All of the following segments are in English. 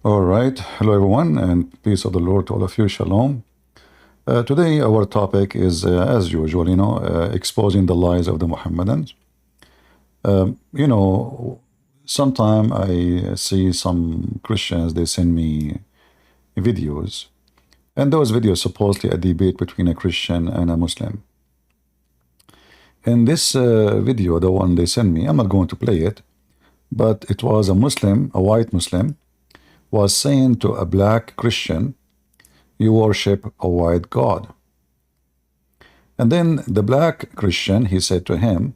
All right. Hello, everyone, and peace of the Lord to all of you. Shalom. Today, our topic is, as usual, exposing the lies of the Mohammedans. You know, sometime I see some Christians, they send me videos, and those videos supposedly a debate between a Christian and a Muslim. In this video, the one they sent me, I'm not going to play it, but it was a Muslim, a white Muslim, was saying to a black Christian, you worship a white God. And then the black Christian, he said to him,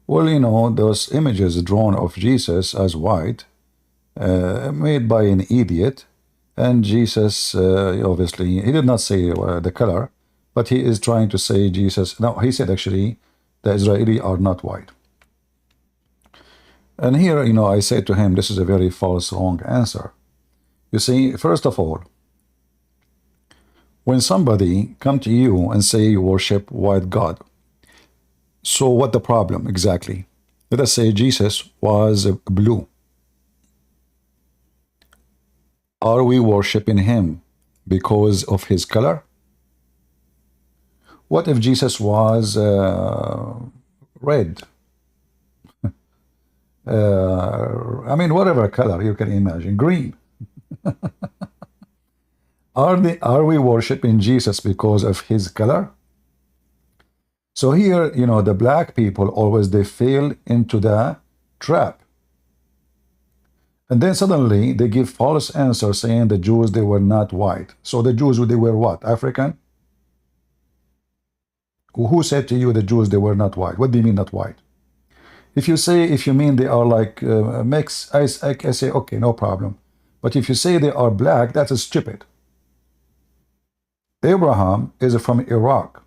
well, those images drawn of Jesus as white, made by an idiot, and Jesus, obviously, he did not say the color, but he is trying to say Jesus. Now, he said actually, the Israeli are not white. And here, I said to him, this is a very false, wrong answer. You see, first of all, when somebody come to you and say you worship white God, so what the problem exactly? Let us say Jesus was blue. Are we worshiping him because of his color? What if Jesus was red? I mean, whatever color you can imagine, green. Are we worshiping Jesus because of his color? So here, the black people always, they fail into the trap. And then suddenly they give false answers saying the Jews, they were not white. So the Jews, they were what? African? Who said to you the Jews, they were not white? What do you mean not white? If you mean they are like mixed, I say, okay, no problem. But if you say they are black, that's stupid. Abraham is from Iraq.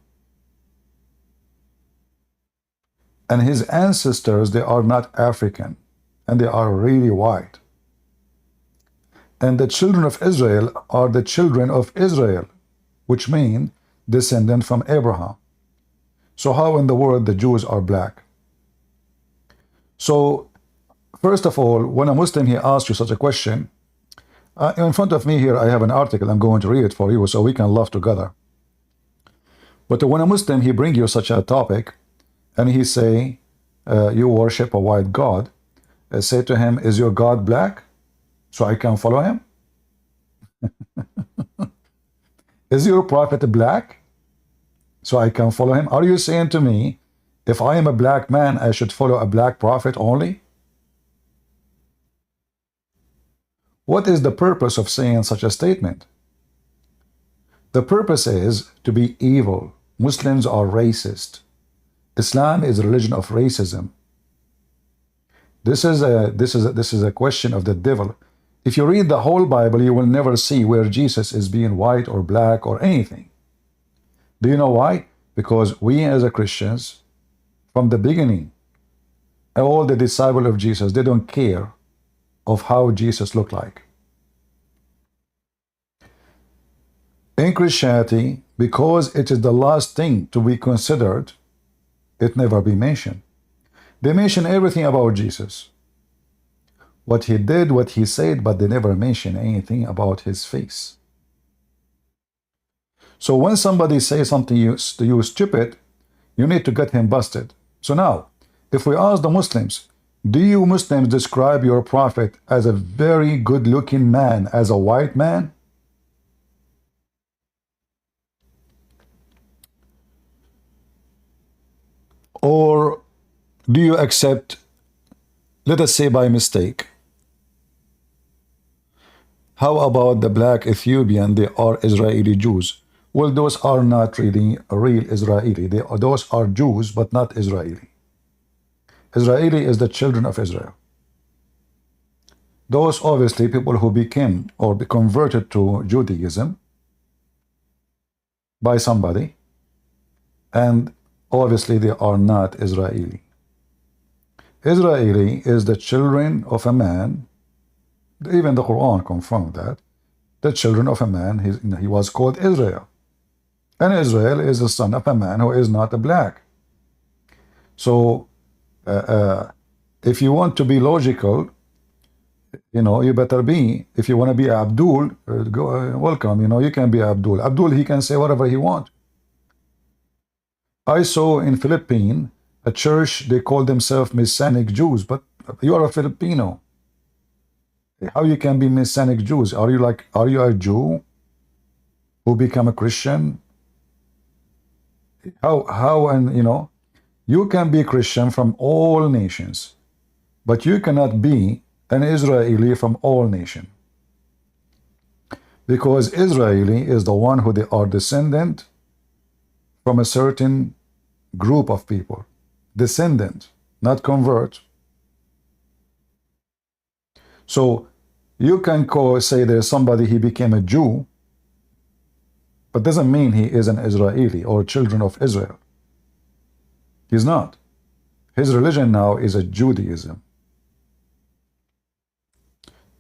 And his ancestors, they are not African. And they are really white. And the children of Israel are the children of Israel, which mean descendant from Abraham. So how in the world the Jews are black? So, first of all, when a Muslim, he asks you such a question, in front of me here, I have an article. I'm going to read it for you so we can laugh together. But when a Muslim, he bring you such a topic, and he say, you worship a white God, say to him, is your God black? So I can follow him? Is your prophet black? So I can follow him? Are you saying to me, if I am a black man, I should follow a black prophet only? What is the purpose of saying such a statement? The purpose is to be evil. Muslims are racist. Islam is a religion of racism. This is a question of the devil. If you read the whole Bible, you will never see where Jesus is being white or black or anything. Do you know why? Because we as a Christians, from the beginning, all the disciples of Jesus, they don't care of how Jesus looked like. In Christianity, because it is the last thing to be considered, it never be mentioned. They mention everything about Jesus. What he did, what he said, but they never mention anything about his face. So when somebody says something to you stupid, you need to get him busted. So now, if we ask the Muslims, do you Muslims describe your prophet as a very good-looking man, as a white man? Or do you accept, let us say by mistake, how about the black Ethiopian, they are Israeli Jews? Well, those are not really real Israeli. Those are Jews, but not Israeli. Israeli is the children of Israel. Those obviously people who became or be converted to Judaism, by somebody, and obviously they are not Israeli. Israeli is the children of a man, even the Quran confirmed that, the children of a man, he was called Israel. And Israel is the son of a man who is not a black. So if you want to be logical, you better be, if you want to be Abdul, welcome, you can be Abdul. Abdul, he can say whatever he wants. I saw in Philippines a church, they call themselves Messianic Jews, but you are a Filipino. How you can be Messianic Jews? Are you a Jew who become a Christian? How and you can be Christian from all nations, but you cannot be an Israeli from all nations. Because Israeli is the one who they are descendant from a certain group of people. Descendant, not convert. So you can say there's somebody, he became a Jew, but doesn't mean he is an Israeli or children of Israel. He's not. His religion now is a Judaism.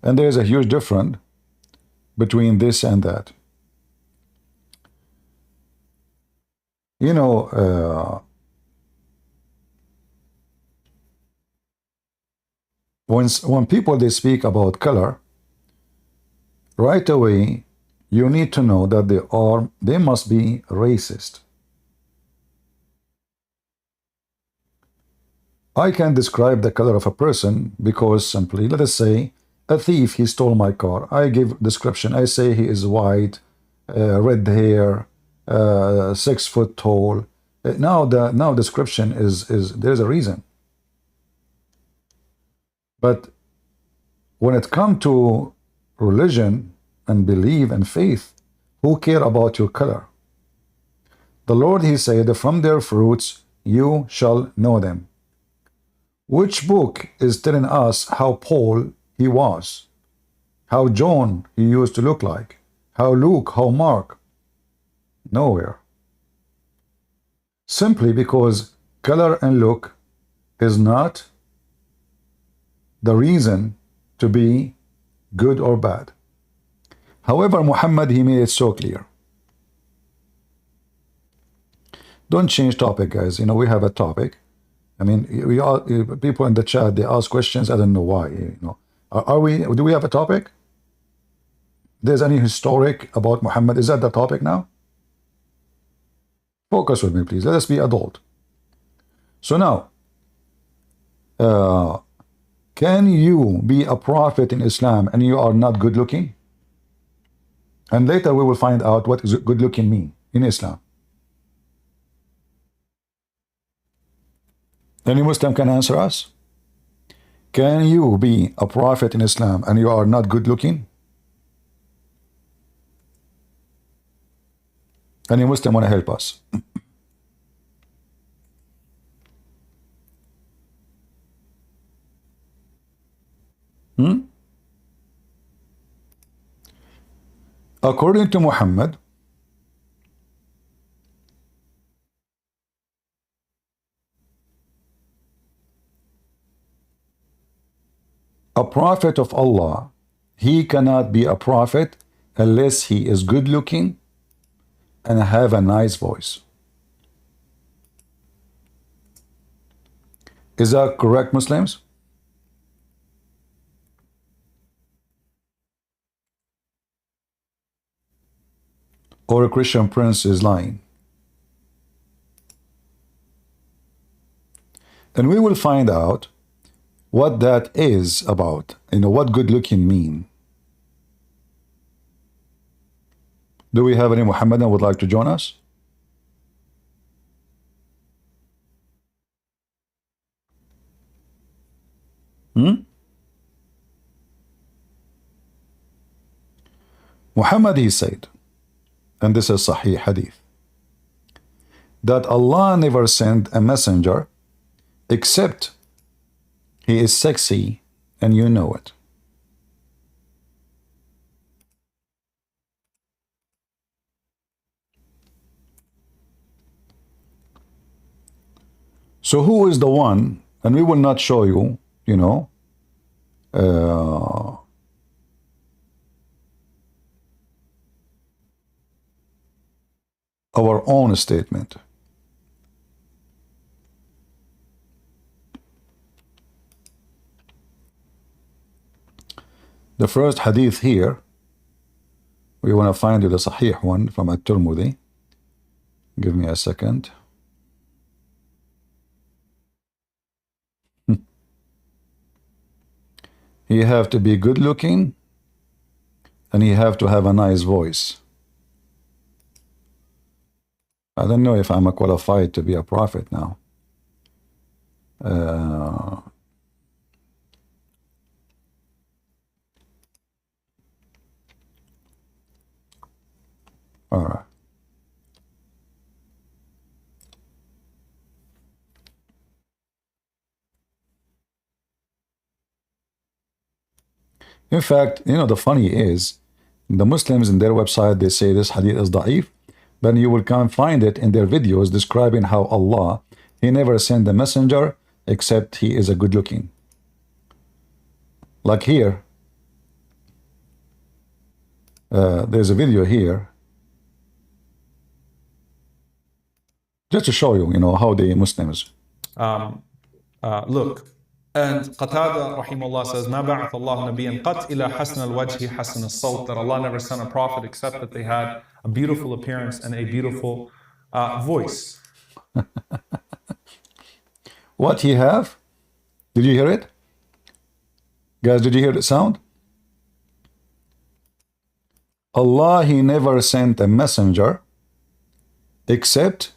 And there is a huge difference between this and that. When people they speak about color, right away you need to know that they must be racist. I can describe the color of a person because simply, let us say, a thief, he stole my car. I give description. I say he is white, red hair, 6 foot tall. Now description is there's a reason. But when it comes to religion and belief and faith, who care about your color? The Lord, he said, from their fruits you shall know them. Which book is telling us how Paul he was, how John he used to look like, how Luke, how Mark? Nowhere. Simply because color and look is not the reason to be good or bad. However, Muhammad, he made it so clear. Don't change topic, guys. We have a topic. I mean, people in the chat, they ask questions. I don't know why. Do we have a topic? There's any historic about Muhammad? Is that the topic now? Focus with me, please. Let us be adult. So now, can you be a prophet in Islam and you are not good looking? And later we will find out what good looking mean in Islam. Any Muslim can answer us? Can you be a prophet in Islam and you are not good looking? Any Muslim want to help us? According to Muhammad, a prophet of Allah, he cannot be a prophet unless he is good looking and have a nice voice. Is that correct, Muslims? Or a Christian prince is lying? And we will find out what that is about. What good looking mean. Do we have any Muhammadan would like to join us? Muhammad, he said, and this is Sahih Hadith, that Allah never sent a messenger except he is sexy and you know it. So who is the one, and we will not show you, you know, our own statement. The first hadith here, we want to find you the Sahih one from At-Tirmidhi. Give me a second. He have to be good looking, and he have to have a nice voice. I don't know if I'm qualified to be a prophet now. All right. In fact, you know, the funny is, the Muslims in their website, they say this hadith is da'if, but you will come find it in their videos describing how Allah, He never sent a messenger except he is a good looking. Like here, there's a video here, just to show you, you know, how the Muslims look. And Qatada rahimahullah says, ما بعث الله نبيا قط إلى حسن الوجه حسن الصوت, that Allah never sent a prophet except that they had a beautiful appearance and a beautiful voice. What he have? Did you hear it? Guys, did you hear the sound? Allah, He never sent a messenger except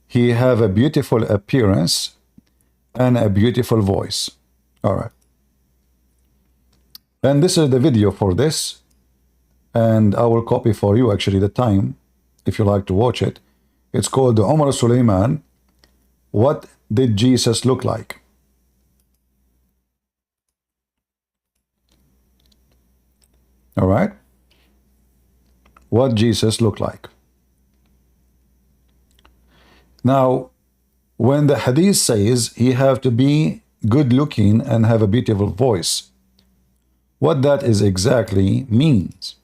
he have a beautiful appearance and a beautiful voice. All right. And this is the video for this. And I will copy for you actually the time, if you like to watch it. It's called the Umar Sulaiman. What did Jesus look like? All right. What Jesus looked like. Now, when the hadith says he have to be good looking and have a beautiful voice, what that is exactly means.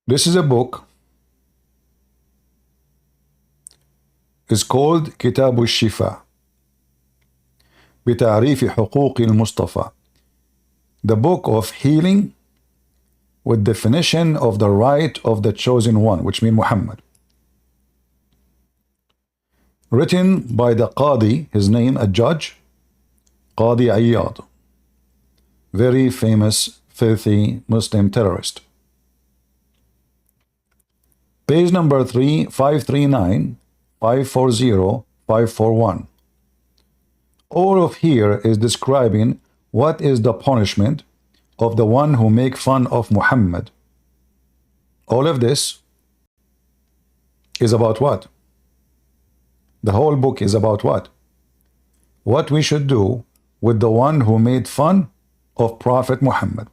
This is a book. It's called كتاب الشفاء بتعريف حقوق المصطفى. The book of healing with definition of the right of the chosen one, which means Muhammad. Written by the Qadi, his name a judge, Qadi Ayyad, very famous, filthy Muslim terrorist. Page number 539, 540, 541. All of here is describing what is the punishment of the one who make fun of Muhammad. All of this is about what? The whole book is about what? What we should do with the one who made fun of Prophet Muhammad.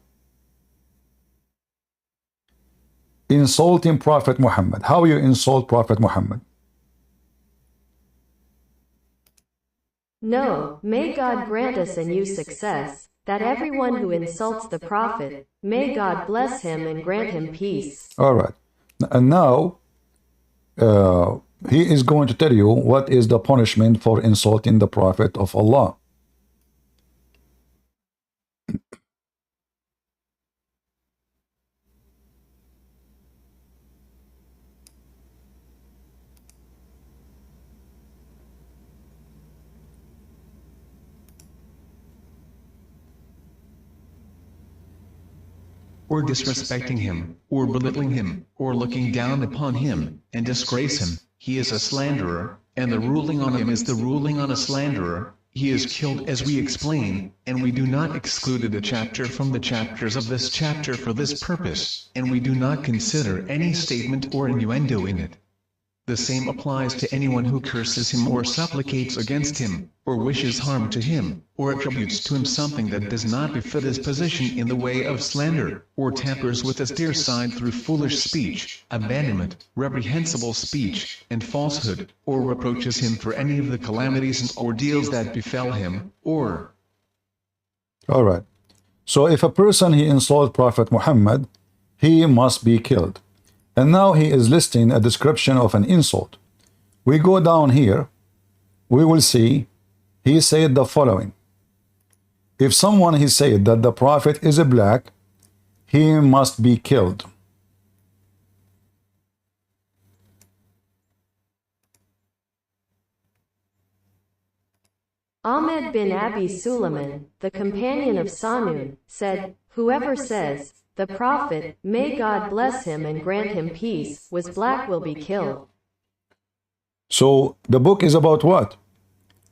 Insulting Prophet Muhammad. How you insult Prophet Muhammad? No, may God grant us and you success, that everyone who insults the Prophet, may God bless him and grant him peace. All right. And now, he is going to tell you what is the punishment for insulting the Prophet of Allah. Or disrespecting him, or belittling him, or looking down upon him, and disgrace him. He is a slanderer, and the ruling on him is the ruling on a slanderer. He is killed as we explain, and we do not exclude a chapter from the chapters of this chapter for this purpose, and we do not consider any statement or innuendo in it. The same applies to anyone who curses him or supplicates against him, or wishes harm to him, or attributes to him something that does not befit his position in the way of slander, or tampers with his dear side through foolish speech, abandonment, reprehensible speech, and falsehood, or reproaches him for any of the calamities and ordeals that befell him, or... All right. So if a person he insults Prophet Muhammad, he must be killed. And now he is listing a description of an insult. We go down here, we will see he said the following. If someone he said that the Prophet is a black, he must be killed. Ahmed bin Abi Suleiman, the companion of Sanun, said, "Whoever says, 'The Prophet, may God bless him and grant him peace,' was black will be killed." So the book is about what?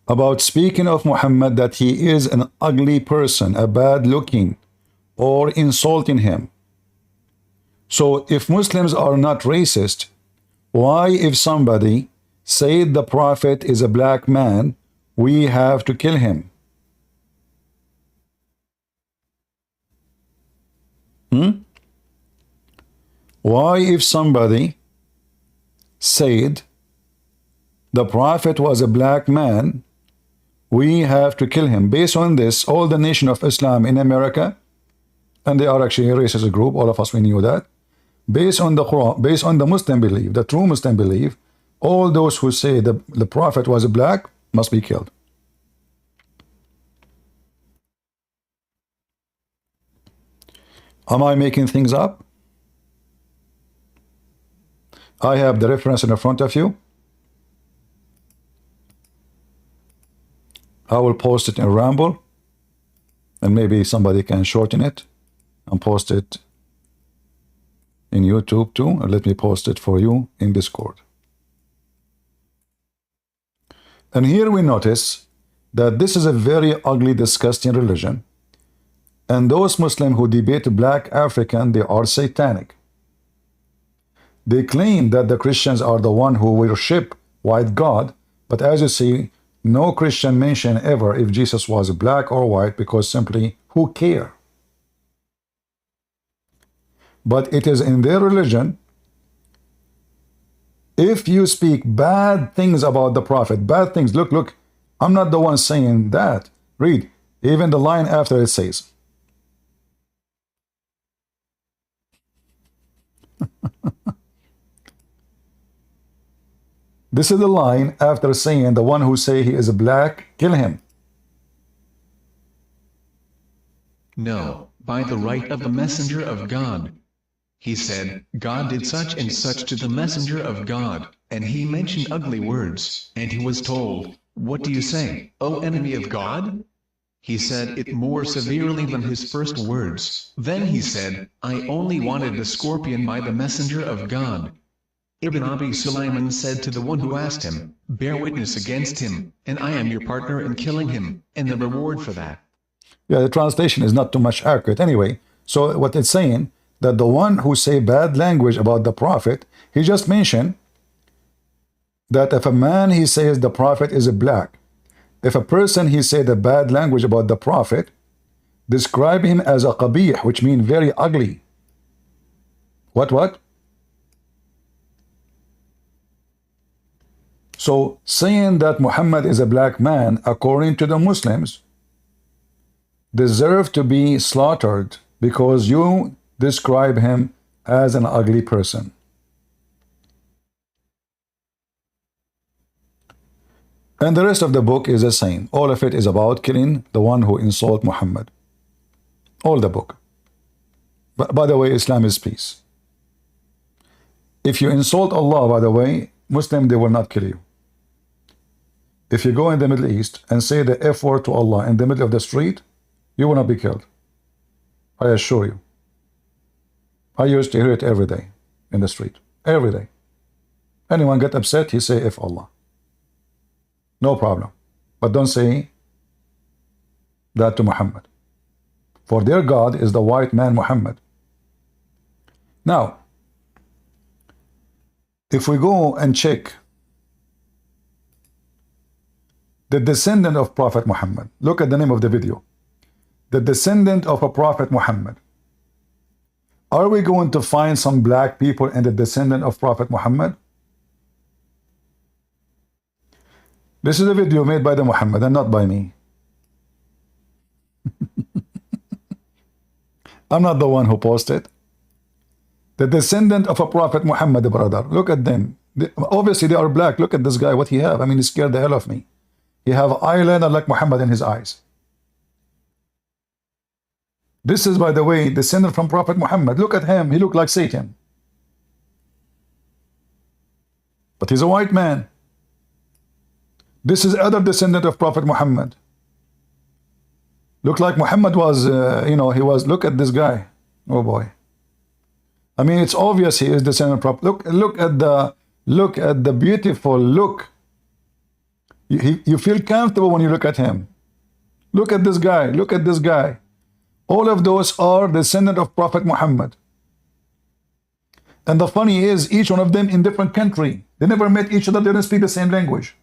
About speaking of Muhammad that he is an ugly person, a bad looking, or insulting him. So if Muslims are not racist, why if somebody said the Prophet is a black man, we have to kill him? Why if somebody said the Prophet was a black man, we have to kill him? Based on this, all the nation of Islam in America, and they are actually a racist group, all of us we knew that, based on the Quran, based on the Muslim belief, the true Muslim belief, all those who say the Prophet was a black must be killed. Am I making things up? I have the reference in front of you. I will post it in Ramble, and maybe somebody can shorten it and post it in YouTube too, and let me post it for you in Discord. And here we notice that this is a very ugly, disgusting religion, and those Muslims who debate black African, they are satanic. They claim that the Christians are the one who worship white God, but as you see, no Christian mention ever if Jesus was black or white, because simply, who care? But it is in their religion, if you speak bad things about the Prophet, bad things, look, I'm not the one saying that. Read, even the line after it says, this is the line after saying the one who say he is a black, kill him. No, by the right of the messenger of God. He said, God did such and such to the messenger of God, and he mentioned ugly words, and he was told, what do you say, O enemy of God? He said it more severely than his first words. Then he said, I only wanted the scorpion by the messenger of God. Ibn Abi Sulaiman said to the one who asked him, bear witness against him, and I am your partner in killing him, and the reward for that. Yeah, the translation is not too much accurate. Anyway, so what it's saying, that the one who say bad language about the Prophet, he just mentioned that if a man, he says the Prophet is a black, if a person, he say the bad language about the Prophet, describe him as a qabih, which means very ugly. What? So saying that Muhammad is a black man, according to the Muslims, deserve to be slaughtered because you describe him as an ugly person. And the rest of the book is the same. All of it is about killing the one who insult Muhammad. All the book. But by the way, Islam is peace. If you insult Allah, by the way, Muslim, they will not kill you. If you go in the Middle East and say the F word to Allah in the middle of the street, you will not be killed. I assure you. I used to hear it every day in the street. Every day. Anyone get upset, he say F Allah. No problem. But don't say that to Muhammad. For their God is the white man Muhammad. Now, If we go and check the descendant of Prophet Muhammad, look at the name of the video. The descendant of a Prophet Muhammad. Are we going to find some black people in the descendant of Prophet Muhammad? This is a video made by the Muhammad and not by me. I'm not the one who posted. The descendant of a Prophet Muhammad, brother. Look at them. Obviously, they are black. Look at this guy, what he have. I mean, he scared the hell of me. He have eyeliner like Muhammad in his eyes. This is, by the way, descendant from Prophet Muhammad. Look at him. He looked like Satan. But he's a white man. This is other descendant of Prophet Muhammad. Look like Muhammad was, he was, look at this guy. Oh boy. I mean, it's obvious he is descendant of Prophet. Look at the beautiful look. You feel comfortable when you look at him. Look at this guy. Look at this guy. All of those are descendant of Prophet Muhammad. And the funny is, each one of them in different country. They never met each other. They didn't speak the same language.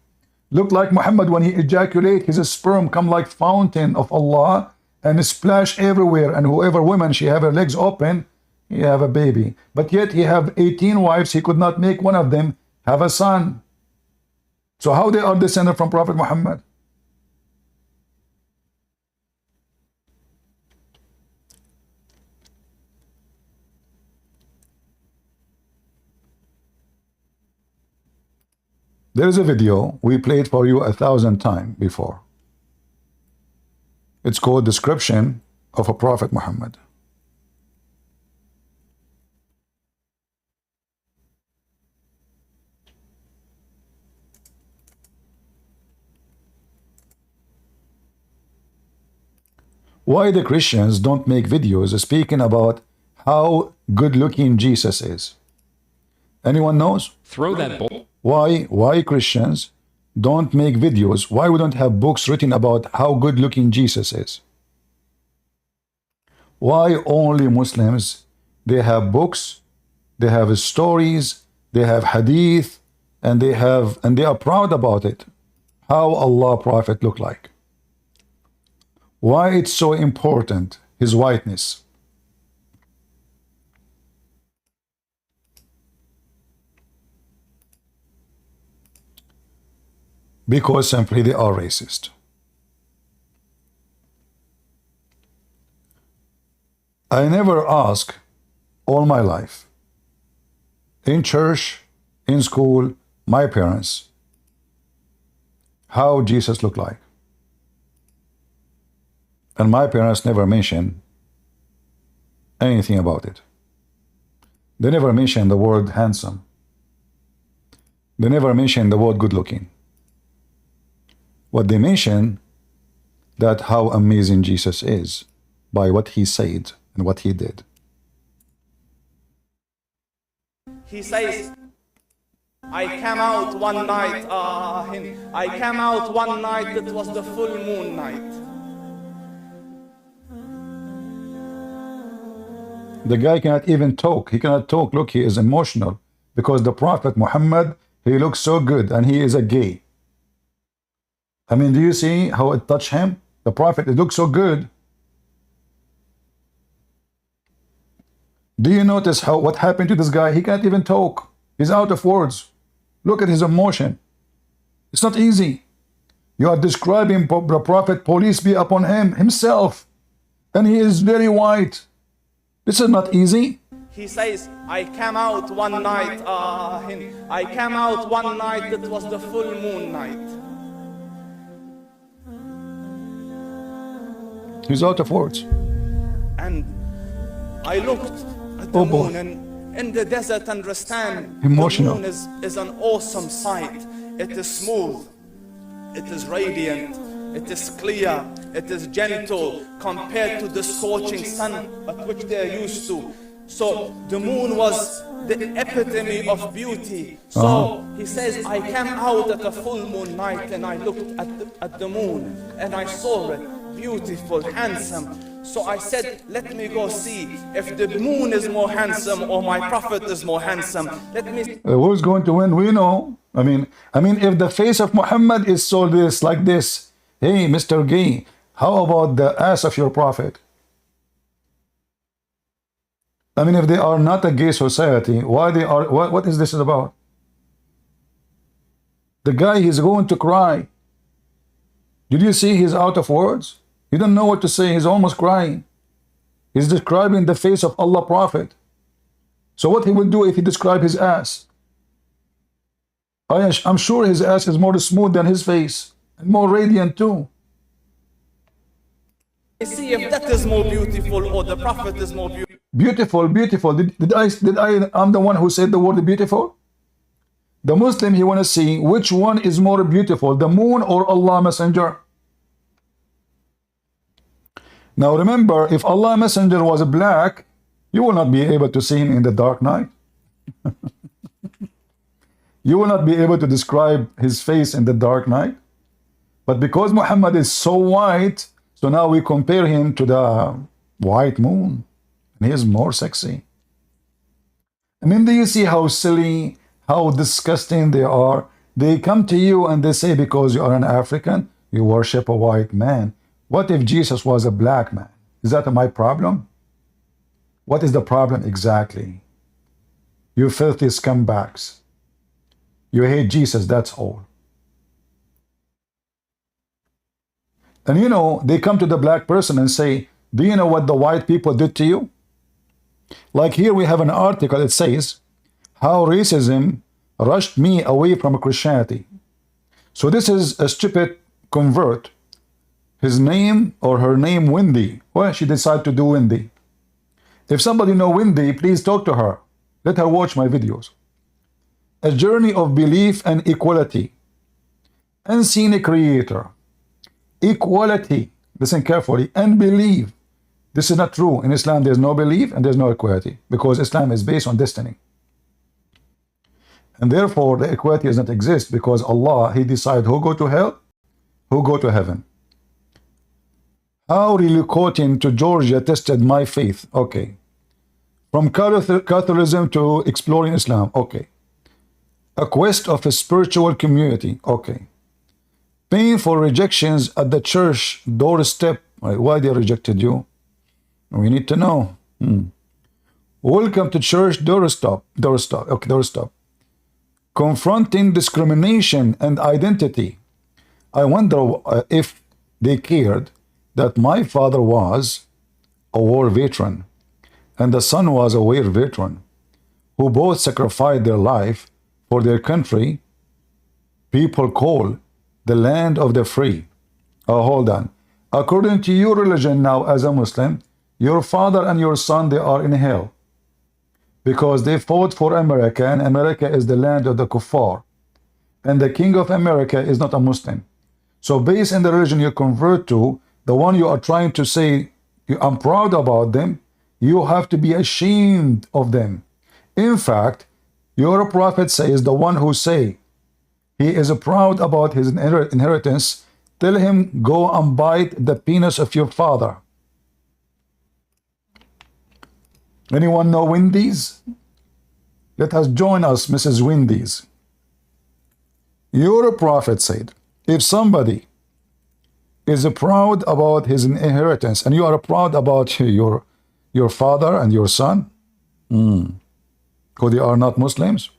Look like Muhammad when he ejaculate, his sperm come like fountain of Allah and splash everywhere. And whoever woman, she have her legs open, he have a baby. But yet he have 18 wives. He could not make one of them have a son. So how they are descended from Prophet Muhammad? There is a video we played for you 1,000 times before. It's called Description of a Prophet Muhammad. Why the Christians don't make videos speaking about how good-looking Jesus is? Anyone knows? Throw that bull. Why Christians don't make videos? Why we don't have books written about how good-looking Jesus is? Why only Muslims? They have books, they have stories, they have hadith, and they are proud about it. How Allah Prophet look like? Why it's so important, his whiteness? Because simply they are racist. I never ask all my life, in church, in school, my parents, how Jesus looked like. And my parents never mentioned anything about it. They never mentioned the word handsome. They never mentioned the word good looking. What they mention, that how amazing Jesus is by what he said and what he did. He says, I came out one night, it was the full moon night. The guy cannot even talk. He cannot talk. Look, he is emotional because the Prophet Muhammad, he looks so good and he is a gay. I mean, do you see how it touched him? The Prophet, it looks so good. Do you notice what happened to this guy? He can't even talk. He's out of words. Look at his emotion. It's not easy. You are describing the Prophet, police be upon him himself. And he is very white. This is not easy. He says, I came out one night, it was the full moon night. He's out of words. And I looked at the moon, and in the desert, understand, emotional. The moon is an awesome sight. It is smooth, it is radiant, it is clear, it is gentle compared to the scorching sun at which they are used to. So the moon was the epitome of beauty. So he says, I came out at a full moon night and I looked at the moon and I saw it beautiful, handsome. So I said, let me go see if the moon is more handsome or my prophet is more handsome. Let me Who's going to win? We know. I mean, if the face of Muhammad is so this, like this, hey, Mr. Gay, how about the ass of your prophet? I mean, if they are not a gay society, why they are? What is this about? The guy, he's going to cry. Did you see he's out of words? He don't know what to say. He's almost crying. He's describing the face of Allah Prophet. So what he will do if he describe his ass? I'm sure his ass is more smooth than his face and more radiant too. see if that is more beautiful or the prophet is more beautiful. Beautiful, beautiful. I'm the one who said the word beautiful? The Muslim, he want to see which one is more beautiful, the moon or Allah Messenger. Now remember, if Allah Messenger was black, you will not be able to see him in the dark night. You will not be able to describe his face in the dark night. But because Muhammad is so white, so now we compare him to the white moon. And he is more sexy. I mean, do you see how silly, how disgusting they are? They come to you and they say, because you are an African, you worship a white man. What if Jesus was a black man? Is that my problem? What is the problem exactly? You filthy scumbags. You hate Jesus, that's all. And you know, they come to the black person and say, do you know what the white people did to you? Like here we have an article, it says, how racism rushed me away from Christianity. So this is a stupid convert. His name or her name Wendy. Well, she decided to do Wendy. If somebody know Wendy, please talk to her. Let her watch my videos. A journey of belief and equality. Unseen creator. Equality. Listen carefully. And belief. This is not true. In Islam, there's no belief and there's no equality. Because Islam is based on destiny. And therefore, the equality does not exist. Because Allah, He decides who go to hell, who go to heaven. How relocating to Georgia tested my faith. Okay. From Catholicism to exploring Islam. Okay. A quest of a spiritual community. Okay. Painful rejections at the church doorstep. Why they rejected you? We need to know. Welcome to church doorstep. Okay, doorstep. Confronting discrimination and identity. I wonder if they cared that my father was a war veteran and the son was a war veteran who both sacrificed their life for their country. People call the land of the free. Oh, hold on. According to your religion now as a Muslim, your father and your son, they are in hell because they fought for America, and America is the land of the kuffar, and the king of America is not a Muslim. So based on the religion you convert to, the one you are trying to say, I'm proud about them, you have to be ashamed of them. In fact, your prophet says, the one who say he is proud about his inheritance, tell him, go and bite the penis of your father. Anyone know Wendy's? Let us join us, Mrs. Wendy's. Your prophet said, if somebody is proud about his inheritance, and you are proud about your father and your son, because they are not Muslims.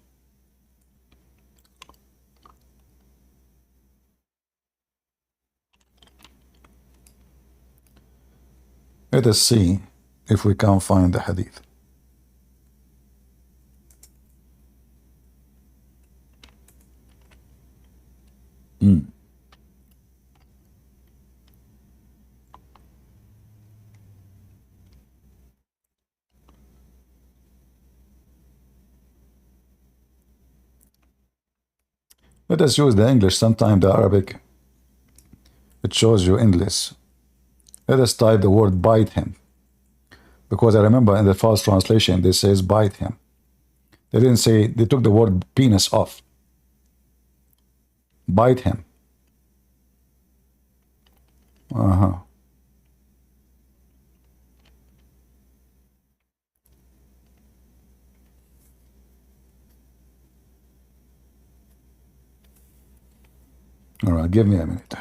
Let us see if we can find the hadith. Let us use the English. Sometimes the Arabic, it shows you endless. Let us type the word bite him. Because I remember in the first translation, they says bite him. They didn't say, they took the word penis off. Bite him. All right, give me a minute.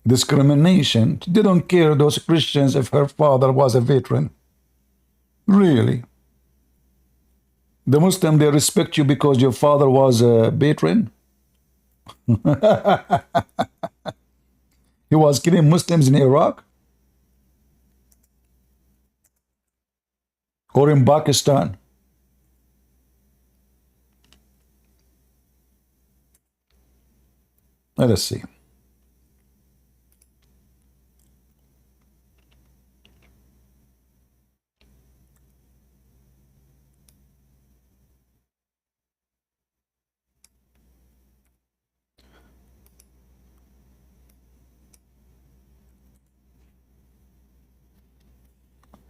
Discrimination. They don't care, those Christians, if her father was a veteran. Really? The Muslim, they respect you because your father was a veteran? He was killing Muslims in Iraq? Or in Pakistan? Let us see.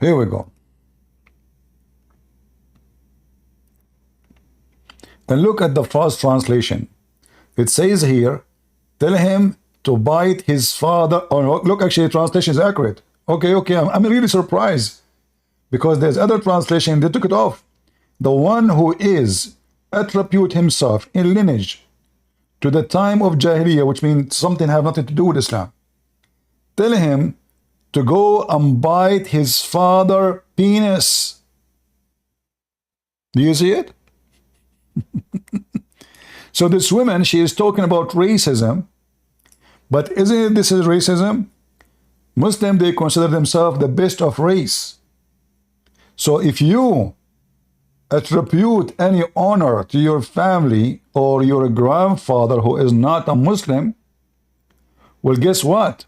Here we go. And look at the first translation. It says here, tell him to bite his father. Oh, no, look, actually, the translation is accurate. Okay, I'm really surprised because there's other translation, they took it off. The one who is attribute himself in lineage to the time of Jahiliyyah, which means something have nothing to do with Islam. Tell him to go and bite his father penis. Do you see it? So this woman, she is talking about racism, but isn't it this is racism? Muslim, they consider themselves the best of race. So if you attribute any honor to your family or your grandfather who is not a Muslim, well, guess what?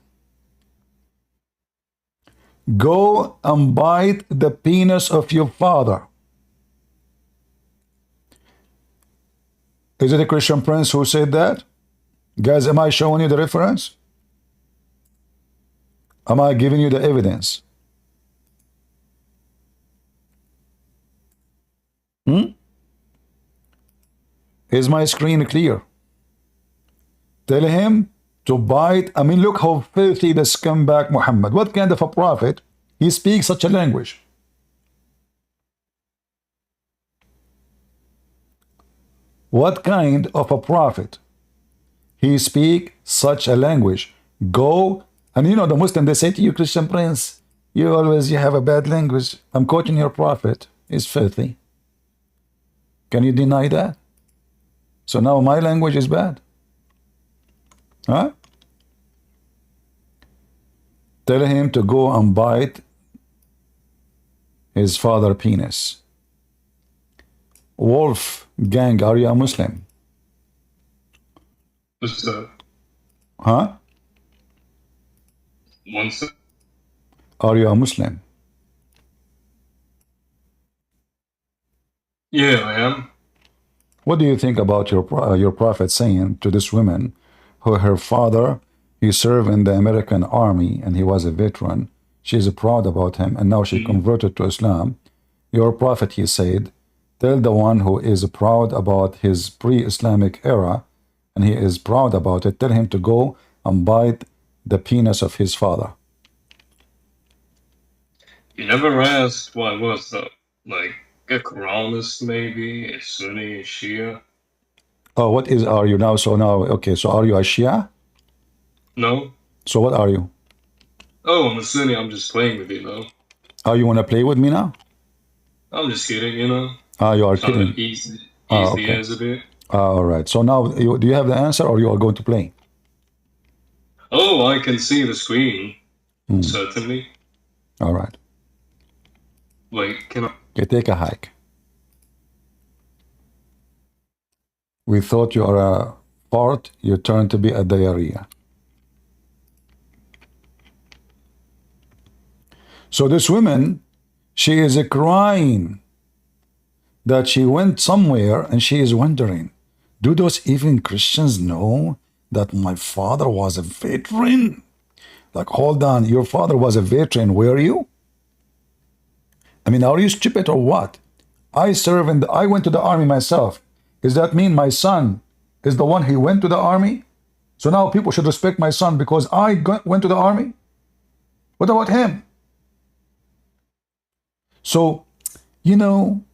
Go and bite the penis of your father. Is it a Christian prince who said that? Guys, am I showing you the reference? Am I giving you the evidence? Is my screen clear? Tell him to bite. I mean, look how filthy the scumbag Muhammad. What kind of a prophet? He speaks such a language. What kind of a prophet? He speak such a language. Go, and you know the Muslim, they say to you, Christian prince, you have a bad language. I'm quoting your prophet. It's filthy. Can you deny that? So now my language is bad. Huh? Tell him to go and bite his father penis. Wolf gang, are you a Muslim? What's up? Huh? One sec. Are you a Muslim? Yeah, I am. What do you think about your prophet saying to this woman who her father, he served in the American army and he was a veteran. She's proud about him and now she converted to Islam. Your prophet, he said, tell the one who is proud about his pre-Islamic era and he is proud about it, tell him to go and bite the penis of his father. You never asked what was the, like, a Quranist maybe, a Sunni, a Shia? Oh, what is, are you now? So now, okay, so are you a Shia? No? So what are you? Oh, I'm a Sunni, I'm just playing with you, though. Oh, you want to play with me now? I'm just kidding, you know? Ah, you are Trying kidding. to ease okay. the ends a bit. All right. So now, do you have the answer or you are going to play? Oh, I can see the screen. Certainly. All right. Wait, can I? Okay, take a hike. We thought you are a fart, you turn to be a diarrhea. So this woman, she is crying that she went somewhere and she is wondering, do those even Christians know that my father was a veteran? Like, hold on, your father was a veteran, were you? I mean, are you stupid or what? I serve in I went to the army myself. Does that mean my son is the one who went to the army? So now people should respect my son because I went to the army? What about him? So, you know,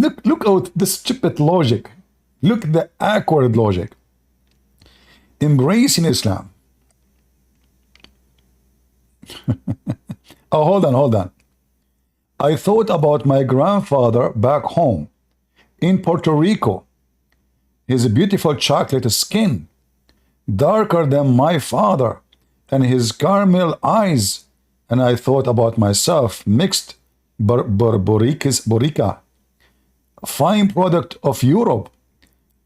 Look out the stupid logic. Look the awkward logic. Embracing Islam. Oh, hold on. I thought about my grandfather back home in Puerto Rico. His beautiful chocolate skin, darker than my father, and his caramel eyes. And I thought about myself, mixed borica, fine product of Europe,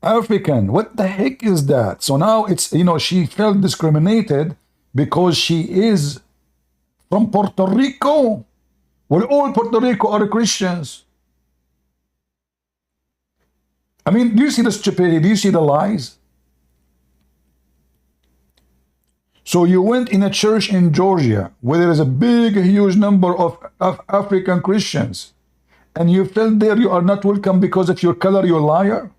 African. What the heck is that? So now it's, she felt discriminated because she is from Puerto Rico. Well, all Puerto Rico are Christians. I mean, do you see the stupidity? Do you see the lies? So you went in a church in Georgia where there is a big, huge number of African Christians, and you felt there you are not welcome because of your color, you liar?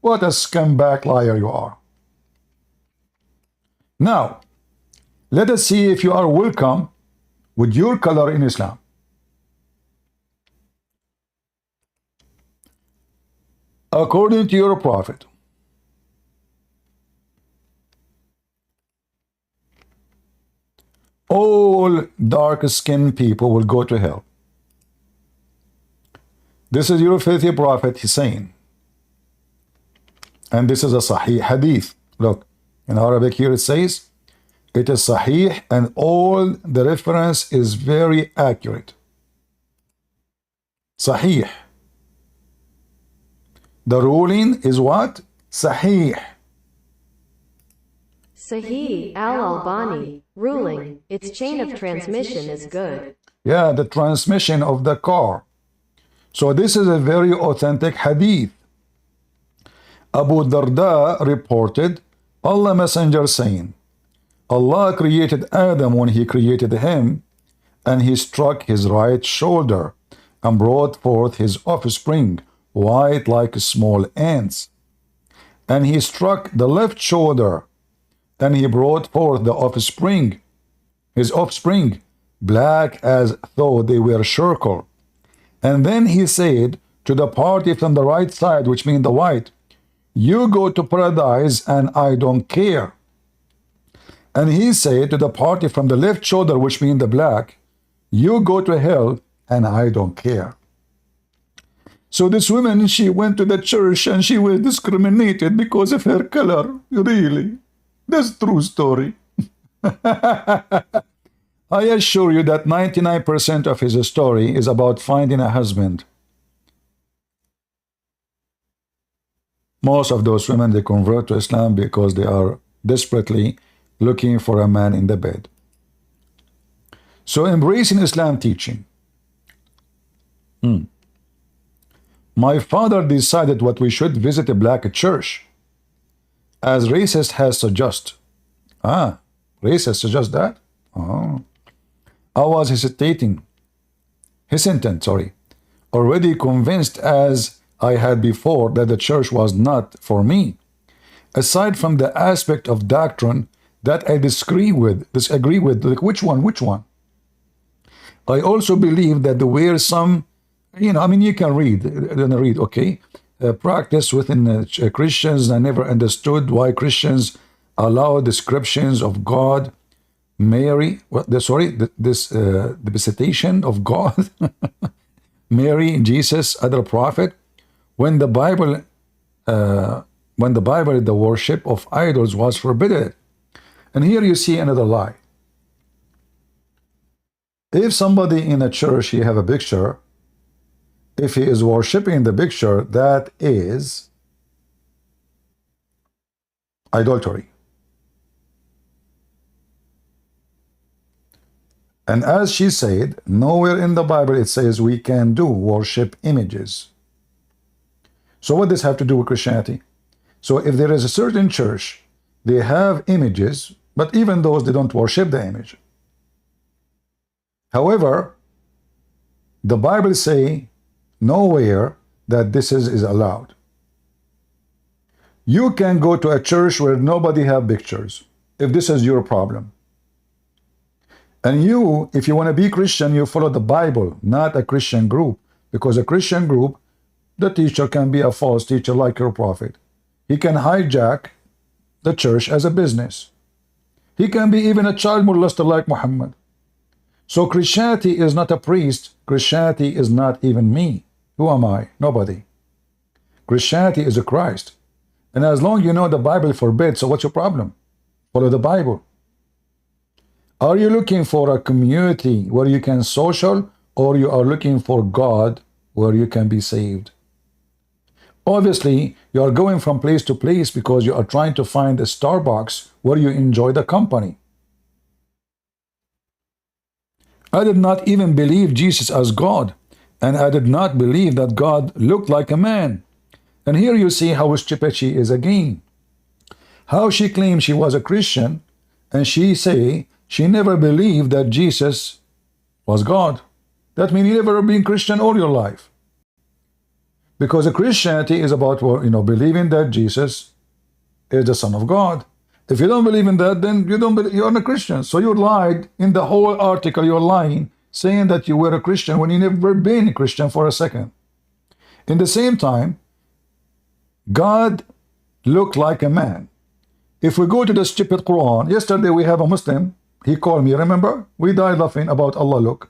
What a scumbag liar you are. Now, let us see if you are welcome with your color in Islam. According to your prophet, all dark-skinned people will go to hell. This is your faithful prophet, he's saying. And this is a Sahih hadith. Look, in Arabic here it says, it is Sahih and all the reference is very accurate. Sahih. The ruling is what? Sahih. Sahih al-Albani, ruling, its chain of transmission is good. Yeah, the transmission of the car. So this is a very authentic hadith. Abu Darda reported, Allah Messenger saying, Allah created Adam when he created him, and he struck his right shoulder and brought forth his offspring, white like small ants. And he struck the left shoulder, and he brought forth the offspring, his offspring, black as though they were charcoal. And then he said to the party from the right side, which means the white, you go to paradise and I don't care. And he said to the party from the left shoulder, which means the black, you go to hell and I don't care. So this woman, she went to the church and she was discriminated because of her color. Really? That's true story. I assure you that 99% of his story is about finding a husband. Most of those women, they convert to Islam because they are desperately looking for a man in the bed. So embracing Islam teaching. My father decided what we should visit a black church, as racist has suggested. Racist suggest that? Oh. I was hesitant, already convinced as I had before that the church was not for me. Aside from the aspect of doctrine that I disagree with, like which one? I also believe that there were some, you can read, okay? Practice within Christians. I never understood why Christians allow descriptions of God, Mary, the visitation of God, Mary, Jesus, other prophet, when the Bible, the worship of idols was forbidden. And here you see another lie. If somebody in a church, he have a picture, if he is worshiping the picture, that is idolatry. And as she said, nowhere in the Bible it says we can do worship images. So what does this have to do with Christianity? So if there is a certain church, they have images, but even those, they don't worship the image. However, the Bible say nowhere that this is allowed. You can go to a church where nobody have pictures, if this is your problem. And if you want to be Christian, you follow the Bible, not a Christian group, because a Christian group The teacher can be a false teacher like your prophet. He can hijack the church as a business. He can be even a child molester like Muhammad. So Christianity is not a priest. Christianity is not even me. Who am I? Nobody. Christianity is a Christ. And as long as you know the Bible forbids, so what's your problem? Follow the Bible. Are you looking for a community where you can social, or you are looking for God where you can be saved? Obviously, you are going from place to place because you are trying to find a Starbucks where you enjoy the company. I did not even believe Jesus as God, and I did not believe that God looked like a man. And here you see how stupid she is again. How she claims she was a Christian, and she say she never believed that Jesus was God. That means you never been Christian all your life. Because Christianity is about, believing that Jesus is the Son of God. If you don't believe in that, then you don't believe, you're not a Christian. So you lied in the whole article. You're lying, saying that you were a Christian when you never been a Christian for a second. In the same time, God looked like a man. If we go to the stupid Quran, yesterday we have a Muslim. He called me. Remember, we died laughing about Allah look.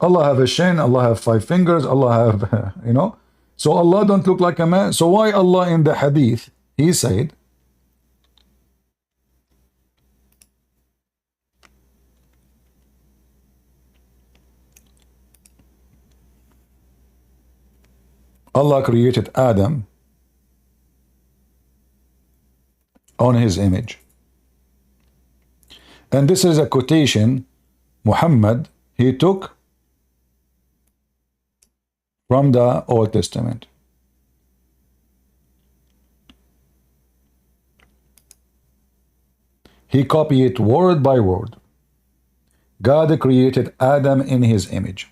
Allah have a shin, Allah have 5 fingers, Allah have, So Allah don't look like a man. So why Allah in the hadith, he said, Allah created Adam on his image. And this is a quotation Muhammad, he took from the Old Testament. He copied it word by word. God created Adam in his image.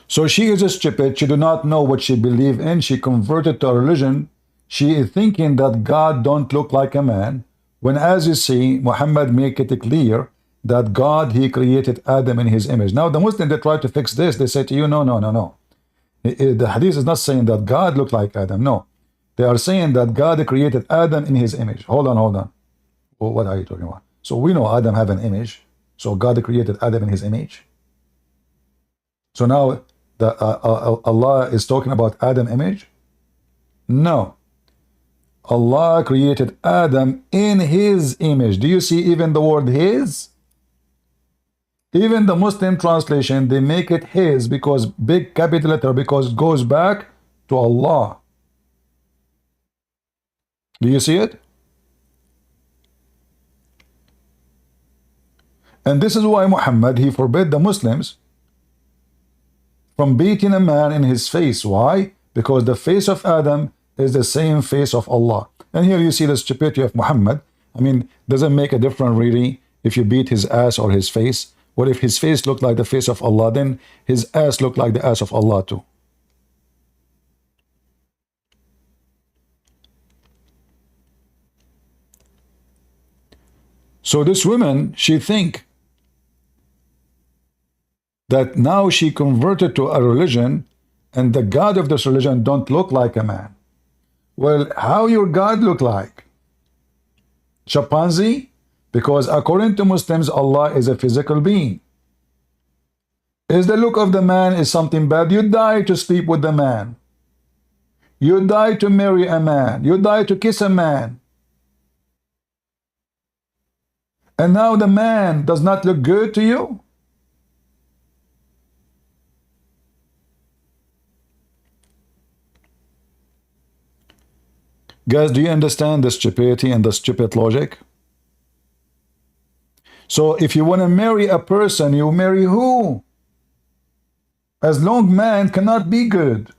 So she is stupid. She do not know what she believe in. She converted to a religion. She is thinking that God don't look like a man. When, as you see, Muhammad make it clear that God, he created Adam in his image. Now the Muslims, they try to fix this. They say to you, no. The hadith is not saying that God looked like Adam. No. They are saying that God created Adam in his image. Hold on. Well, what are you talking about? So we know Adam have an image. So God created Adam in his image. So now Allah is talking about Adam image? No. Allah created Adam in his image. Do you see even the word his? Even the Muslim translation, they make it his because big capital letter, because it goes back to Allah. Do you see it? And this is why Muhammad, he forbid the Muslims from beating a man in his face. Why? Because the face of Adam is the same face of Allah. And here you see the stupidity of Muhammad. I mean, doesn't make a difference really if you beat his ass or his face. Well, if his face looked like the face of Allah, then his ass looked like the ass of Allah too. So this woman, she think that now she converted to a religion and the God of this religion don't look like a man. Well, how your God look like? Chimpanzee? Because according to Muslims, Allah is a physical being. Is the look of the man is something bad? You die to sleep with the man. You die to marry a man. You die to kiss a man. And now the man does not look good to you? Guys, do you understand the stupidity and the stupid logic? So if you want to marry a person, you marry who? As long man cannot be good.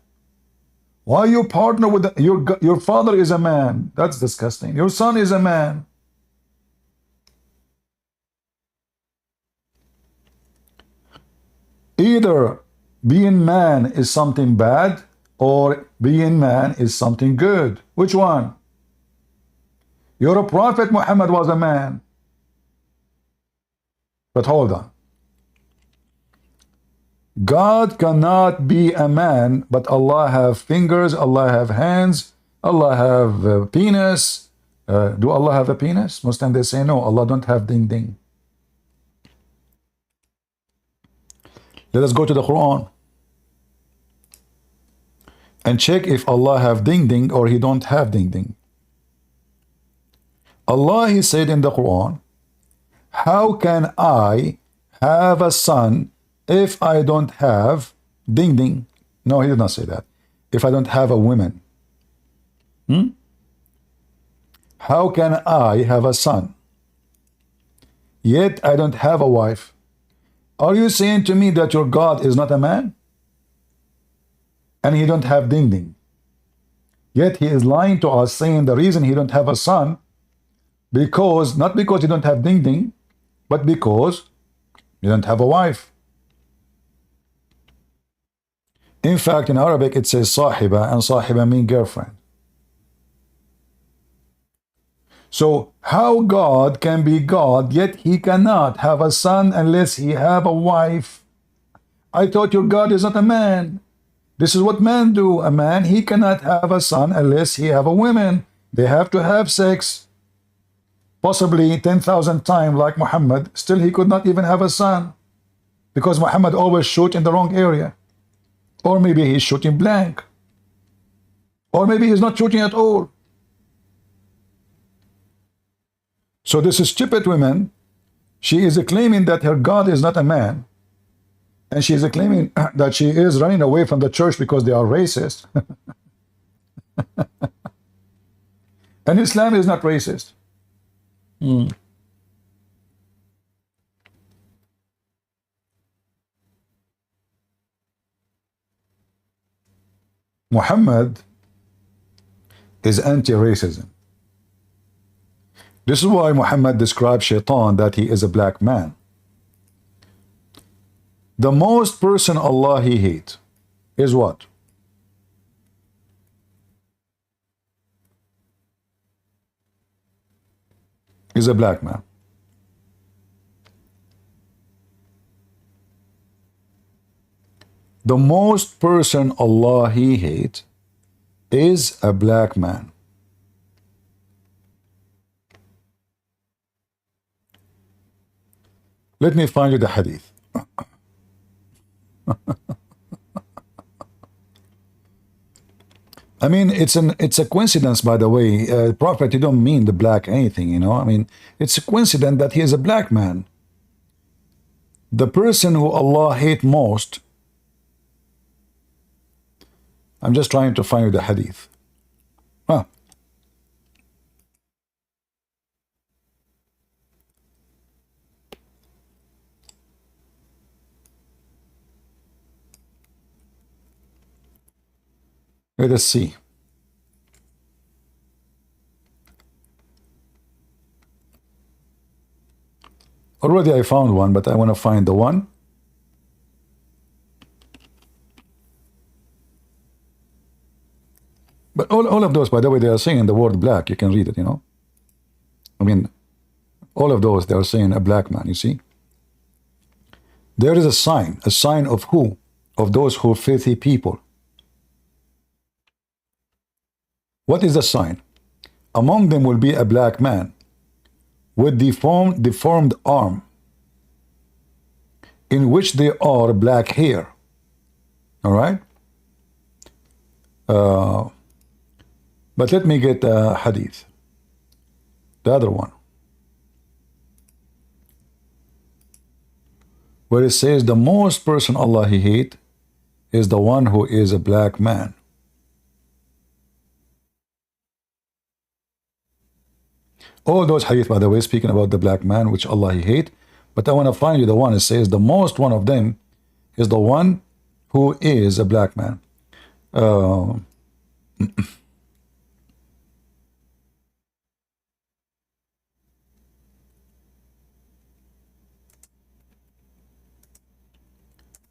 Why you partner with your father is a man? That's disgusting. Your son is a man. Either being man is something bad or being man is something good. Which one? Your prophet Muhammad was a man. But hold on. God cannot be a man, but Allah have fingers, Allah have hands, Allah have a penis. Do Allah have a penis? Muslims, they say no, Allah don't have ding ding. Let us go to the Quran and check if Allah have ding ding or he don't have ding ding. Allah, he said in the Quran, how can I have a son if I don't have ding ding? No, he did not say that. If I don't have a woman. How can I have a son, yet I don't have a wife? Are you saying to me that your God is not a man? And he don't have ding ding. Yet he is lying to us, saying the reason he don't have a son, because, not because he don't have ding ding, but because he don't have a wife. In fact, in Arabic it says sahiba, and sahiba mean girlfriend. So how God can be God, yet he cannot have a son unless he have a wife? I thought your God is not a man. This is what men do. A man, he cannot have a son unless he have a woman. They have to have sex. Possibly 10,000 times like Muhammad. Still he could not even have a son. Because Muhammad always shoot in the wrong area. Or maybe he's shooting blank. Or maybe he's not shooting at all. So this stupid woman, she is claiming that her God is not a man. And she is claiming that she is running away from the church because they are racist. And Islam is not racist. Muhammad is anti-racism. This is why Muhammad described Shaitan that he is a black man. The most person Allah he hates is what? Is a black man. The most person Allah he hates is a black man. Let me find you the hadith. I mean, it's a coincidence, by the way. Prophet, you don't mean the black anything, you know. I mean, it's a coincidence that he is a black man. The person who Allah hate most. I'm just trying to find you the hadith. Huh. Let us see. Already I found one, but I want to find the one. But all of those, by the way, they are saying the word black. You can read it, you know. I mean, all of those, they are saying a black man, you see. There is a sign of who? Of those who are filthy people. What is the sign? Among them will be a black man with deformed arm, in which there are black hair. All right? But let me get a hadith. The other one. Where it says the most person Allah he hate is the one who is a black man. All those hadith, by the way, speaking about the black man, which Allah he hate. But I want to find you the one that says the most one of them is the one who is a black man.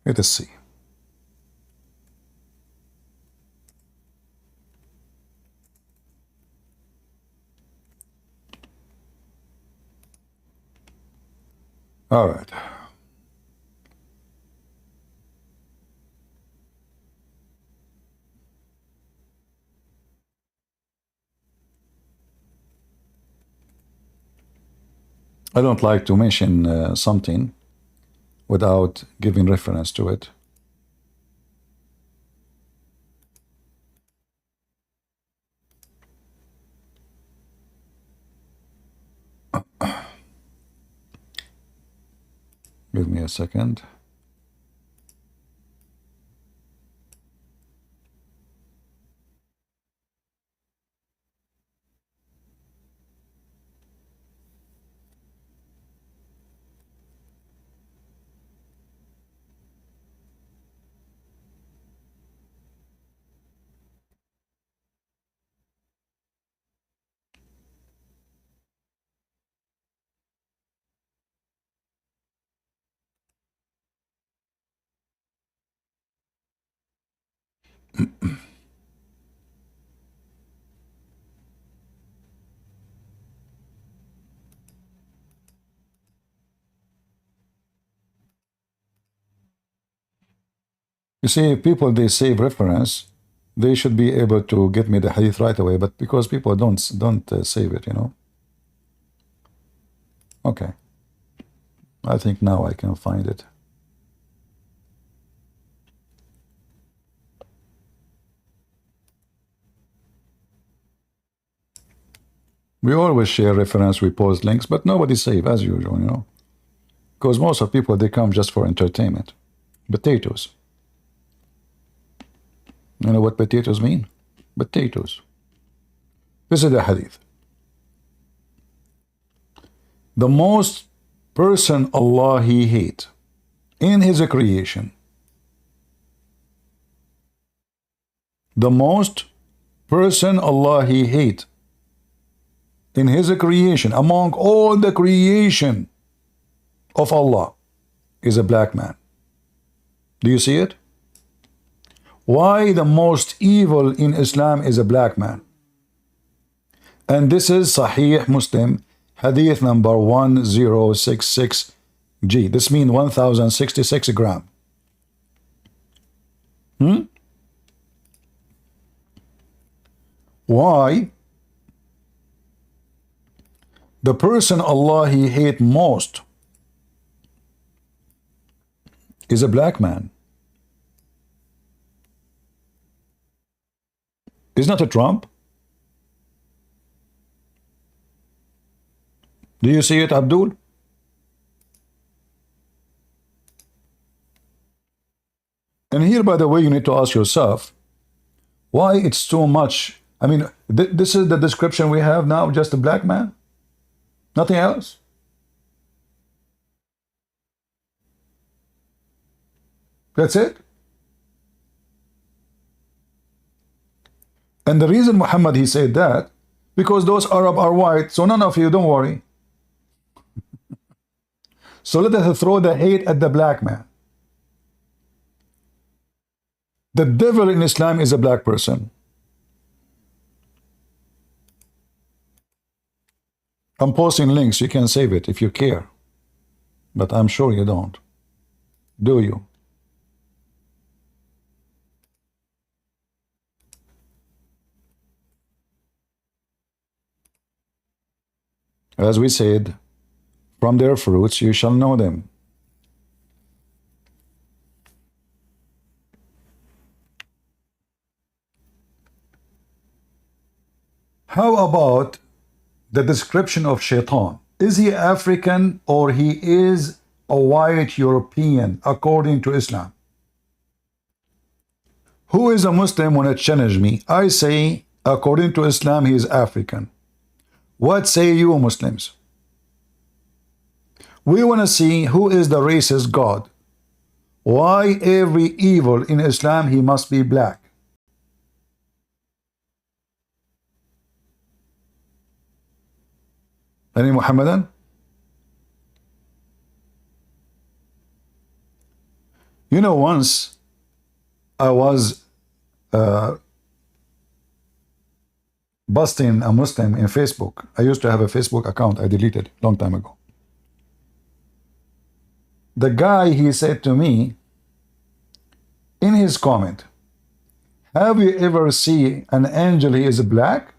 Let us see. All right. I don't like to mention something without giving reference to it. Give me a second. You see, people, they save reference, they should be able to get me the hadith right away, but because people don't save it, you know. Okay, I think now I can find it. We always share reference, we post links, but nobody save as usual, you know, because most of people, they come just for entertainment. Potatoes. You know what potatoes mean? Potatoes. This is the hadith. The most person Allah He hate in His creation. The most person Allah He hate in His creation, among all the creation of Allah, is a black man. Do you see it? Why the most evil in Islam is a black man? And this is Sahih Muslim, hadith number 1066G. This means 1066 gram. Why the person Allah He hate most is a black man? Is not a Trump? Do you see it, Abdul? And here, by the way, you need to ask yourself, why it's too much? I mean, this is the description we have now, just a black man? Nothing else? That's it? And the reason Muhammad, he said that, because those Arab are white, so none of you, don't worry. So let us throw the hate at the black man. The devil in Islam is a black person. I'm posting links, you can save it if you care. But I'm sure you don't. Do you? As we said, from their fruits you shall know them. How about the description of Shaitan? Is he African or he is a white European according to Islam? Who is a Muslim when it challenge me? I say, according to Islam, he is African. What say you, Muslims? We want to see who is the racist God. Why every evil in Islam, he must be black? Any Muhammadan? You know, once I was busting a Muslim in Facebook. I used to have a Facebook account. I deleted a long time ago. The guy, he said to me in his comment, have you ever seen an angel he is black?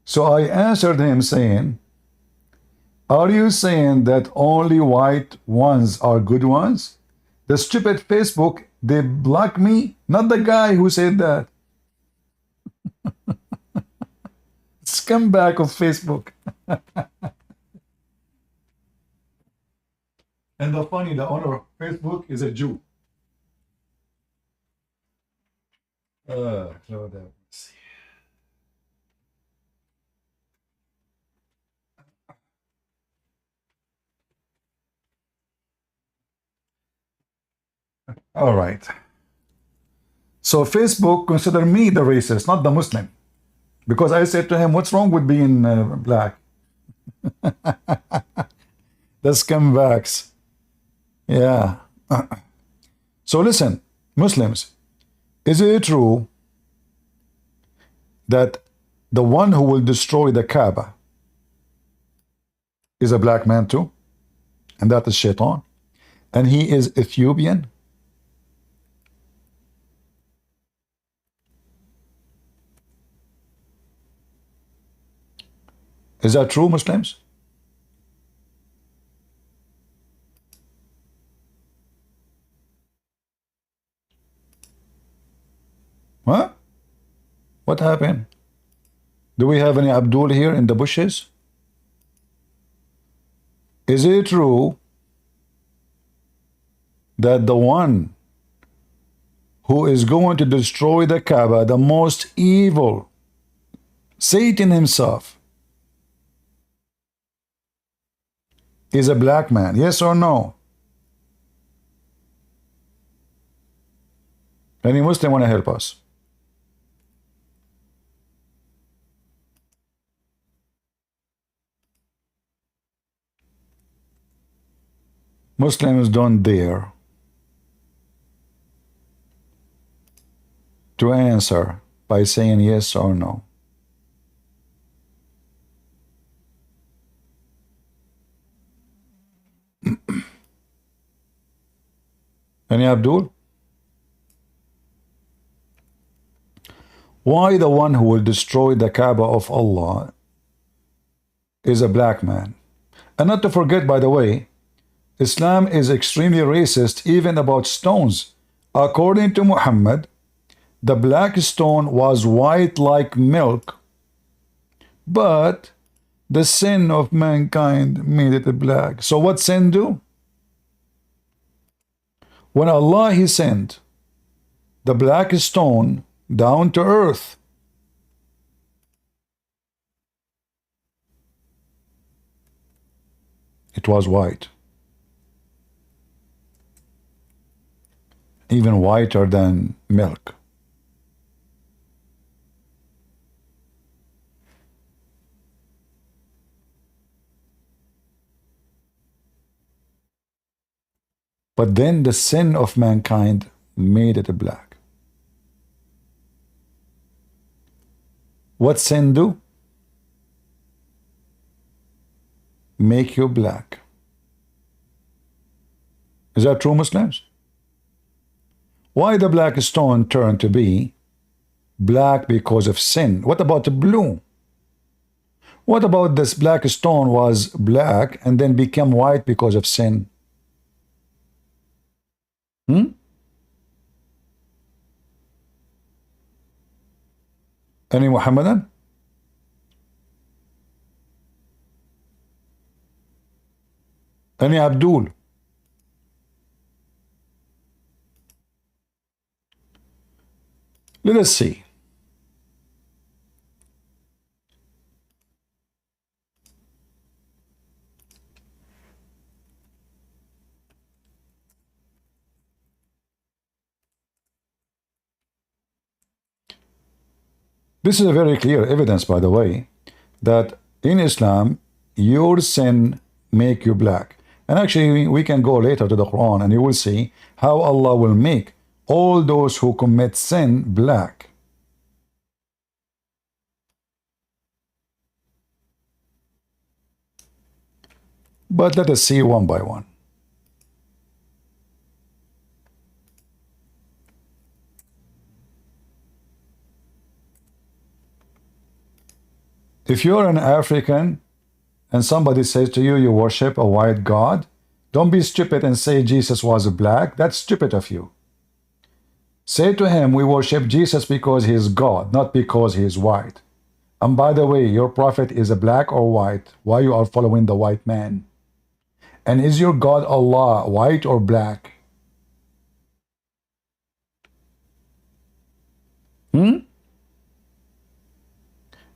So I answered him saying, Are you saying that only white ones are good ones? The stupid Facebook, they block me, not the guy who said that. Scumbag of Facebook. And the funny, the owner of Facebook is a Jew. Lord have mercy. All right. So Facebook consider me the racist, not the Muslim. Because I said to him, what's wrong with being black? The scumbags. Yeah. So listen, Muslims, is it true that the one who will destroy the Kaaba is a black man too? And that is Shaitan? And he is Ethiopian? Is that true, Muslims? Huh? What happened? Do we have any Abdul here in the bushes? Is it true that the one who is going to destroy the Kaaba, the most evil, Satan himself, is a black man? Yes or no? Any Muslim want to help us? Muslims don't dare to answer by saying yes or no. Any Abdul? Why the one who will destroy the Kaaba of Allah is a black man? And not to forget, by the way, Islam is extremely racist even about stones. According to Muhammad, the black stone was white like milk, but the sin of mankind made it black. So what sin do? When Allah, He sent the black stone down to earth, it was white. Even whiter than milk. But then the sin of mankind made it black. What sin do? Make you black. Is that true, Muslims? Why the black stone turned to be black because of sin? What about the blue? What about this black stone was black and then became white because of sin? Any Muhammadan? Any Abdul? Let us see. This is a very clear evidence, by the way, that in Islam, your sin make you black. And actually, we can go later to the Quran and you will see how Allah will make all those who commit sin black. But let us see one by one. If you're an African, and somebody says to you, you worship a white God, don't be stupid and say Jesus was black. That's stupid of you. Say to him, we worship Jesus because he is God, not because he is white. And by the way, your prophet is a black or white? Why you are following the white man? And is your God Allah white or black?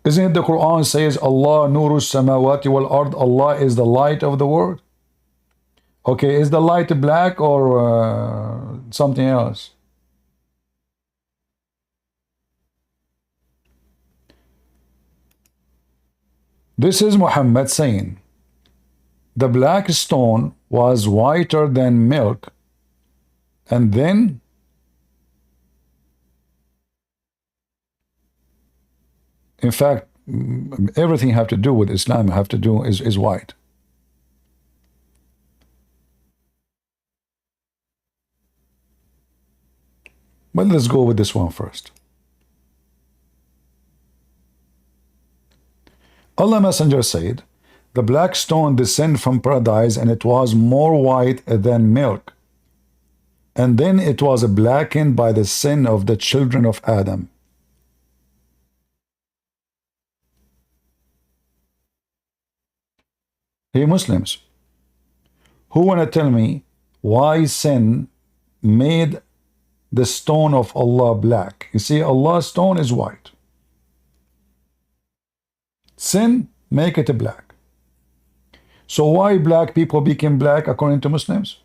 Isn't it the Quran says Allah nuru samawati wal ard, Allah is the light of the world? Okay, is the light black or something else? This is Muhammad saying the black stone was whiter than milk, and then in fact everything have to do with Islam have to do is white. But let's go with this one first. Allah Messenger said, the black stone descended from paradise, and it was more white than milk. And then it was blackened by the sin of the children of Adam. Hey Muslims, who want to tell me why sin made the stone of Allah black? You see, Allah's stone is white. Sin make it black. So why black people became black according to Muslims?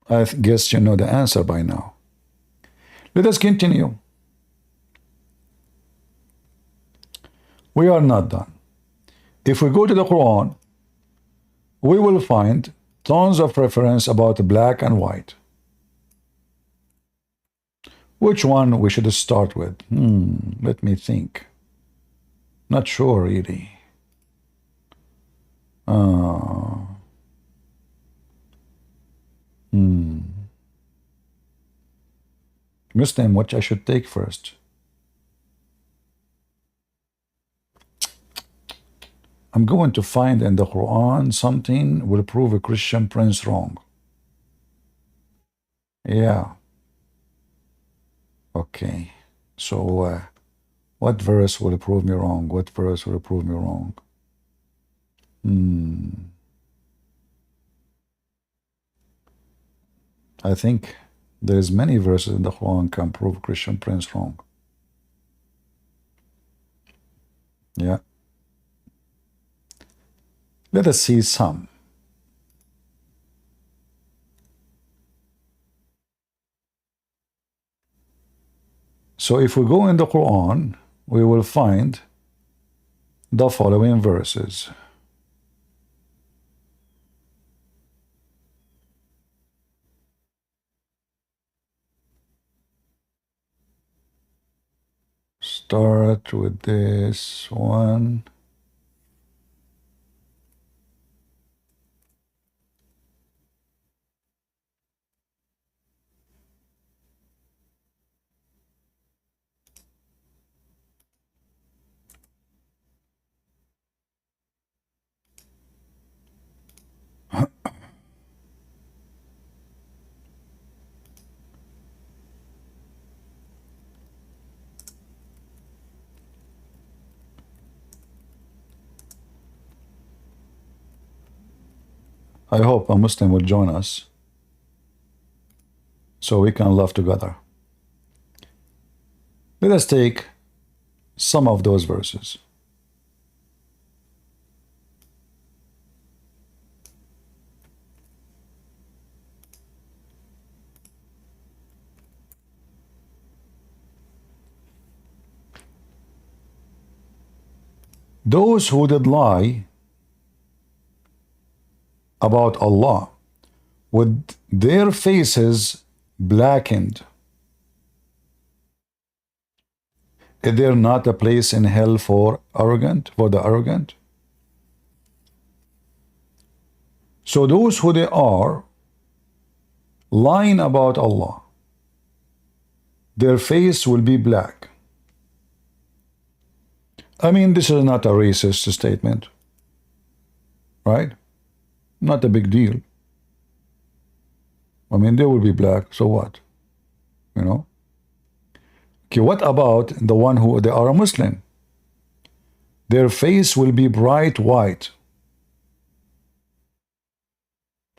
I guess you know the answer by now. Let us continue. We are not done. If we go to the Quran, we will find tons of reference about black and white. Which one we should start with? Let me think. Not sure really. Muslim, what I should take first? I'm going to find in the Quran something will prove a Christian prince wrong. Yeah. Okay. So, what verse will prove me wrong? What verse will prove me wrong? I think there's many verses in the Quran can prove Christian prince wrong. Yeah. Let us see some. So if we go in the Quran, we will find the following verses. Start with this one. I hope a Muslim will join us so we can laugh together. Let us take some of those verses. Those who did lie about Allah with their faces blackened, is there not a place in hell for the arrogant? So those who they are lying about Allah, their face will be black. I mean, this is not a racist statement, right? Not a big deal. I mean, they will be black, so what? You know? Okay, what about the one who they are a Muslim? Their face will be bright white.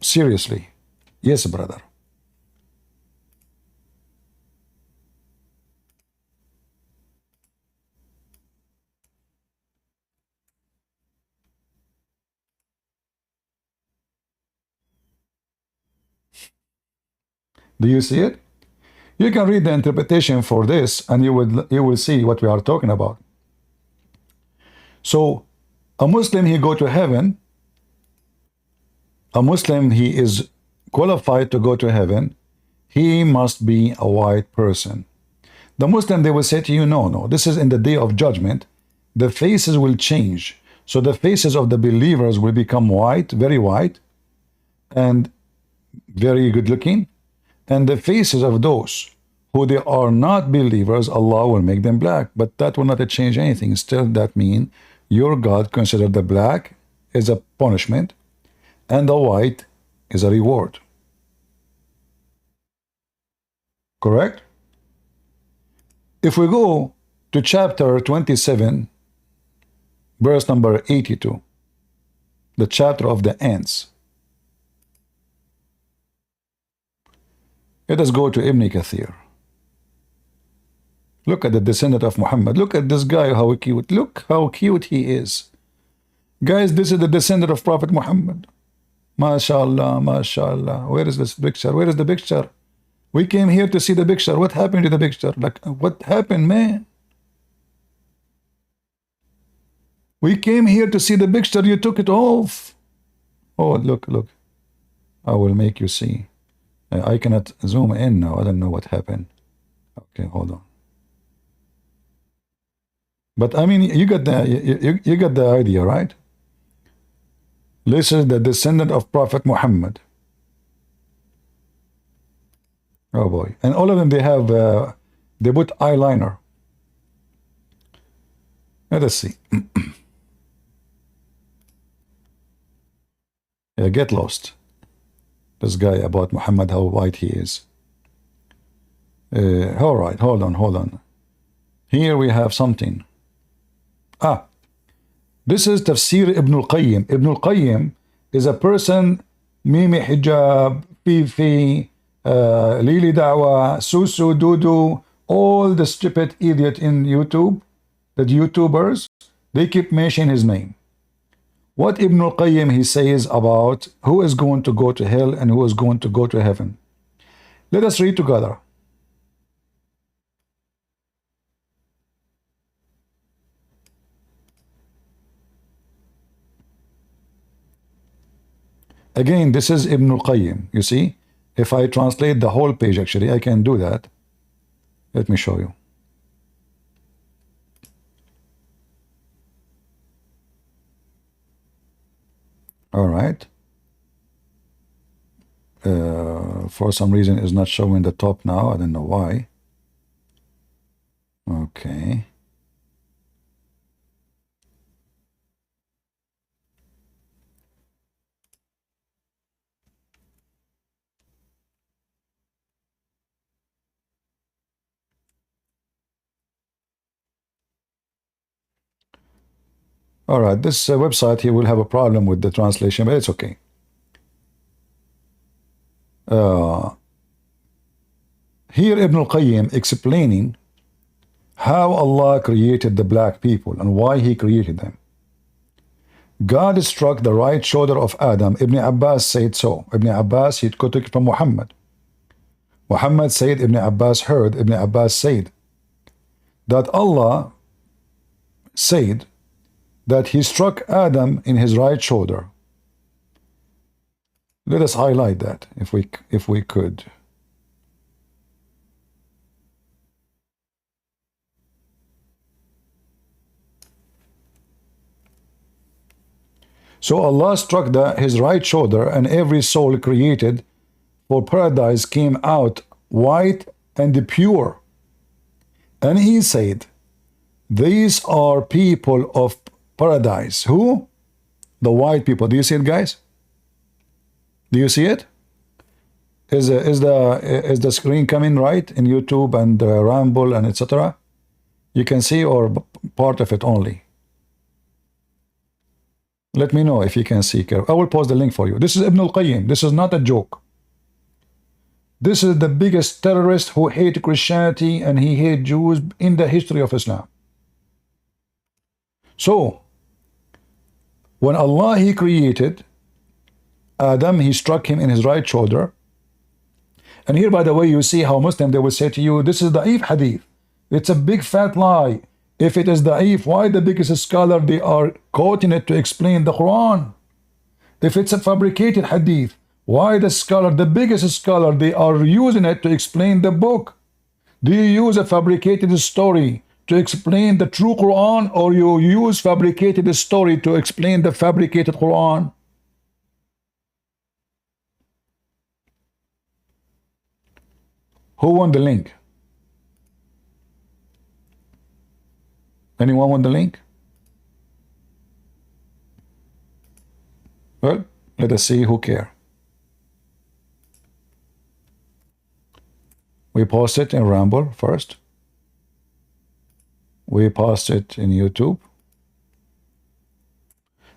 Seriously. Yes, brother. Do you see it? You can read the interpretation for this and you will see what we are talking about. So a Muslim, he go to heaven. A Muslim, he is qualified to go to heaven. He must be a white person. The Muslim, they will say to you, no, this is in the day of judgment. The faces will change. So the faces of the believers will become white, very white, and very good looking. And the faces of those who they are not believers, Allah will make them black. But that will not change anything. Still, that means your God considered the black as a punishment and the white is a reward. Correct? If we go to chapter 27, verse number 82, the chapter of the ants. Let us go to Ibn Kathir. Look at the descendant of Muhammad. Look at this guy, how cute. Look how cute he is. Guys, this is the descendant of Prophet Muhammad. MashaAllah, MashaAllah. Where is this picture? Where is the picture? We came here to see the picture. What happened to the picture? Like, what happened, man? We came here to see the picture. You took it off. Oh, look. I will make you see. I cannot zoom in now. I don't know what happened. Okay, hold on. But I mean, you got the idea, right? This is the descendant of Prophet Muhammad. Oh boy. And all of them, they have, they put eyeliner. Let us see. Yeah, get lost. This guy about Muhammad, how white he is. All right, hold on. Here we have something. This is Tafsir Ibn al-Qayyim. Ibn al-Qayyim is a person, Mimi Hijab, Fifi, Lili Da'wa, Susu, Dudu, all the stupid idiot in YouTube, the YouTubers, they keep mentioning his name. What Ibn al-Qayyim he says about who is going to go to hell and who is going to go to heaven. Let us read together. Again, this is Ibn al-Qayyim. You see, if I translate the whole page, actually, I can do that. Let me show you. All right. For some reason, it's not showing the top now. I don't know why. Okay. All right, this website here will have a problem with the translation, but it's okay. Here Ibn al-Qayyim explaining how Allah created the black people and why he created them. God struck the right shoulder of Adam. Ibn Abbas said so. Ibn Abbas, he took it from Muhammad. Muhammad said, Ibn Abbas heard, Ibn Abbas said that Allah said that he struck Adam in his right shoulder. Let us highlight that if we could. So Allah struck his right shoulder, and every soul created for paradise came out white and pure. And he said, These are people of paradise. Who? The white people. Do you see it, guys? Do you see it? Is the screen coming right in YouTube and Ramble and etc.? You can see, or part of it only? Let me know if you can see. I will post the link for you. This is Ibn al-Qayyim. This is not a joke. This is the biggest terrorist who hate Christianity and he hate Jews in the history of Islam. So, when Allah, He created Adam, He struck him in his right shoulder. And here, by the way, you see how Muslim, they will say to you, this is da'if hadith. It's a big fat lie. If it is da'if, why the biggest scholar, they are quoting it to explain the Quran? If it's a fabricated hadith, why the scholar, the biggest scholar, they are using it to explain the book? Do you use a fabricated story to explain the true Quran, or you use fabricated story to explain the fabricated Quran? Who won the link? Anyone want the link? Well, let us see who care. We post it in Ramble first. We post it in YouTube.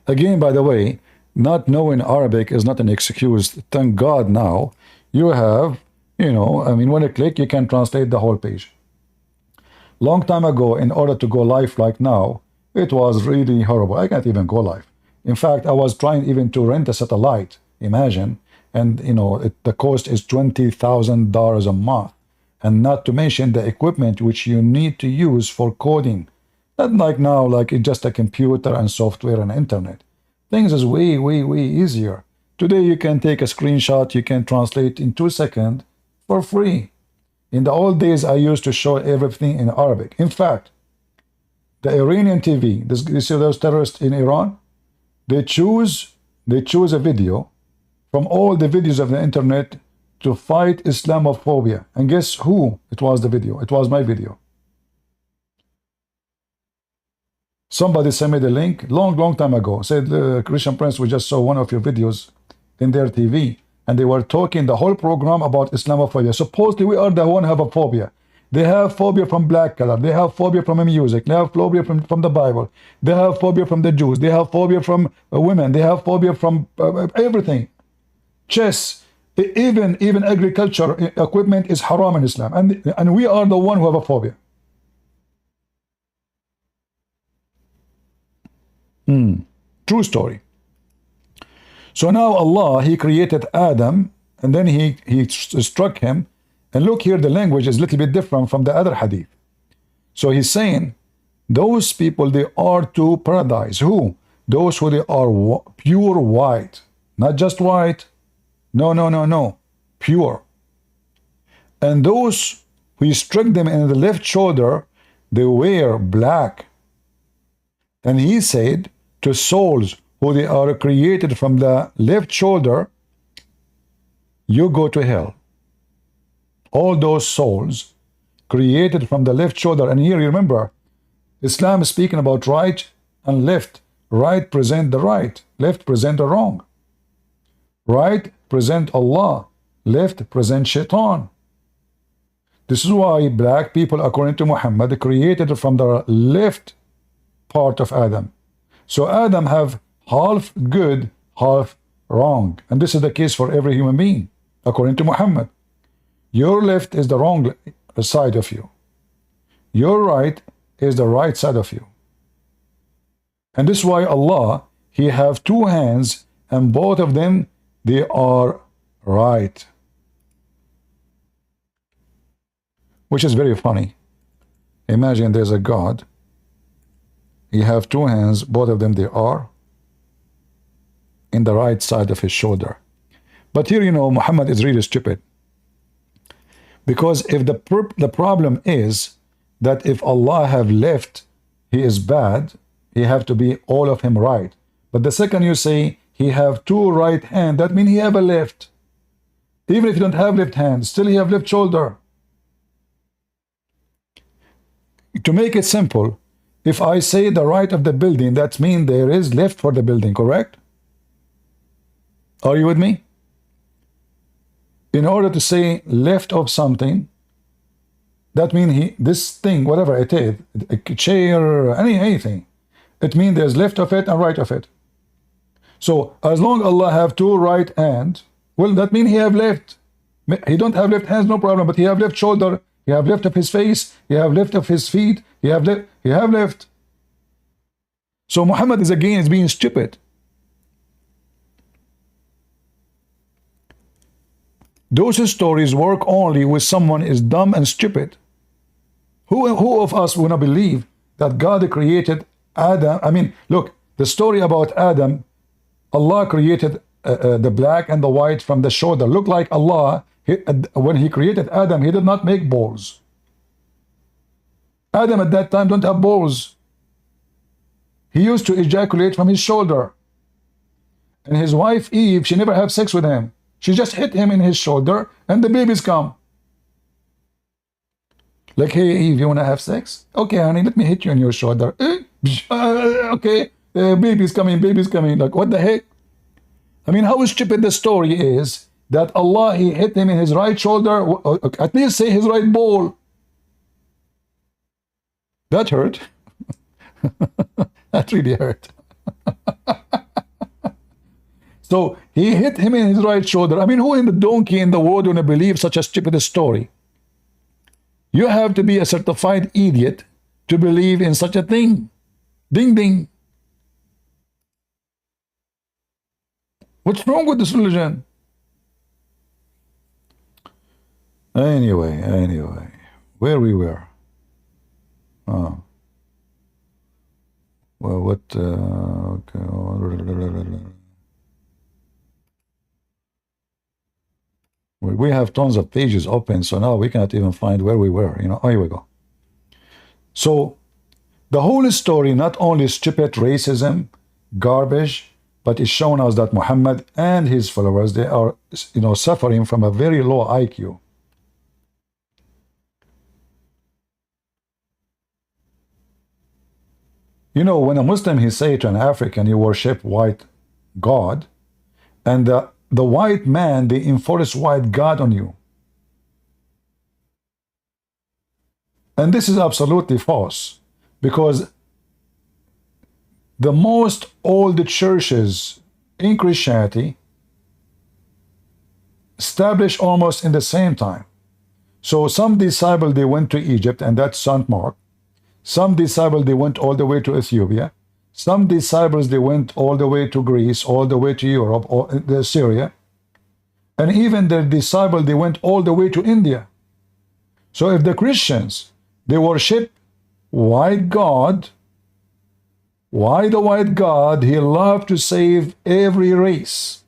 Again, by the way, not knowing Arabic is not an excuse. Thank God now you have, you know, I mean, when you click, you can translate the whole page. Long time ago, in order to go live like now, it was really horrible. I can't even go live. In fact, I was trying even to rent a satellite, imagine, and you know, the cost is $20,000 a month. And not to mention the equipment which you need to use for coding. Not like now, like it's just a computer and software and internet. Things is way, way, way easier. Today you can take a screenshot, you can translate in 2 seconds for free. In the old days, I used to show everything in Arabic. In fact, the Iranian TV, you see those terrorists in Iran? They choose a video from all the videos of the internet to fight Islamophobia. And guess who? It was the video. It was my video. Somebody sent me the link long time ago. Said, Christian Prince, we just saw one of your videos in their TV. And they were talking the whole program about Islamophobia. Supposedly we are the one who have a phobia. They have phobia from black color. They have phobia from music. They have phobia from the Bible. They have phobia from the Jews. They have phobia from women. They have phobia from everything. Chess. Even agriculture equipment is haram in Islam, and we are the one who have a phobia. True story. So now Allah, He created Adam, and then he struck him, and look here, the language is a little bit different from the other hadith. So He's saying those people, they are to paradise. Who? Those who they are pure white, not just white. No. Pure. And those who struck them in the left shoulder, they wear black. And He said to souls who they are created from the left shoulder, you go to hell. All those souls created from the left shoulder. And here, remember, Islam is speaking about right and left. Right present the right. Left present the wrong. Right present Allah, left present shaitan. This is why black people, according to Muhammad, created from the left part of Adam. So Adam have half good, half wrong. And this is the case for every human being, according to Muhammad. Your left is the wrong side of you. Your right is the right side of you. And this is why Allah, He have two hands, and both of them, they are right. Which is very funny. Imagine there's a God. He have two hands, both of them they are in the right side of His shoulder. But here, you know, Muhammad is really stupid. Because if the problem is that if Allah have left, He is bad, He have to be all of Him right. But the second you say, He have two right hand, that means He have a left. Even if you don't have left hand, still He have left shoulder. To make it simple, If I say the right of the building, that means there is left for the building, correct? Are you with me? In order to say left of something, that means this thing, whatever it is, a chair, anything, it means there's left of it and right of it. So as long as Allah have two right hands, well, that means he have left. He don't have left hands, no problem, but he have left shoulder, he have left of his face, he have left of his feet, he have left. So Muhammad is against being stupid. Those stories work only when someone is dumb and stupid. Who of us wanna believe that God created Adam? I mean, look, the story about Adam, Allah created the black and the white from the shoulder. Look like Allah, when he created Adam, he did not make balls. Adam at that time don't have balls. He used to ejaculate from his shoulder. And his wife Eve, she never had sex with him. She just hit him in his shoulder and the babies come. Like, hey Eve, you wanna have sex? Okay, honey, let me hit you on your shoulder. Okay, baby's coming, baby's coming. Like, what the heck? I mean, how stupid the story is that Allah, he hit him in his right shoulder, at least say his right ball. That hurt. That really hurt. So he hit him in his right shoulder. I mean, who in the donkey in the world wanna believe such a stupid story? You have to be a certified idiot to believe in such a thing. Ding ding. What's wrong with this religion? Anyway, where we were. Oh. Well, what? Okay. We have tons of pages open, so now we cannot even find where we were. You know, oh, here we go. So the whole story, not only stupid racism, garbage, but it's shown us that Muhammad and his followers, they are, you know, suffering from a very low IQ. You know, when a Muslim, he say to an African, you worship white God, and the white man, they enforce white God on you. And this is absolutely false, because the most old churches in Christianity established almost in the same time. So some disciples, they went to Egypt, and that's St. Mark. Some disciples, they went all the way to Ethiopia. Some disciples, they went all the way to Greece, all the way to Europe, or Syria. And even the disciples, they went all the way to India. So if the Christians, they worship white God, why the white God, he loved to save every race?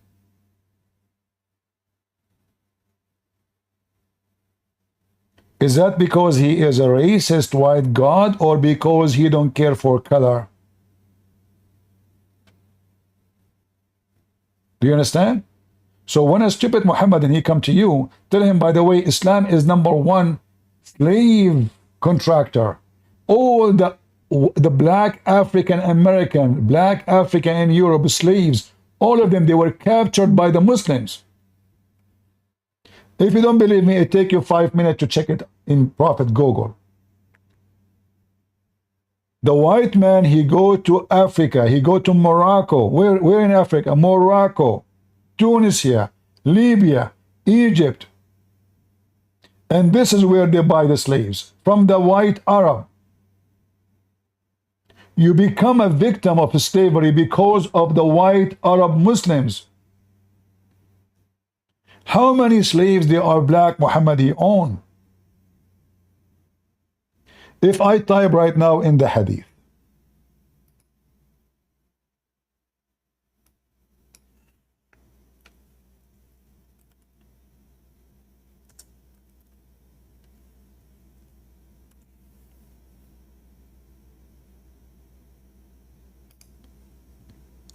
Is that because he is a racist white God, or because he don't care for color? Do you understand? So when a stupid Muhammadan, he come to you, tell him, by the way, Islam is #1 slave contractor. All the black African American, black African in Europe slaves, all of them, they were captured by the Muslims. If you don't believe me, it take you 5 minutes to check it in Prophet Google. The white man, he go to Africa, he go to Morocco. Where in Africa? Morocco, Tunisia, Libya, Egypt. And this is where they buy the slaves, from the white Arab. You become a victim of slavery because of the white Arab Muslims. How many slaves they are black Muhammadi own? If I type right now in the hadith,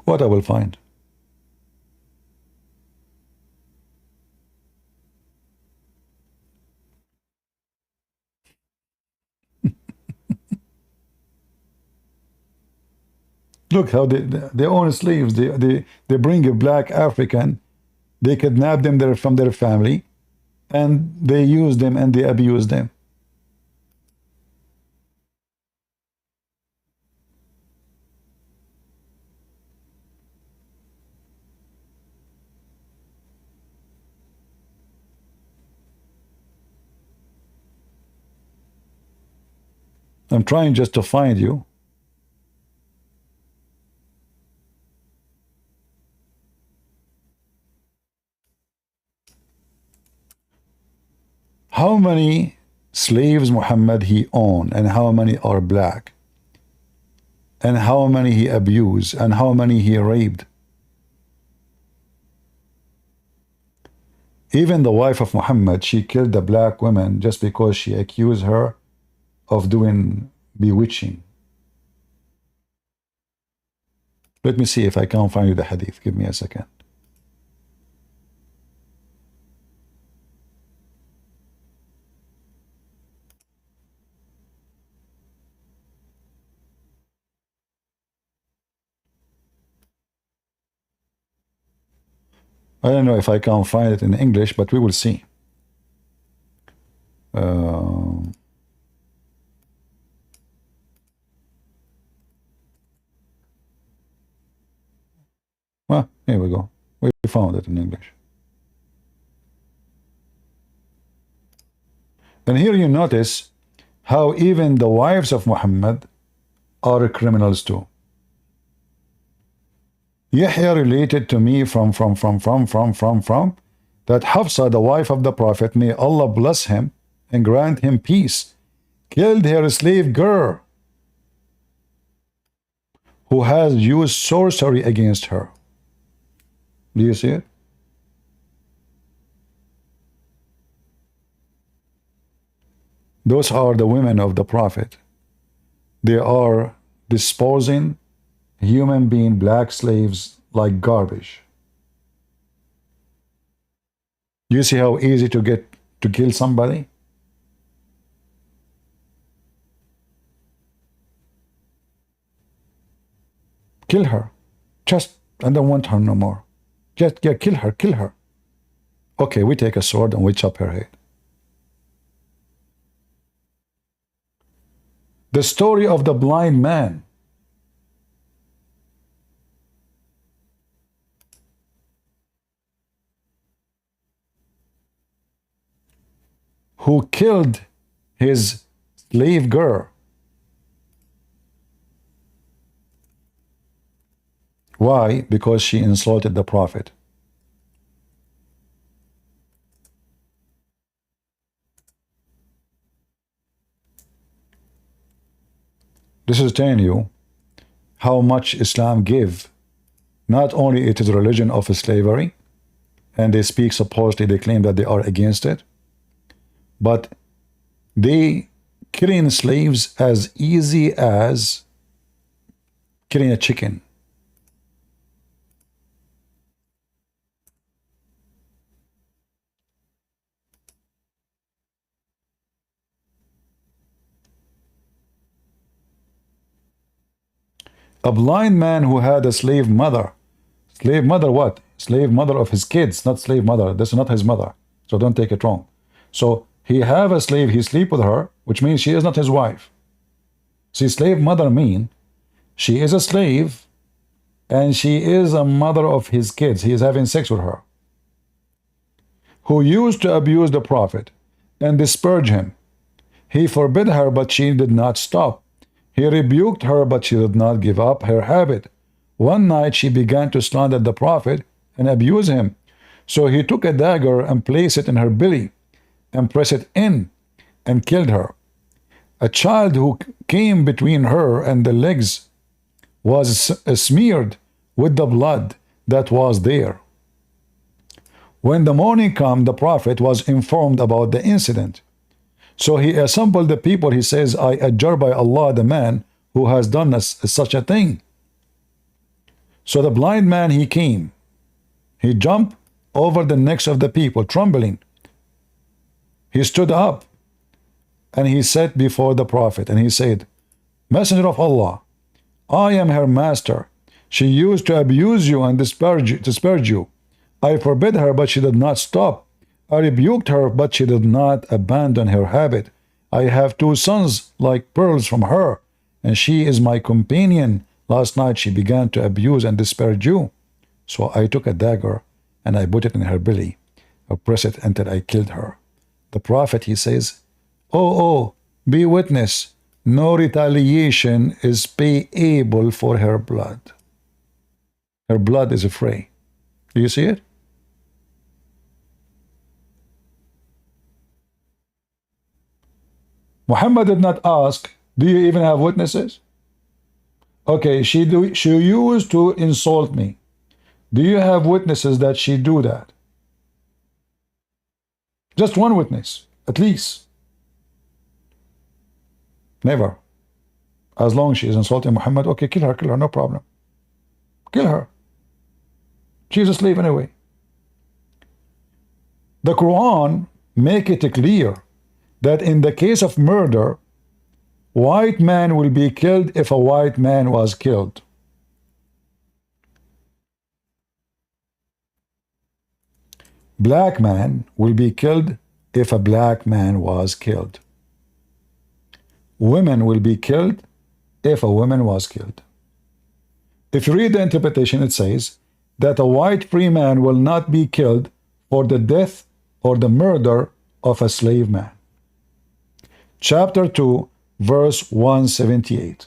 what I will find? Look how they own slaves. They bring a black African, they kidnap them from their family, and they use them and they abuse them. I'm trying just to find you. How many slaves Muhammad he owned, and how many are black, and how many he abused, and how many he raped. Even the wife of Muhammad, she killed the black woman just because she accused her of doing bewitching. Let me see if I can find you the hadith. Give me a second. I don't know if I can find it in English, but we will see. Well, here we go. We found it in English. And here you notice how even the wives of Muhammad are criminals too. Yahya related to me from that Hafsa, the wife of the Prophet, may Allah bless him and grant him peace, killed her slave girl who has used sorcery against her. Do you see it? Those are the women of the Prophet. They are disposing human being, black slaves, like garbage. Do you see how easy to get to kill somebody? Kill her. Just, I don't want her no more. Just, yeah, kill her, kill her. Okay, we take a sword and we chop her head. The story of the blind man. Who killed his slave girl. Why? Because she insulted the Prophet. This is telling you how much Islam give. Not only it is a religion of slavery, and they speak supposedly, they claim that they are against it, but they killing slaves as easy as killing a chicken. A blind man who had a slave mother. Slave mother what? Slave mother of his kids, not slave mother. This is not his mother. So don't take it wrong. So he have a slave, he sleep with her, which means she is not his wife. See, slave mother mean she is a slave and she is a mother of his kids. He is having sex with her. Who used to abuse the Prophet and disparage him. He forbid her, but she did not stop. He rebuked her, but she did not give up her habit. One night she began to slander the Prophet and abuse him. So he took a dagger and placed it in her belly and pressed it in and killed her. A child who came between her and the legs was smeared with the blood that was there. When the morning came, the Prophet was informed about the incident. So he assembled the people. He says, I adjure by Allah the man who has done such a thing. So the blind man, he came. He jumped over the necks of the people, trembling. He stood up and he sat before the Prophet and he said, Messenger of Allah, I am her master. She used to abuse you and disparage you. I forbid her, but she did not stop. I rebuked her, but she did not abandon her habit. I have 2 sons like pearls from her, and she is my companion. Last night she began to abuse and disparage you. So I took a dagger, and I put it in her belly. I pressed it until I killed her. The prophet, he says, oh, be witness. No retaliation is payable for her blood. Her blood is free. Do you see it? Muhammad did not ask, do you even have witnesses? Okay, she used to insult me. Do you have witnesses that she do that? Just one witness, at least. Never. As long as she is insulting Muhammad, okay, kill her, no problem. Kill her. She's a slave anyway. The Quran make it clear that in the case of murder, white man will be killed if a white man was killed. Black man will be killed if a black man was killed. Women will be killed if a woman was killed. If you read the interpretation, it says that a white free man will not be killed for the death or the murder of a slave man. Chapter 2, verse 178.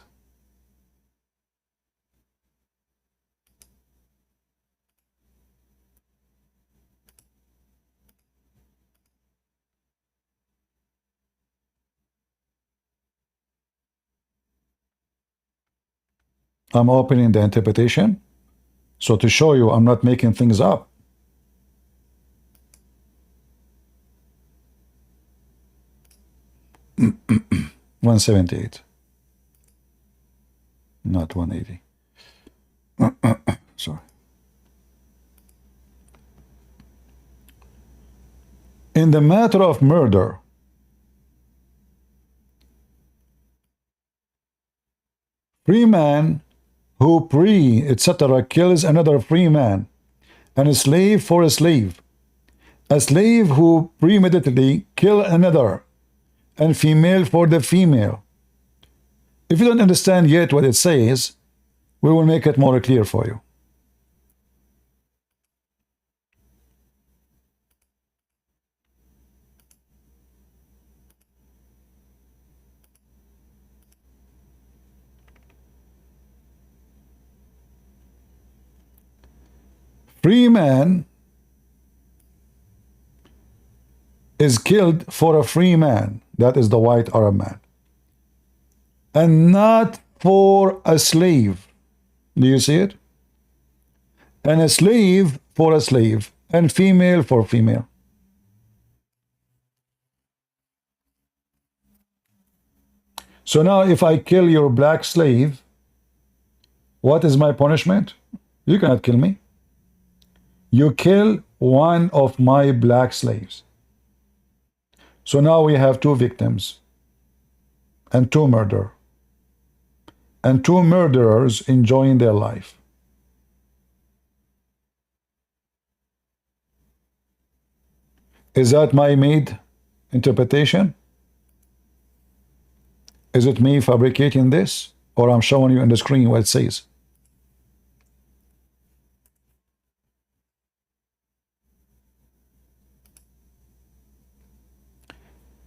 I'm opening the interpretation, so to show you I'm not making things up. $178, not $180. Sorry. In the matter of murder, free man who etc. kills another free man, and a slave for a slave, a slave who premeditatedly kill another, and female for the female. If you don't understand yet what it says, we will make it more clear for you. Free man is killed for a free man, that is the white Arab man, and not for a slave. Do you see it? And a slave for a slave, and female for female. So now if I kill your black slave, what is my punishment? You cannot kill me. You kill one of my black slaves. So now we have 2 victims and 2 murderers, and 2 murderers enjoying their life. Is that my made interpretation? Is it me fabricating this, or I'm showing you on the screen what it says?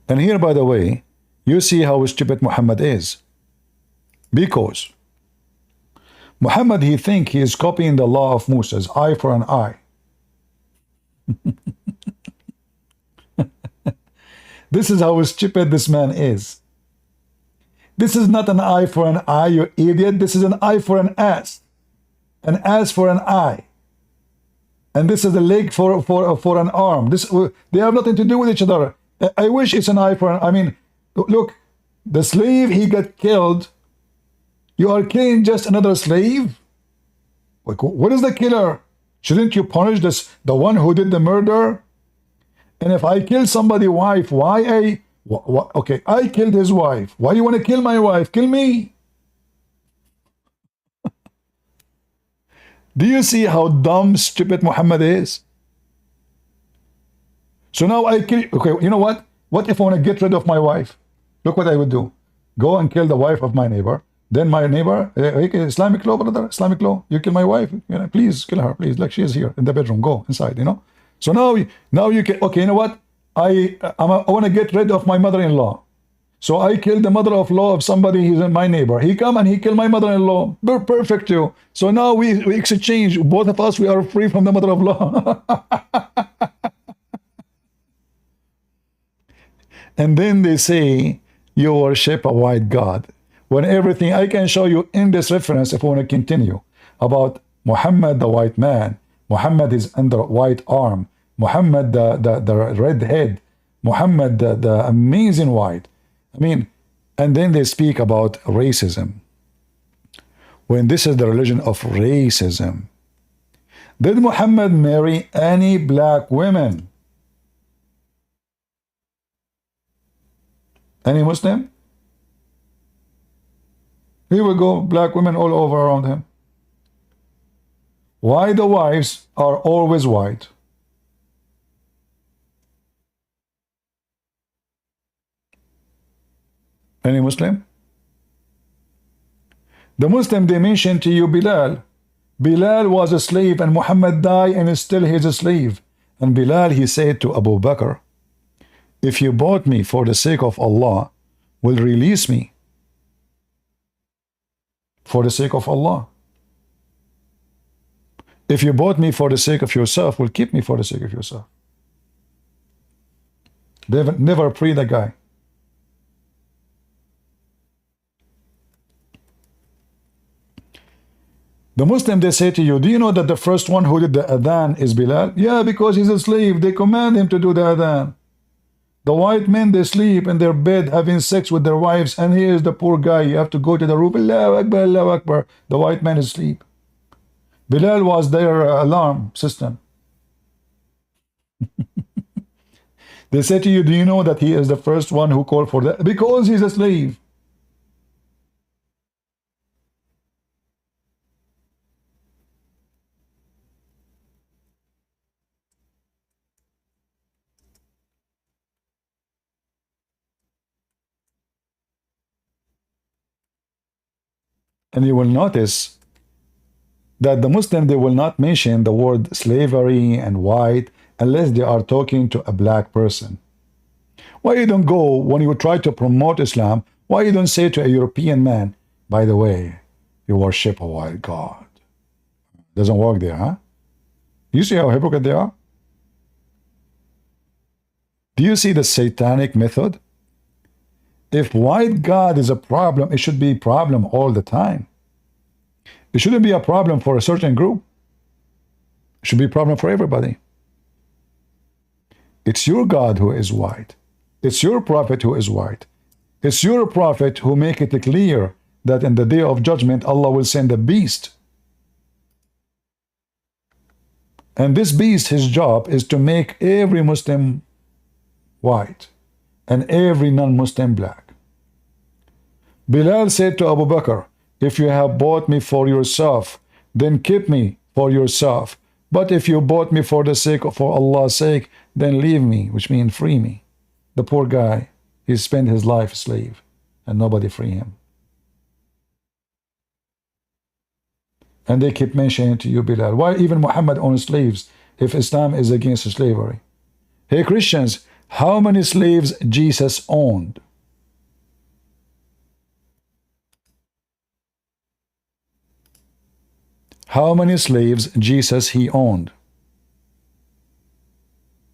And here, by the way, you see how stupid Muhammad is. Because Muhammad, he thinks he is copying the law of Moses, eye for an eye. This is how stupid this man is. This is not an eye for an eye, you idiot. This is an eye for an ass for an eye. And this is a leg for an arm. They have nothing to do with each other. I wish it's an eye for an eye. I mean, look, the slave, he got killed. You are killing just another slave? Like, what is the killer? Shouldn't you punish the one who did the murder? And if I kill somebody's wife, okay, I killed his wife. Why you want to kill my wife? Kill me. Do you see how dumb, stupid Muhammad is? So now I kill. Okay, you know what? What if I want to get rid of my wife? Look what I would do. Go and kill the wife of my neighbor. Then my neighbor, Islamic law, brother, Islamic law. You kill my wife, please kill her, please. Like she is here in the bedroom. Go inside, So now you can. Okay, you know what? I want to get rid of my mother-in-law. So I kill the mother-in-law of somebody. He's my neighbor. He come and he kill my mother-in-law. We're perfect too. So now we exchange. Both of us, we are free from the mother-in-law. And then they say, you worship a white God. When everything, I can show you in this reference, if I want to continue, about Muhammad, the white man. Muhammad is under white arm. Muhammad, the red head. Muhammad, the amazing white. I mean, and then they speak about racism. When this is the religion of racism. Did Muhammad marry any black women? Any Muslim? Here we go, black women all over around him. Why the wives are always white? Any Muslim? The Muslim, they mentioned to you Bilal. Bilal was a slave and Muhammad died and still he's a slave. And Bilal, he said to Abu Bakr, if you bought me for the sake of Allah, will release me for the sake of Allah. If you bought me for the sake of yourself, will keep me for the sake of yourself. They never free the guy. The Muslim, they say to you, do you know that the first one who did the adhan is Bilal? Yeah, because he's a slave. They command him to do the adhan. The white men, they sleep in their bed having sex with their wives, and he is the poor guy. You have to go to the roof. Allahu Akbar, Allahu Akbar. The white man is asleep. Bilal was their alarm system. They say to you, do you know that he is the first one who called for that? Because he's a slave. And you will notice that the Muslim, they will not mention the word slavery and white unless they are talking to a black person. Why you don't go, when you try to promote Islam, why you don't say to a European man, by the way, you worship a white God? Doesn't work there, huh? You see how hypocrite they are? Do you see the satanic method? If white God is a problem, it should be a problem all the time. It shouldn't be a problem for a certain group. It should be a problem for everybody. It's your God who is white. It's your prophet who is white. It's your prophet who make it clear that in the day of judgment, Allah will send a beast. And this beast, his job is to make every Muslim white and every non-Muslim black. Bilal said to Abu Bakr, if you have bought me for yourself, then keep me for yourself. But if you bought me for the sake of, for Allah's sake, then leave me, which means free me. The poor guy, he spent his life a slave, and nobody free him. And they keep mentioning to you, Bilal, why even Muhammad owns slaves if Islam is against slavery? Hey Christians, how many slaves Jesus owned? How many slaves Jesus he owned?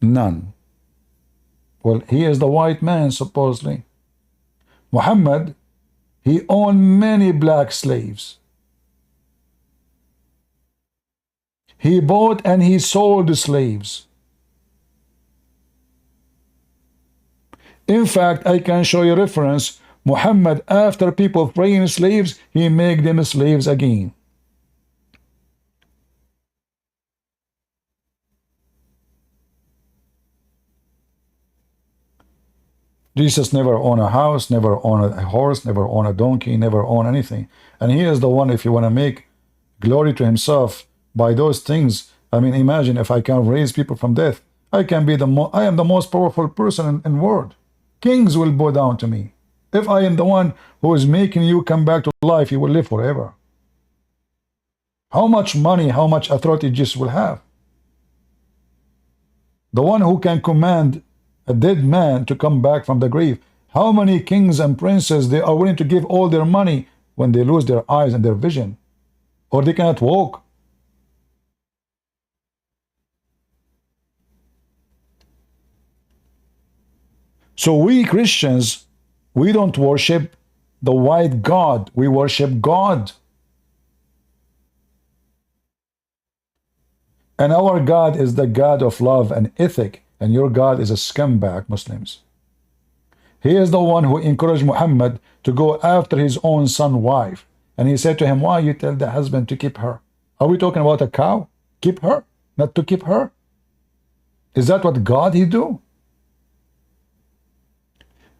None. Well, he is the white man, supposedly. Muhammad, he owned many black slaves. He bought and he sold the slaves. In fact, I can show you a reference. Muhammad, after people freeing slaves, he made them slaves again. Jesus never owned a house, never owned a horse, never owned a donkey, never owned anything. And he is the one, if you want to make glory to himself, by those things. I mean, imagine if I can raise people from death. I can be I am the most powerful person in world. Kings will bow down to me. If I am the one who is making you come back to life, you will live forever. How much money, how much authority Jesus will have? The one who can command a dead man to come back from the grave. How many kings and princes they are willing to give all their money when they lose their eyes and their vision, or they cannot walk? So we Christians, we don't worship the white God, we worship God. And our God is the God of love and ethic, and your God is a scumbag, Muslims. He is the one who encouraged Muhammad to go after his own son's wife. And he said to him, why you tell the husband to keep her? Are we talking about a cow? Keep her, not to keep her? Is that what God he do?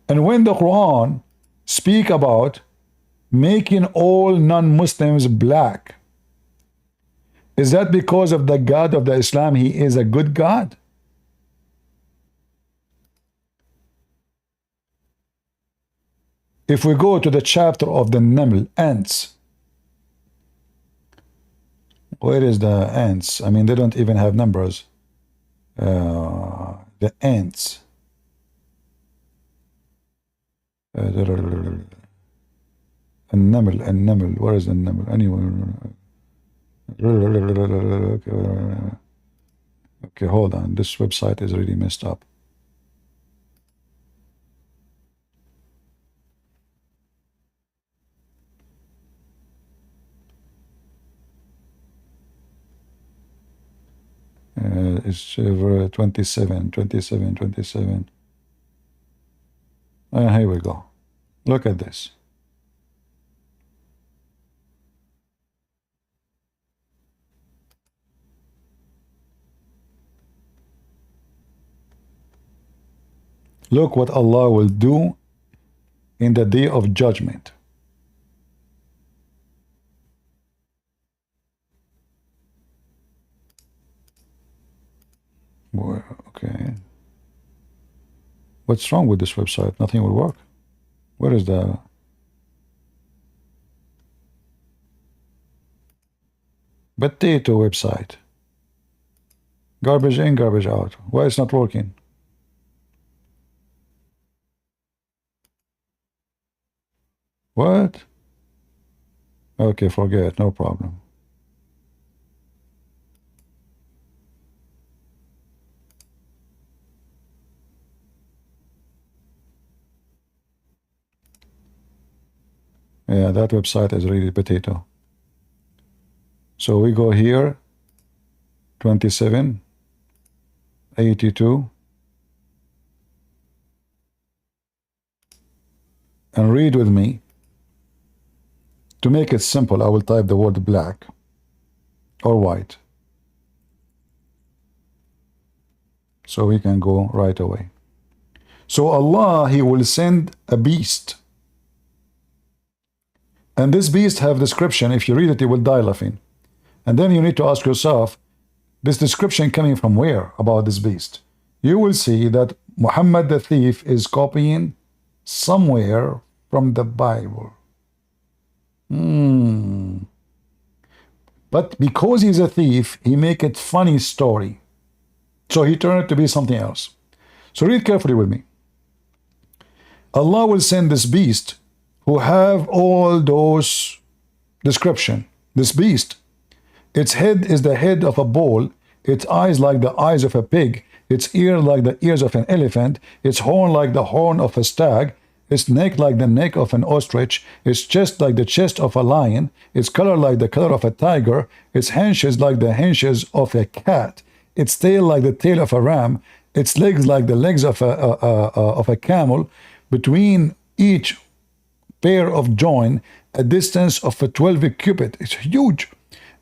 And when the Quran speak about making all non-Muslims black, is that because of the God of the Islam, he is a good God? If we go to the chapter of the Naml, ants, where is the ants? I mean, they don't even have numbers. The ants. النمل, where is the Naml? Anyway. Okay, hold on. This website is really messed up. It's 27. Here we go. Look at this. Look what Allah will do in the day of judgment. Well, okay. What's wrong with this website? Nothing will work. Where is the... potato website? Garbage in, garbage out. Why it's not working? What? Okay, forget, no problem. Yeah, that website is really potato. So we go here, 27, 82, and read with me. To make it simple, I will type the word black or white. So we can go right away. So Allah, he will send a beast. And this beast have description. If you read it, you will die laughing. And then you need to ask yourself, this description coming from where about this beast? You will see that Muhammad the thief is copying somewhere from the Bible. But because he's a thief, he make it funny story. So he turned it to be something else. So read carefully with me. Allah will send this beast who have all those description. This beast, its head is the head of a bull, its eyes like the eyes of a pig, its ear like the ears of an elephant, its horn like the horn of a stag, its neck like the neck of an ostrich, its chest like the chest of a lion, its color like the color of a tiger, its haunches like the haunches of a cat, its tail like the tail of a ram, its legs like the legs of a camel, between each pair of joint a distance of 12 cubit. It's huge.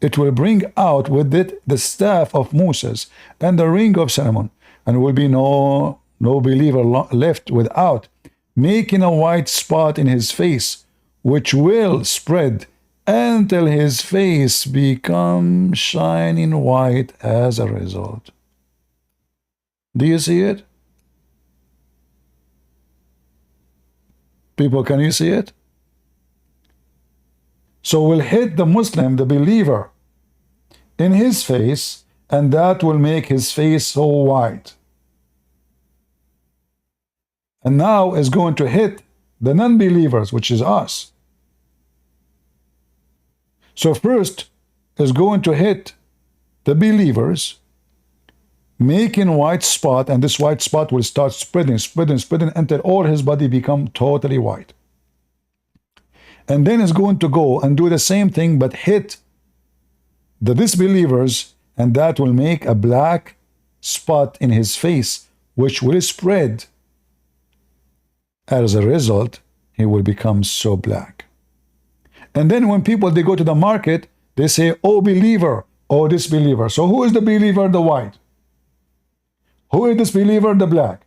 It will bring out with it the staff of Moses and the ring of Solomon, and will be no believer left without, making a white spot in his face, which will spread until his face becomes shining white as a result. Do you see it? People, can you see it? So we'll hit the Muslim, the believer, in his face, and that will make his face so white. And now is going to hit the non-believers, which is us. So first is going to hit the believers, making white spot, and this white spot will start spreading until all his body become totally white. And then is going to go and do the same thing, but hit the disbelievers, and that will make a black spot in his face, which will spread. As a result, he will become so black. And then when people, they go to the market, they say, oh believer, oh disbeliever. So who is the believer? The white. Who is disbeliever? The black.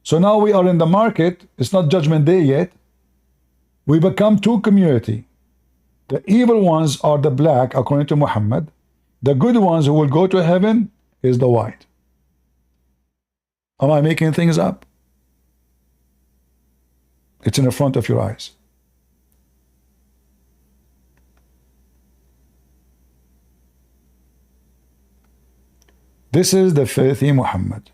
So now we are in the market. It's not judgment day yet. We become two community. The evil ones are the black, according to Muhammad. The good ones who will go to heaven is the white. Am I making things up? It's in the front of your eyes. This is the filthy Muhammad.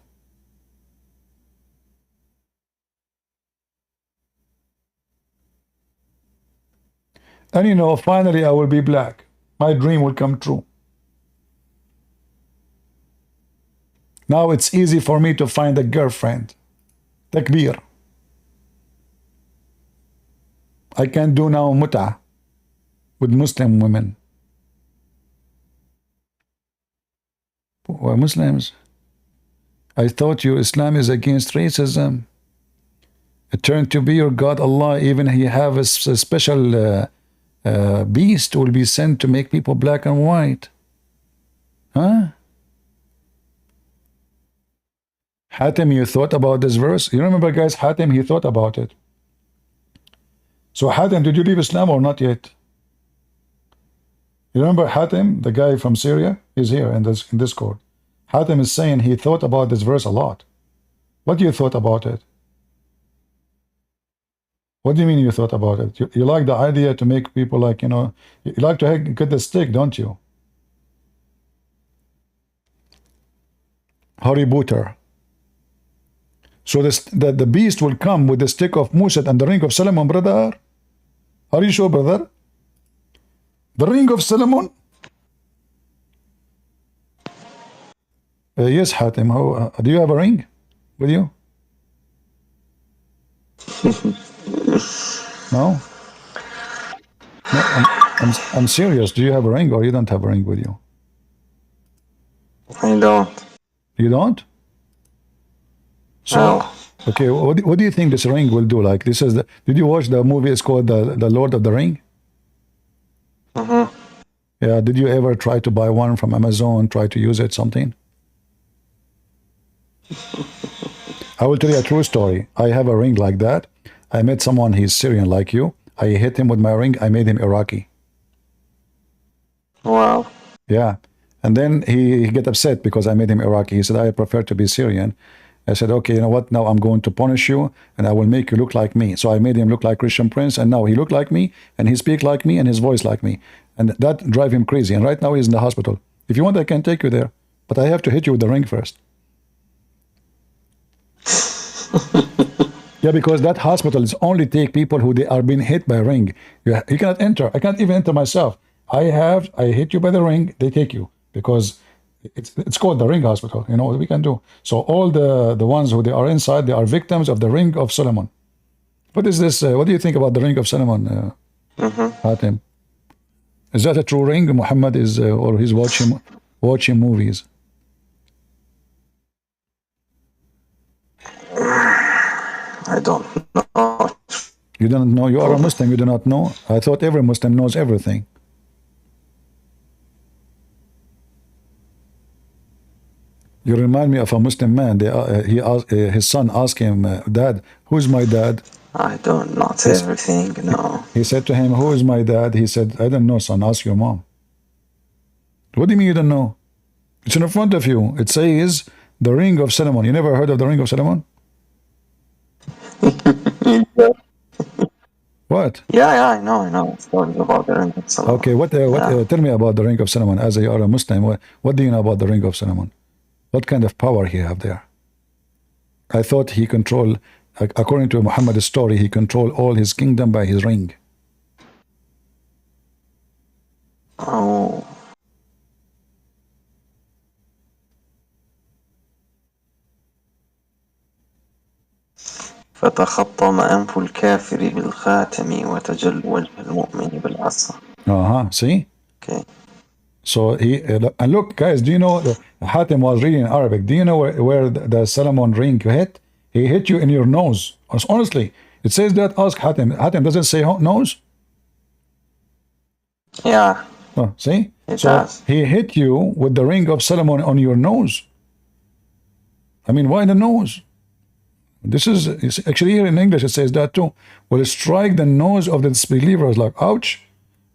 And you know, finally I will be black. My dream will come true. Now it's easy for me to find a girlfriend. Takbir. I can do now mut'ah with Muslim women. Why Muslims? I thought your Islam is against racism. It turned to be your God Allah. Even He have a special beast will be sent to make people black and white. Huh? Hatim, you thought about this verse? You remember, guys, Hatim, he thought about it. So Hatim, did you leave Islam or not yet? You remember Hatim, the guy from Syria? He's here in Discord. Hatim is saying he thought about this verse a lot. What do you thought about it? What do you mean you thought about it? You like the idea to make people like, you know, you like to get the stick, don't you? Harry Potter. So the beast will come with the stick of Musa and the ring of Solomon, brother. Are you sure, brother? The ring of Solomon? Yes, Hatim. Do you have a ring with you? No? No, I'm serious. Do you have a ring or you don't have a ring with you? I don't. You don't? So, No. okay, what do you think this ring will do? Like, this is the, did you watch the movie? It's called the Lord of the Ring? Mm-hmm. Yeah, did you ever try to buy one from Amazon, try to use it, something? I will tell you a true story. I have a ring like that. I met someone, he's Syrian like you. I hit him with my ring. I made him Iraqi. Wow. Yeah. And then he get upset because I made him Iraqi. He said, I prefer to be Syrian. I said, okay, you know what? Now I'm going to punish you and I will make you look like me. So I made him look like Christian Prince, and now he look like me and he speak like me and his voice like me. And that drive him crazy. And right now he's in the hospital. If you want, I can take you there. But I have to hit you with the ring first. Yeah, because that hospital is only take people who they are being hit by a ring. You cannot enter. I can't even enter myself. I hit you by the ring, they take you. Because it's called the ring hospital. You know what we can do. So all the ones who they are inside, they are victims of the ring of Solomon. What is this? What do you think about the ring of Solomon, Hatim? Is that a true ring? Muhammad is, or he's watching movies? I don't know. You don't know? You are a Muslim. You do not know? I thought every Muslim knows everything. You remind me of a Muslim man. His son asked him, Dad, who's my dad? I don't, not everything, no. He said to him, who is my dad? He said, I don't know, son, ask your mom. What do you mean you don't know? It's in front of you. It says the Ring of Solomon. You never heard of the Ring of Solomon? What? Yeah, I know. Stories about the Ring of Solomon. Okay, tell me about the Ring of Solomon. As you are a Muslim, what do you know about the Ring of Solomon? What kind of power he have there? I thought he controlled, according to Muhammad's story, he controlled all his kingdom by his ring. Oh. فتخطم أنف الكافر بالخاتم وتجل وجه المؤمن بالعصا. See? Okay. So and look, guys, do you know Hatim was reading in Arabic? Do you know where the Solomon ring hit? He hit you in your nose. Honestly, it says that. Ask Hatim. Hatim doesn't say nose. Yeah. Oh, see? It so does. He hit you with the ring of Solomon on your nose. I mean, why the nose? This is actually here in English. It says that too. Will strike the nose of the disbelievers. Like, ouch!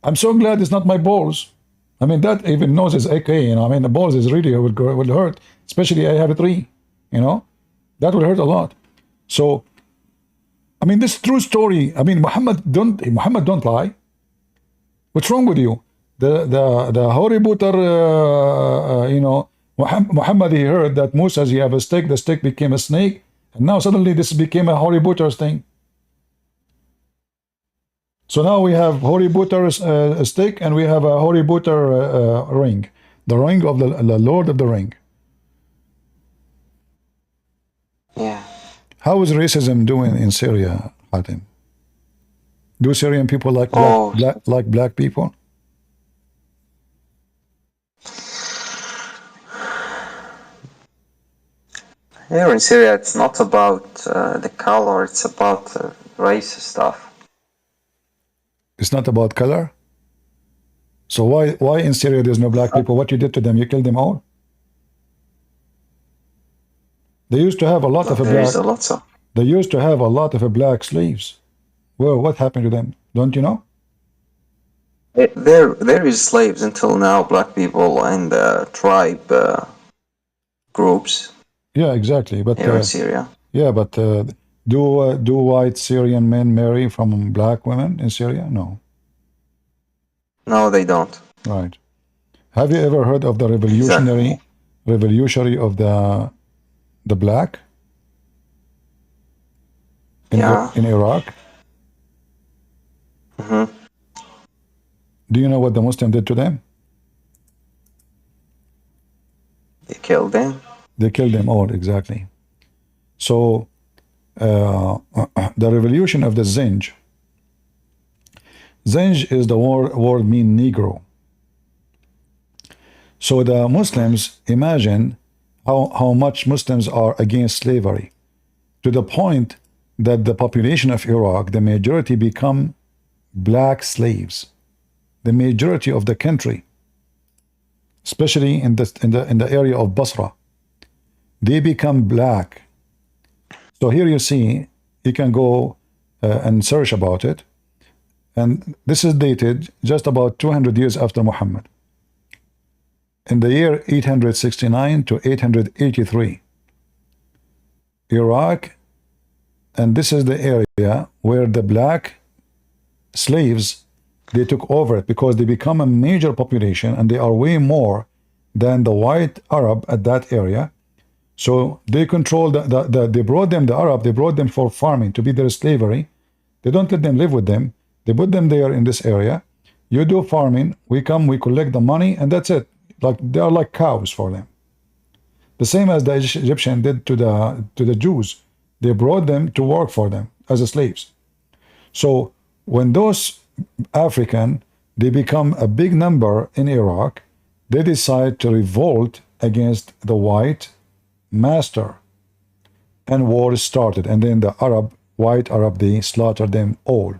I'm so glad it's not my balls. I mean, that even nose is okay. You know, I mean, the balls is really will hurt. Especially I have 3. You know, that will hurt a lot. So, I mean, this true story. I mean, Muhammad don't lie. What's wrong with you? The Holy Butter, you know, Muhammad, he heard that Musa, he have a stick. The stick became a snake. And now suddenly this became a Holy Butter's thing. So now we have Holy Butter's stick and we have a Holy Butter ring. The ring of the Lord of the Ring. Yeah. How is racism doing in Syria, Hatim? Do Syrian people like black people? Here in Syria, it's not about the color, it's about race stuff. It's not about color? So why in Syria there's no black people? What you did to them? You killed them all? They used to have a lot of black. They used to have a lot of black slaves. Well, what happened to them? Don't you know? There is slaves until now, black people and tribe groups. Yeah, exactly. But here in Syria. Yeah, but do white Syrian men marry from black women in Syria? No. No, they don't. Right. Have you ever heard of the revolutionary of the black in Iraq? Mm-hmm. Do you know what the Muslim did to them? They killed them. They killed them all, exactly. So the revolution of the Zinj. Zinj is the word mean Negro. So the Muslims, imagine how much Muslims are against slavery, to the point that the population of Iraq, the majority become black slaves. The majority of the country, especially in the area of Basra, they become black. So here you see, you can go and search about it. And this is dated just about 200 years after Muhammad. In the year 869 to 883, Iraq, and this is the area where the black slaves, they took over it because they become a major population and they are way more than the white Arab at that area. So they control they brought them, the Arab, they brought them for farming, to be their slavery. They don't let them live with them. They put them there in this area. You do farming, we come, we collect the money, and that's it. Like they are like cows for them. The same as the Egyptian did to the Jews. They brought them to work for them as slaves. So when those African, they become a big number in Iraq, they decide to revolt against the white master, and war started. And then the white Arab, they slaughtered them all.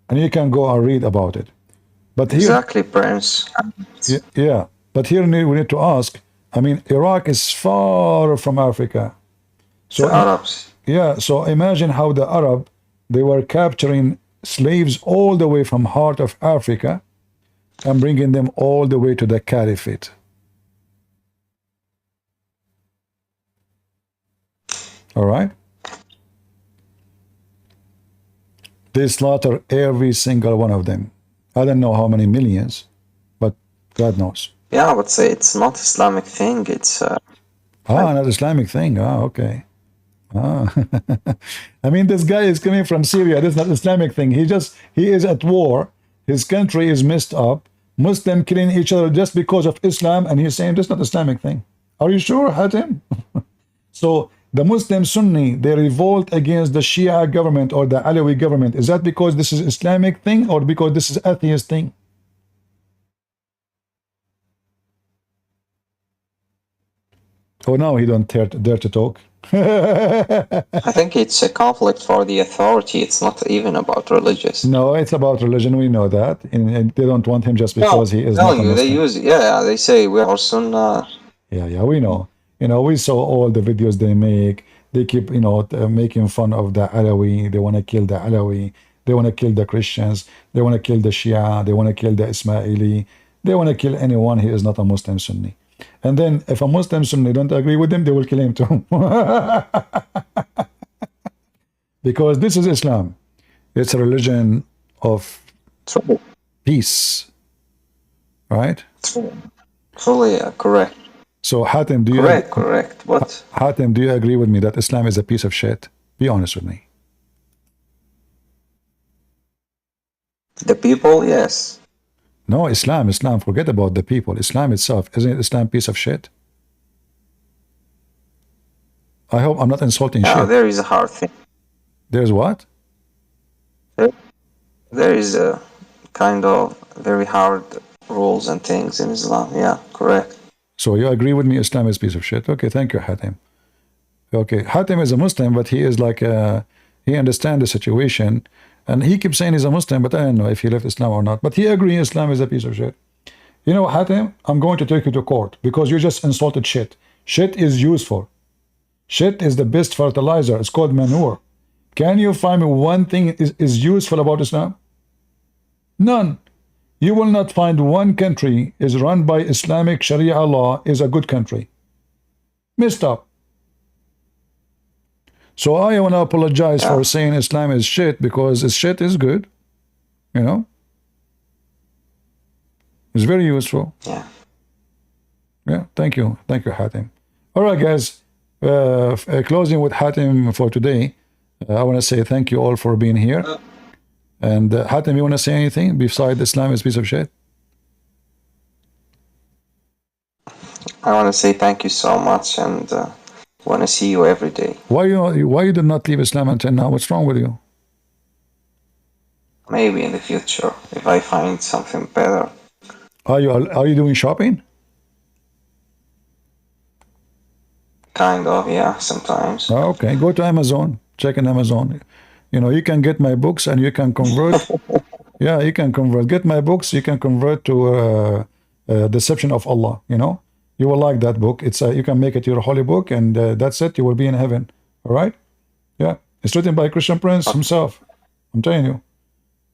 And you can go and read about it. But here, exactly, Prince. Yeah, but here we need to ask, I mean, Iraq is far from Africa. So The Arabs. yeah, so imagine how the Arab, they were capturing slaves all the way from heart of Africa and bringing them all the way to the caliphate. All right? They slaughter every single one of them. I don't know how many millions, but God knows. Yeah, but say it's not Islamic thing. It's Not Islamic thing. Okay. I mean, this guy is coming from Syria. This is not Islamic thing. He is at war. His country is messed up. Muslim killing each other just because of Islam, and he's saying this is not Islamic thing. Are you sure, Hatim? So the Muslim Sunni, they revolt against the Shia government or the Alawi government. Is that because this is Islamic thing or because this is atheist thing? Oh, now he don't dare to talk. I think it's a conflict for the authority. It's not even about religious. No, it's about religion. We know that, and they don't want him just because he is not a Muslim. They use they say we are Sunnah. Yeah, we know. We saw all the videos they make. They keep, making fun of the Alawi. They want to kill the Alawi. They want to kill the Christians. They want to kill the Shia. They want to kill the Ismaili. They want to kill anyone who is not a Muslim Sunni. And then if a Muslim Sunni don't agree with them, they will kill him too. Because this is Islam. It's a religion of peace. Right? Fully correct. So Hatim, do you correct. What? Hatim, do you agree with me that Islam is a piece of shit? Be honest with me. The people, yes. No, Islam, forget about the people. Islam itself, isn't Islam piece of shit? I hope I'm not insulting shit. There is a hard thing. There's what? There is a kind of very hard rules and things in Islam. Yeah, correct. So you agree with me Islam is piece of shit? Okay, thank you, Hatim. Okay, Hatim is a Muslim, but he is like, he understands the situation. And he keeps saying he's a Muslim, but I don't know if he left Islam or not. But he agrees Islam is a piece of shit. You know, Hatim, I'm going to take you to court because you just insulted shit. Shit is useful. Shit is the best fertilizer. It's called manure. Can you find me one thing is useful about Islam? None. You will not find one country is run by Islamic Sharia law is a good country. Messed up. So I want to apologize for saying Islam is shit because shit is good. It's very useful. Yeah, thank you. Thank you, Hatim. All right, guys. Closing with Hatim for today. I want to say thank you all for being here. And Hatim, you want to say anything besides Islam is a piece of shit? I want to say thank you so much and want to see you every day. Why you did not leave Islam until now? What's wrong with you? Maybe in the future, if I find something better. Are you doing shopping? Kind of, yeah, sometimes. Okay, go to Amazon. Check in Amazon. You can get my books and you can convert. Yeah, you can convert. Get my books. You can convert to Deception of Allah. You will like that book. It's you can make it your holy book, and that's it. You will be in heaven. All right? Yeah, it's written by Christian Prince himself. I'm telling you,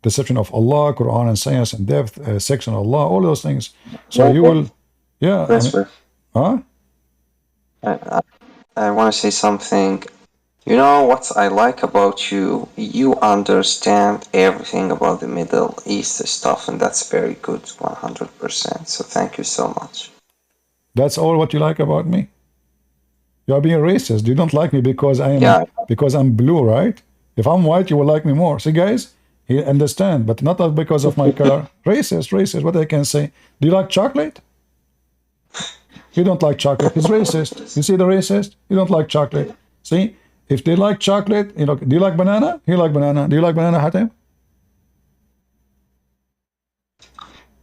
Deception of Allah, Quran and Science and Depth, Section of Allah, all those things. So you will, yeah. I want to say something. You know what I like about you? You understand everything about the Middle East stuff, and that's very good, 100%. So thank you so much. That's all what you like about me? You're being racist. You don't like me because because I'm blue, right? If I'm white, you will like me more. See, guys, he understand, but not because of my color. Racist. What I can say? Do you like chocolate? You don't like chocolate. He's racist. You see the racist? You don't like chocolate. See, if they like chocolate, do you like banana? You like banana. Do you like banana, Hatim?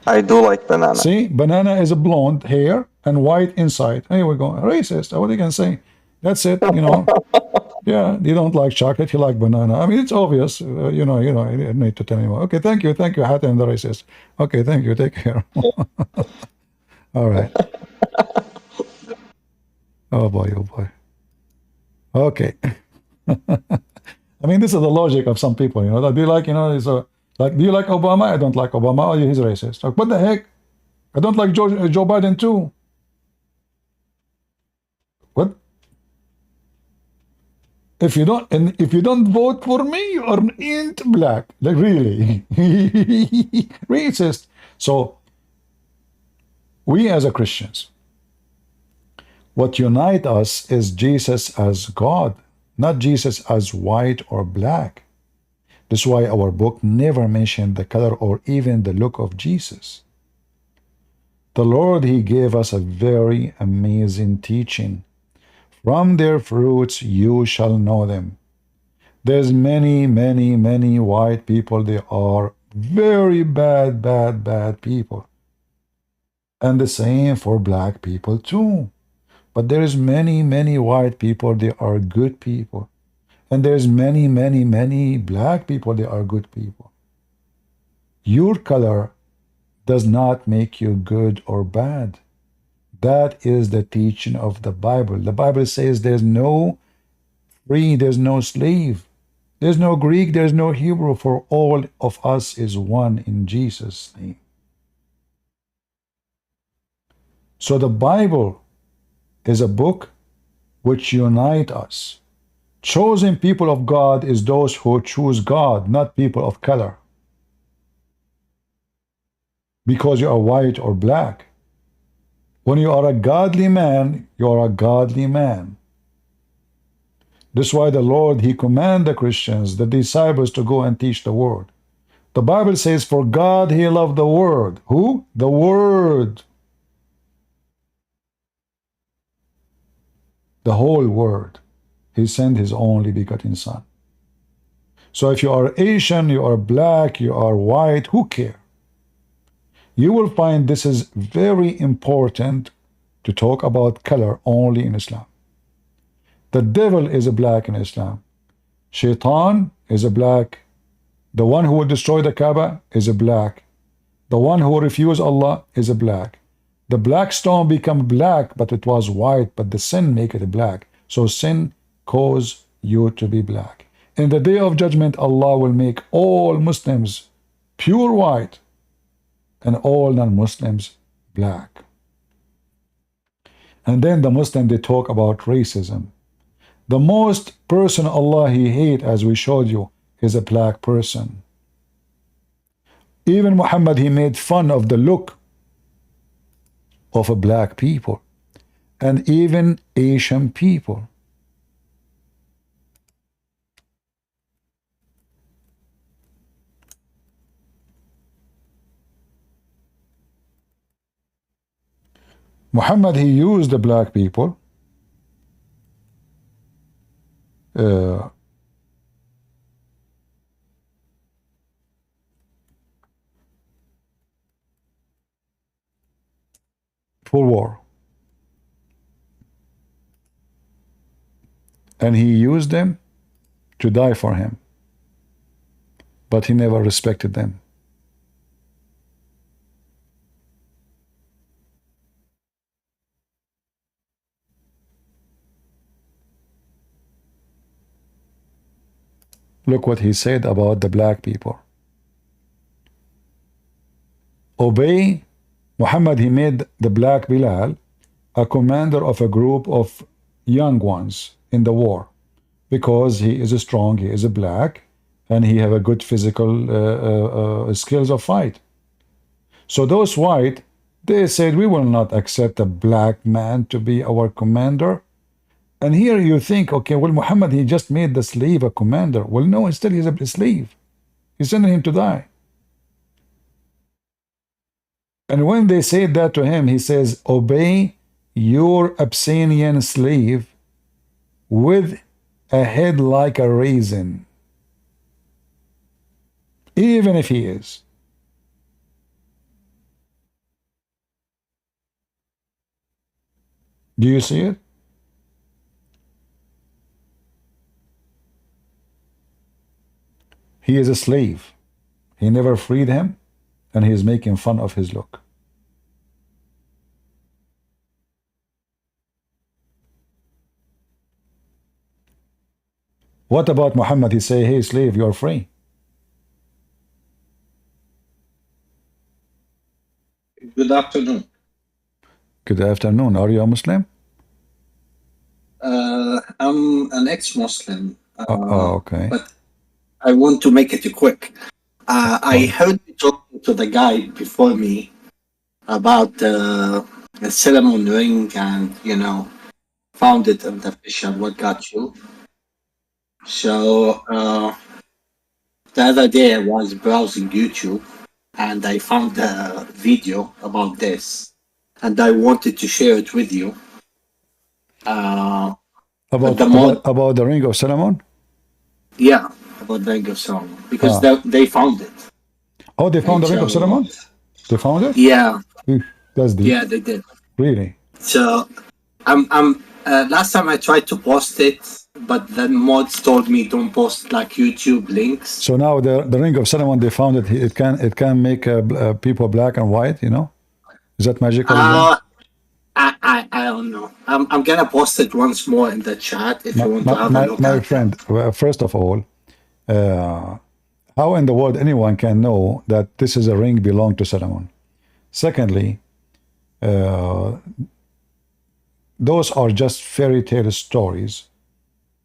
I do like banana. See, banana is a blonde hair and white inside. Here we go. Racist. What you can say? That's it. Yeah, you don't like chocolate. You like banana. I mean, it's obvious. You don't need to tell me more. Okay, thank you, Hatim, the racist. Okay, thank you. Take care. All right. Oh boy. Okay. I mean, this is the logic of some people, you know. That do you like, you know, like, do you like Obama? I don't like Obama. Oh, he's racist. Like, what the heck? I don't like Joe Biden too. What? If you don't vote for me, you ain't black. Like, really? Racist. So we as a Christians, what unite us is Jesus as God, not Jesus as white or black. That's why our book never mentioned the color or even the look of Jesus. The Lord, He gave us a very amazing teaching. From their fruits you shall know them. There's many, many, many white people. They are very bad, bad, bad people. And the same for black people too. But there's many, many white people. They are good people. And there's many, many, many black people. They are good people. Your color does not make you good or bad. That is the teaching of the Bible. The Bible says there's no free, there's no slave. There's no Greek, there's no Hebrew, for all of us is one in Jesus' name. So the Bible is a book which unites us. Chosen people of God is those who choose God, not people of color. Because you are white or black. When you are a godly man, you are a godly man. That's why the Lord, He commanded the Christians, the disciples, to go and teach the word. The Bible says, for God, He loved the word. Who? The word. The whole word. He sent His only begotten Son. So if you are Asian, you are black, you are white, who cares? You will find this is very important to talk about color only in Islam. The devil is a black in Islam. Shaitan is a black. The one who will destroy the Kaaba is a black. The one who will refuse Allah is a black. The black stone become black, but it was white, but the sin make it black. So sin cause you to be black. In the day of judgment, Allah will make all Muslims pure white and all non-Muslims black. And then the Muslim, they talk about racism. The most person Allah He hate, as we showed you, is a black person. Even Muhammad, he made fun of the look of a black people and even Asian people. Muhammad, he used the black people for war. And he used them to die for him. But he never respected them. Look what he said about the black people. Obey Muhammad, he made the black Bilal a commander of a group of young ones in the war because he is strong, he is a black, and he have a good physical skills of fight. So those white, they said, we will not accept a black man to be our commander. And here you think, okay, well, Muhammad, he just made the slave a commander. Well, no, still he's a slave. He's sending him to die. And when they said that to him, he says, obey your Abyssinian slave with a head like a raisin, even if he is. Do you see it? He is a slave. He never freed him, and he is making fun of his look. What about Muhammad? He say, hey, slave, you are free. Good afternoon. Good afternoon. Are you a Muslim? I'm an ex-Muslim, Okay. but I want to make it quick. I heard you talking to the guy before me about the cinnamon ring and, found it in the fish and what got you. So the other day I was browsing YouTube and I found a video about this and I wanted to share it with you. About the Ring of Solomon? Yeah, about the Ring of Solomon because they found it. Oh, they found the Ring of Solomon? They found it? Yeah. That's deep. Yeah, they did. Really? So I'm last time I tried to post it, but then mods told me don't post like YouTube links. So now the Ring of Solomon, they found it. It can make people black and white. Is that magical? I don't know. I'm gonna post it once more in the chat if you want to have a look. My friend, first of all, how in the world anyone can know that this is a ring belonged to Solomon? Secondly, those are just fairy tale stories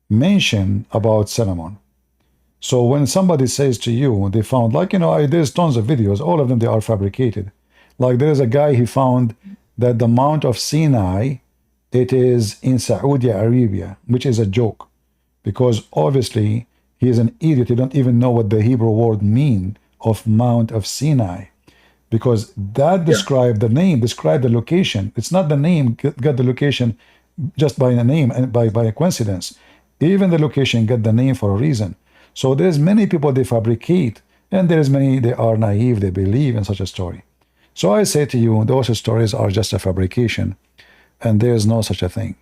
mention about Solomon. So when somebody says to you, they found, like, there's tons of videos, all of them, they are fabricated. Like there is a guy, he found that the Mount of Sinai, it is in Saudi Arabia, which is a joke, because obviously he is an idiot. He don't even know what the Hebrew word mean of Mount of Sinai, because that describe the name, describe the location. It's not the name got the location just by a name and by a coincidence. Even the location get the name for a reason. So there's many people they fabricate, and there's many they are naive, they believe in such a story. So I say to you, those stories are just a fabrication, and there's no such a thing.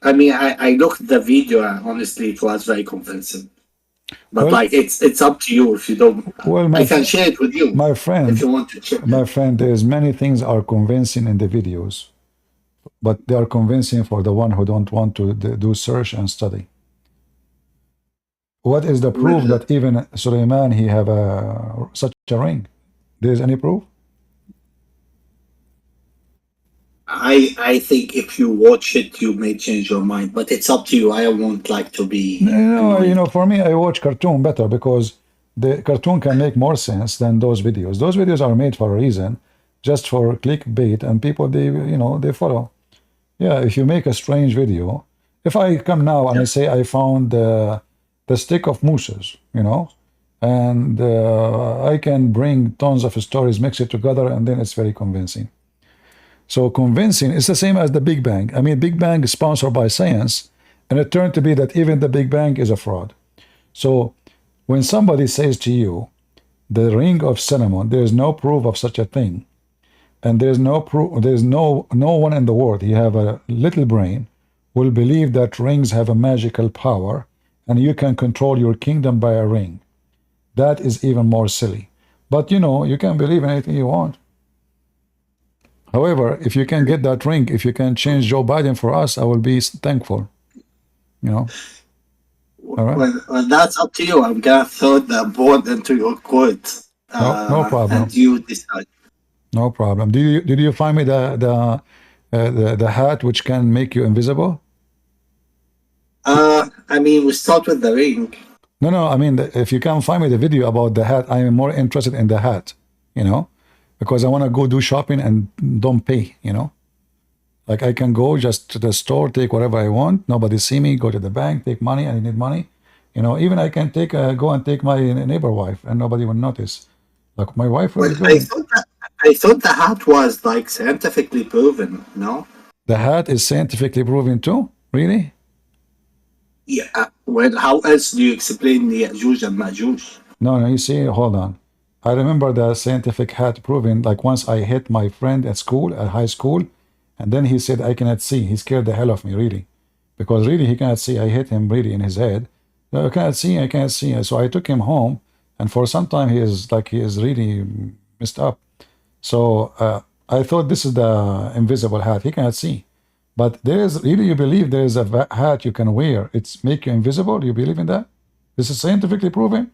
I mean, I looked at the video and honestly it was very convincing. But Well, it's up to you if you don't. well, I can share it with you my friend, if you want to check. my friend, there's many things are convincing in the videos, but they are convincing for the one who don't want to do search and study. What is the proof that even Suleiman, he have such a ring? There's any proof? I think if you watch it, you may change your mind, but it's up to you. I won't like to be. No, for me, I watch cartoon better because the cartoon can make more sense than those videos. Those videos are made for a reason, just for clickbait, and people they follow. Yeah, if you make a strange video, if I come now and I say I found the stick of mooses, and I can bring tons of stories, mix it together, and then it's very convincing. So convincing is the same as the Big Bang. I mean, Big Bang is sponsored by science, and it turned to be that even the Big Bang is a fraud. So when somebody says to you, the Ring of Solomon, there is no proof of such a thing, and there's no proof, there's no one in the world, you have a little brain, will believe that rings have a magical power, and you can control your kingdom by a ring. That is even more silly. But you can believe in anything you want. However, if you can get that ring, if you can change Joe Biden for us, I will be thankful. All right. Well, that's up to you. I'm gonna throw the board into your court. No problem. And you decide. No problem. Did you find me the hat which can make you invisible? I mean, we start with the ring. No. I mean, if you can find me the video about the hat, I am more interested in the hat. Because I want to go do shopping and don't pay. Like I can go just to the store, take whatever I want, nobody see me, go to the bank, take money, I need money. Even I can go and take my neighbor wife and nobody will notice. Like my wife will I thought the hat was like scientifically proven, no? The hat is scientifically proven too? Really? Yeah. Well, how else do you explain the Ya'juj and Ma'juj? No, you see, hold on. I remember the scientific hat proving, like once I hit my friend at school, at high school, and then he said, I cannot see. He scared the hell of me, really. Because really, he cannot see. I hit him really in his head. I can't see. So I took him home, and for some time, he is really messed up. So I thought this is the invisible hat. He cannot see. But there is really, you believe there is a hat you can wear, it's make you invisible? You believe in that? This is scientifically proven?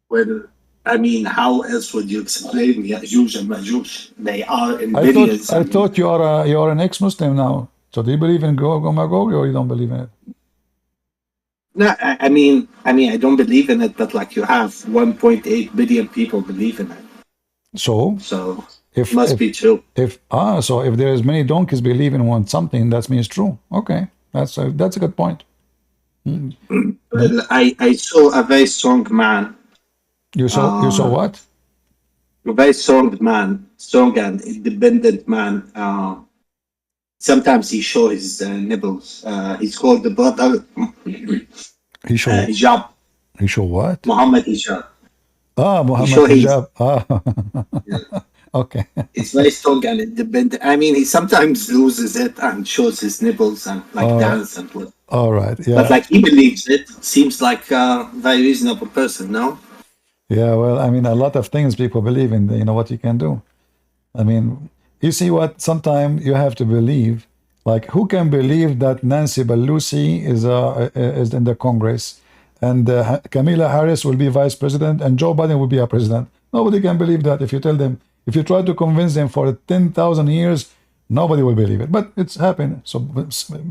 Well, I mean, how else would you explain Ya'juj and Ma'juj? They are in I billions. thought you are an ex-Muslim now. So do you believe in Gog and Magog, or you don't believe in it? No, I mean, I don't believe in it, but like you have 1.8 billion people believe in it. So It must be true. So if there is many donkeys believe in something, that means true. Okay, that's a good point. Well, I saw a very strong man. You saw what? A very strong and independent man. Sometimes he shows his nipples. He's called the brother He show Hijab. He show what? Muhammad Hijab. Muhammad Hijab. Yeah. Okay. It's very strong and independent. I mean, he sometimes loses it and shows his nipples and dance and what. All right. Yeah. But like he believes it. Seems like a very reasonable person, no? Yeah. Well, I mean, a lot of things people believe in. You know what you can do. I mean, you see what? Sometimes you have to believe. Like, who can believe that Nancy Pelosi is in the Congress, and Kamala Harris will be vice president, and Joe Biden will be a president? Nobody can believe that. If you tell them, if you try to convince them for 10,000 years, nobody will believe it. But it's happened. So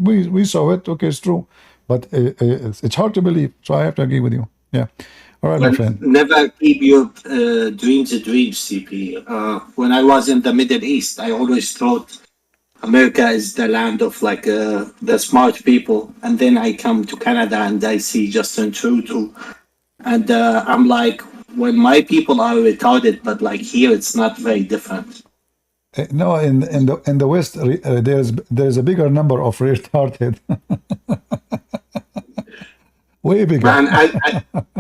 we saw it. Okay, it's true. But it's hard to believe. So I have to agree with you. Yeah. All right, my friend. Never keep your dreams a dream, CP. When I was in the Middle East, I always thought America is the land of the smart people. And then I come to Canada and I see Justin Trudeau. And I'm like, when my people are retarded, but like here, it's not very different. No, in the West, there's a bigger number of retarded. Way bigger. Man,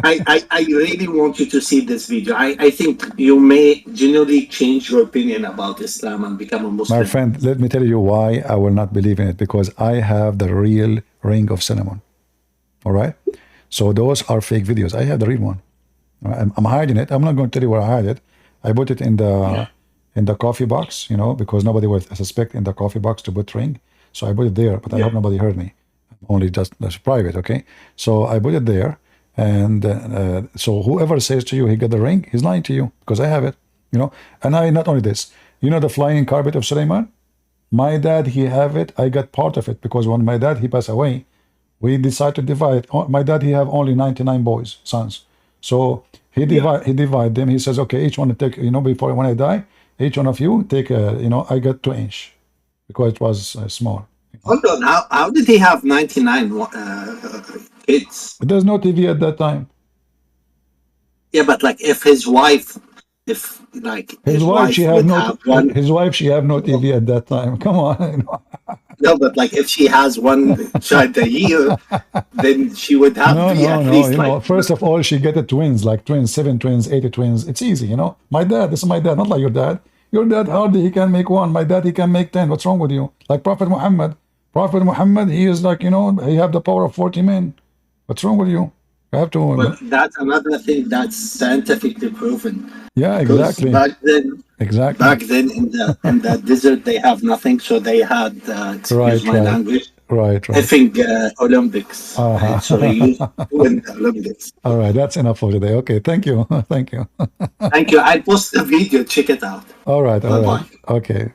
I really want you to see this video. I think you may genuinely change your opinion about Islam and become a Muslim. My friend, let me tell you why I will not believe in it. Because I have the real ring of cinnamon. All right? So those are fake videos. I have the real one. I'm hiding it. I'm not going to tell you where I hide it. I put it in the coffee box, because nobody will suspect in the coffee box to put ring. So I put it there, but I hope nobody heard me. Only just that's private, okay? So I put it there, and so whoever says to you he got the ring, he's lying to you, because I have it, And I not only this, the flying carpet of Suleiman. My dad, he have it. I got part of it because when my dad he passed away, we decided to divide. My dad, he have only 99 sons, so he divide them. He says, okay, each one take, before when I die, each one of you take, I got 2 inch because it was small. Hold on, how did he have 99 kids? There's no TV at that time. Yeah, but like if his wife, his wife, she have no TV at that time. Come on. No, but like if she has one child a year, then she would have at least first of all, she get the twins, like twins, 7 twins, 80 twins. It's easy, My dad, this is my dad, not like your dad. Your dad hardly he can make 1. My dad, he can make 10. What's wrong with you? Like Prophet Muhammad, he is like, he have the power of 40 men. What's wrong with you? You have to. But that's another thing that's scientifically proven. Yeah, exactly. Back then in the desert, they have nothing, so they had, excuse my language, I think Olympics. Right? So they used to win the Olympics. All right, that's enough for today. Okay, thank you. Thank you. Thank you. I'll post the video. Check it out. All right. Okay.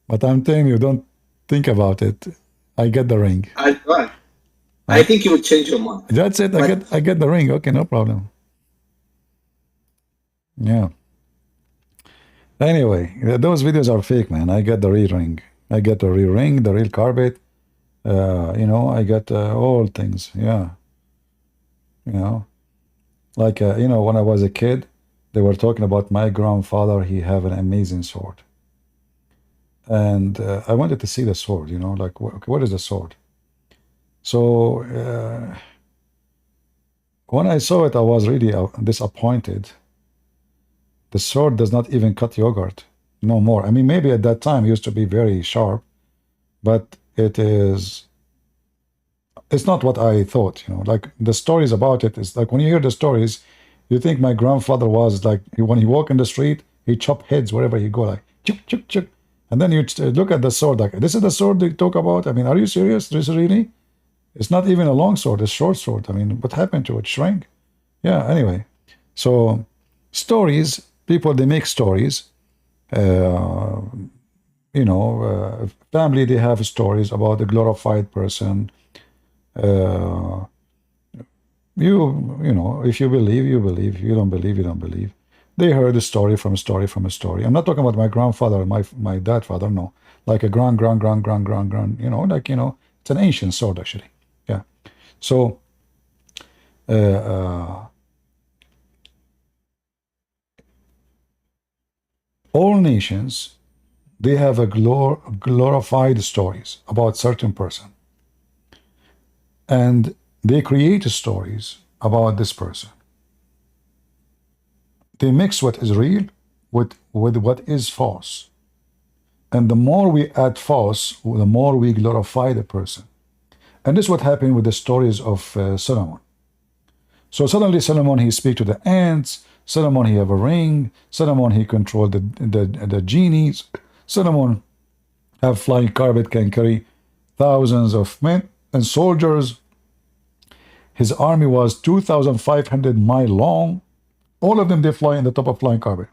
But I'm telling you, don't think about it. I get the ring. I think you would change your mind. That's it. I get the ring. Okay, no problem. Yeah. Anyway, those videos are fake, man. I get the real ring. I get the real ring, the real carpet. I get all things. Yeah. Like, when I was a kid, they were talking about my grandfather. He have an amazing sword. And I wanted to see the sword, like, what is the sword? So when I saw it, I was really disappointed. The sword does not even cut yogurt, no more. I mean, maybe at that time it used to be very sharp, but it's not what I thought, like the stories about it is like when you hear the stories, you think my grandfather was like, when he walk in the street, he chop heads wherever he go, like chuk, chuk, chuk. And then you look at the sword, like, this is the sword they talk about? I mean, are you serious? This is really? It's not even a long sword, it's a short sword. I mean, what happened to it? Shrank? Yeah, anyway. So, stories, people, they make stories. Family, they have stories about a glorified person. If you believe, you believe. You don't believe, you don't believe. They heard a story from a story from a story. I'm not talking about my grandfather, my dad father, no. Like a grand, it's an ancient sword, actually. Yeah. So, all nations, they have a glorified stories about certain person. And they create stories about this person. They mix what is real with what is false. And the more we add false, the more we glorify the person. And this is what happened with the stories of Solomon. So suddenly Solomon, he speak to the ants. Solomon, he have a ring. Solomon, he controlled the genies. Solomon have flying carpet, can carry thousands of men and soldiers. His army was 2,500 miles long. All of them, they fly in the top of flying carpet.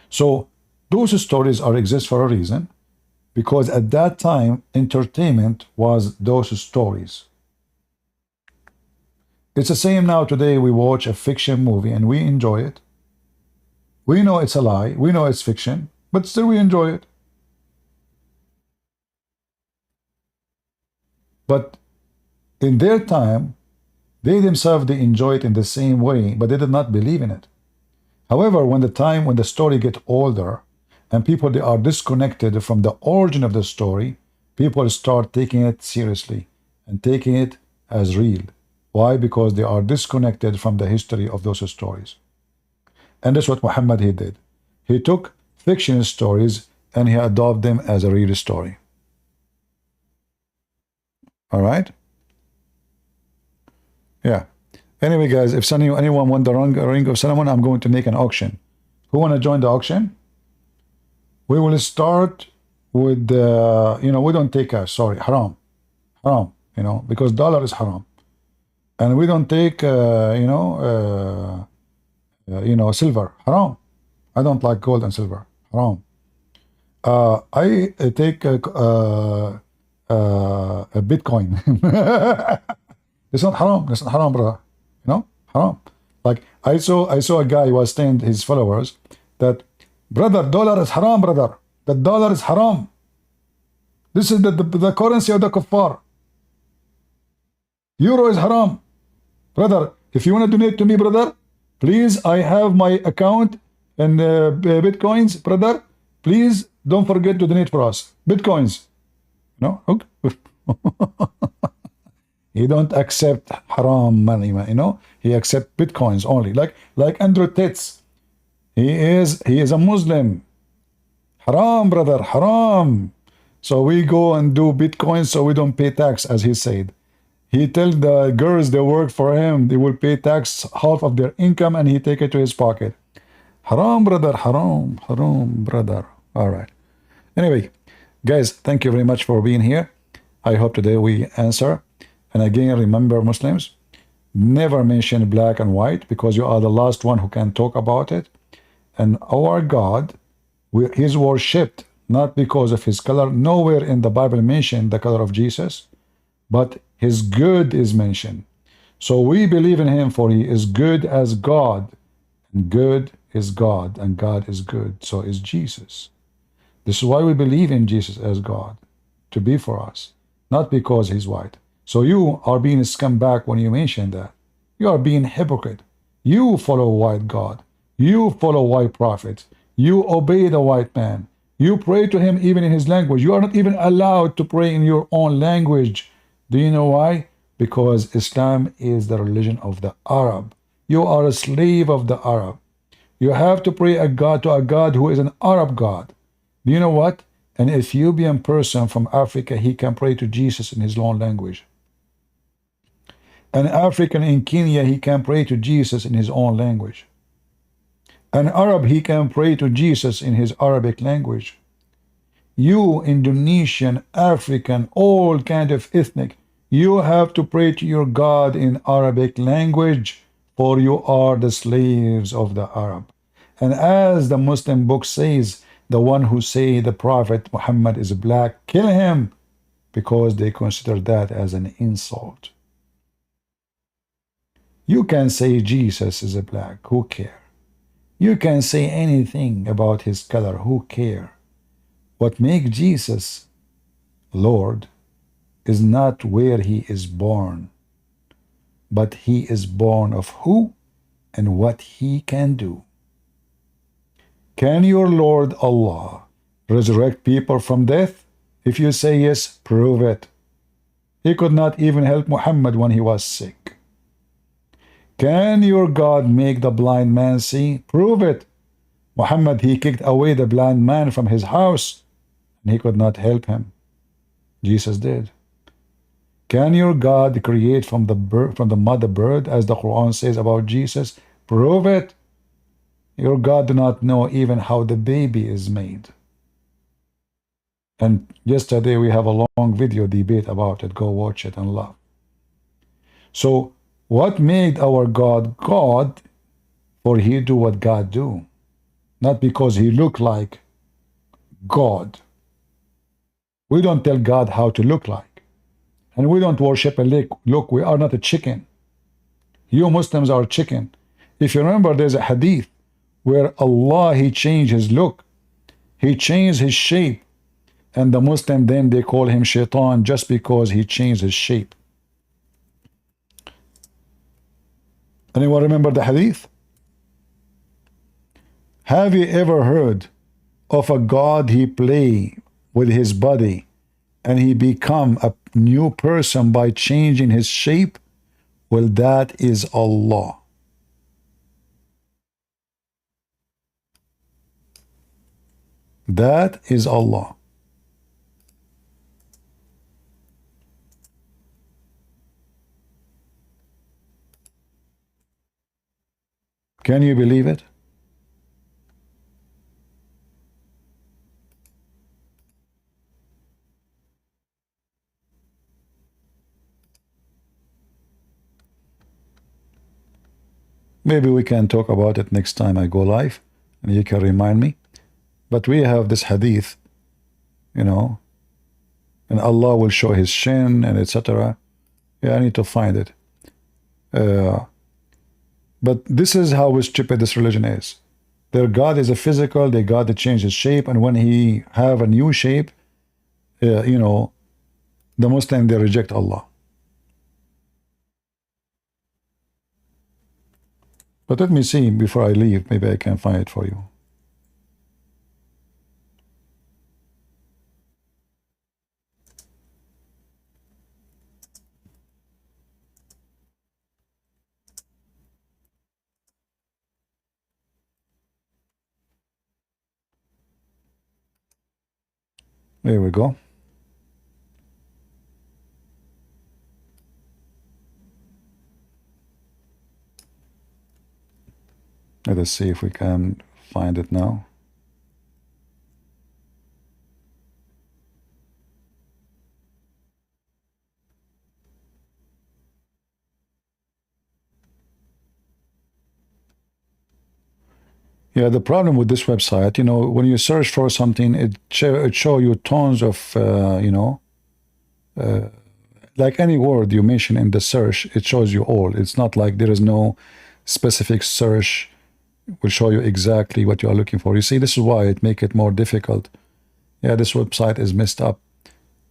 So those stories exist for a reason, because at that time, entertainment was those stories. It's the same now today. We watch a fiction movie and we enjoy it. We know it's a lie. We know it's fiction, but still we enjoy it. But in their time, they themselves, they enjoy it in the same way, but they did not believe in it. However, when the story gets older and people, they are disconnected from the origin of the story, people start taking it seriously and taking it as real. Why? Because they are disconnected from the history of those stories. And that's what Muhammad, he did. He took fiction stories and he adopted them as a real story. All right? Yeah. Anyway, guys, if anyone want the ring of Solomon, I'm going to make an auction. Who want to join the auction? We will start with we don't take cash. Sorry, haram, because dollar is haram, and we don't take silver, haram. I don't like gold and silver, haram. I take a Bitcoin. It's not haram. It's not haram, brother. Haram. Like I saw a guy who was telling his followers that, brother, dollar is haram, brother. The dollar is haram. This is the currency of the kuffar. Euro is haram. Brother, if you want to donate to me, brother, please, I have my account and Bitcoins, brother. Please don't forget to donate for us. Bitcoins. Okay. He don't accept haram money, he accept Bitcoins only. Like Andrew Tate. He is a Muslim. Haram, brother, haram. So we go and do Bitcoins so we don't pay tax, as he said. He tell the girls they work for him, they will pay tax half of their income and he take it to his pocket. Haram, brother, haram, brother. All right. Anyway, guys, thank you very much for being here. I hope today we answer. And again, remember, Muslims, never mention black and white, because you are the last one who can talk about it. And our God, he's worshipped not because of his color. Nowhere in the Bible mentioned the color of Jesus, but his good is mentioned. So we believe in him, for he is good as God, and good is God, and God is good. So is Jesus. This is why we believe in Jesus as God, to be for us, not because he's white. So you are being a scumbag when you mention that. You are being hypocrite. You follow white God. You follow white prophets. You obey the white man. You pray to him even in his language. You are not even allowed to pray in your own language. Do you know why? Because Islam is the religion of the Arab. You are a slave of the Arab. You have to pray to a God who is an Arab God. Do you know what? An Ethiopian person from Africa, he can pray to Jesus in his own language. An African in Kenya, he can pray to Jesus in his own language. An Arab, he can pray to Jesus in his Arabic language. You Indonesian, African, all kind of ethnic, you have to pray to your God in Arabic language, for you are the slaves of the Arab. And as the Muslim book says, the one who say the Prophet Muhammad is black, kill him, because they consider that as an insult. You can say Jesus is a black, who care? You can say anything about his color, who care? What makes Jesus Lord is not where he is born, but he is born of who and what he can do. Can your Lord Allah resurrect people from death? If you say yes, prove it. He could not even help Muhammad when he was sick. Can your God make the blind man see? Prove it. Muhammad, he kicked away the blind man from his house, and he could not help him. Jesus did. Can your God create from the mother bird, as the Quran says about Jesus? Prove it. Your God do not know even how the baby is made. And yesterday we have a long video debate about it. Go watch it and laugh. So what made our God God? For he do what God do, not because he look like God. We don't tell God how to look like, and we don't worship a lake. Look, we are not a chicken. You Muslims are chicken. If you remember, there's a hadith where Allah, he changed his look, he changed his shape, and the Muslim then they call him shaitan just because he changed his shape. Anyone remember the hadith? Have you ever heard of a God he play with his body and he become a new person by changing his shape? Well, that is Allah. That is Allah. Can you believe it? Maybe we can talk about it next time I go live, and you can remind me. But we have this hadith, you know, and Allah will show his shin and etc. Yeah, I need to find it. But this is how stupid this religion is. Their God is a physical, their God that changes shape, and when he have a new shape, you know, the Muslim, they reject Allah. But let me see before I leave, maybe I can find it for you. There we go. Let us see if we can find it now. Yeah, the problem with this website, you know, when you search for something, it show you tons of, you know, like any word you mention in the search, it shows you all. It's not like there is no specific search will show you exactly what you are looking for. You see, this is why it make it more difficult. Yeah, this website is messed up.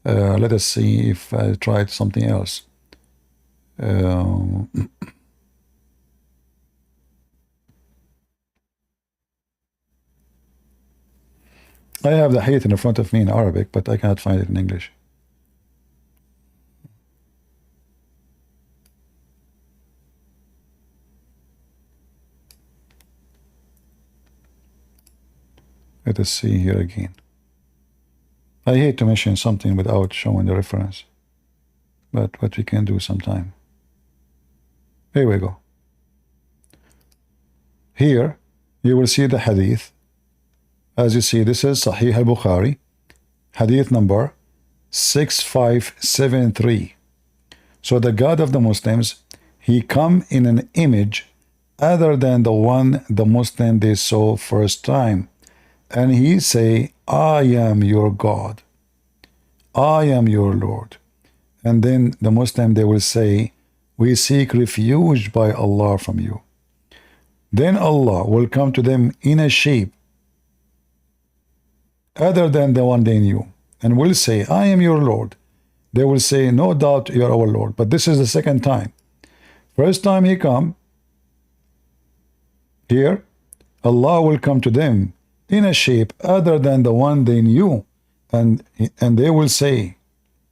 Let us see if I tried something else. I have the hadith in front of me in Arabic, but I cannot find it in English. Let us see here again. I hate to mention something without showing the reference, but what we can do sometime. Here we go. Here you will see the hadith. As you see, this is Sahih al-Bukhari, Hadith number 6573. So the God of the Muslims, he come in an image other than the one the Muslim they saw first time. And he say, I am your God. I am your Lord. And then the Muslim, they will say, we seek refuge by Allah from you. Then Allah will come to them in a shape other than the one they knew, and will say, I am your Lord. They will say, no doubt you are our Lord. But this is the second time. First time he come, here, Allah will come to them in a shape other than the one they knew, and they will say,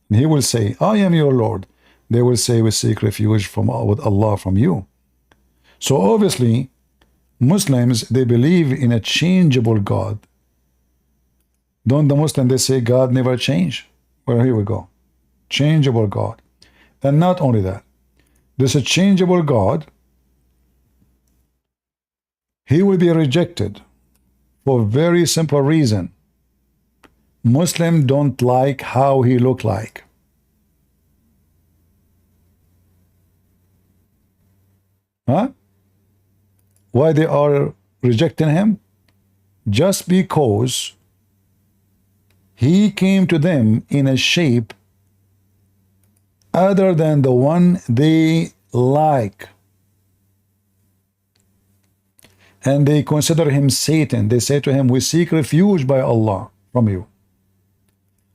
and he will say, I am your Lord. They will say, we seek refuge with Allah from you. So obviously, Muslims, they believe in a changeable God. Don't the Muslim, they say God never change? Well, here we go. Changeable God. And not only that, there's a changeable God. He will be rejected for a very simple reason. Muslims don't like how he look like. Huh? Why they are rejecting him? Just because he came to them in a shape other than the one they like. And they consider him Satan. They say to him, we seek refuge by Allah from you.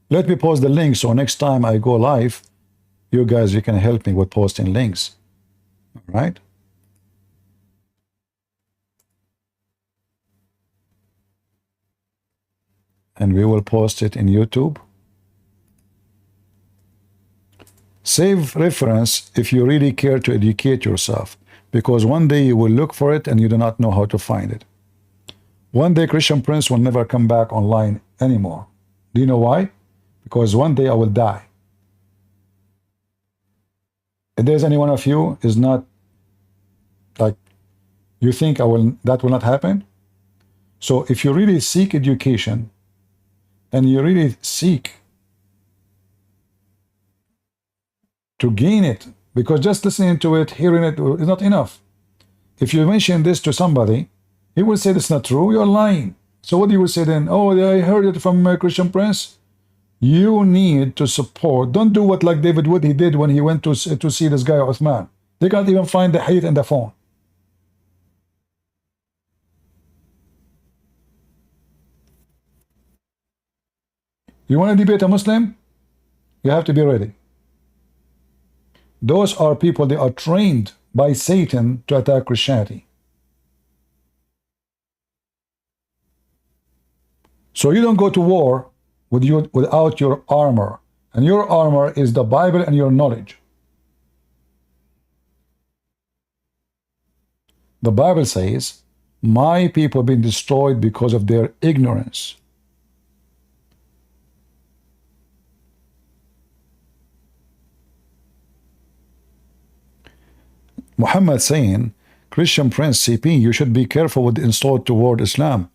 Let me post the link so next time I go live, you guys, you can help me with posting links. All right? And we will post it in YouTube. Save reference if you really care to educate yourself, because one day you will look for it and you do not know how to find it. One day Christian Prince will never come back online anymore. Do you know why? Because one day I will die. If there's any one of you is not like you think that will not happen. So if you really seek education and you really seek to gain it, because just listening to it, hearing it is not enough. If you mention this to somebody, he will say that's not true, you're lying. So what do you will say then? Oh, I heard it from Christian Prince. You need to support. Don't do what like David Wood he did when he went to see this guy Uthman. They can't even find the hadith in the phone. You want to debate a Muslim? You have to be ready. Those are people, they are trained by Satan to attack Christianity. So you don't go to war without your armor. And your armor is the Bible and your knowledge. The Bible says, my people have been destroyed because of their ignorance. Muhammad saying, Christian Prince CP, you should be careful with the insult toward Islam.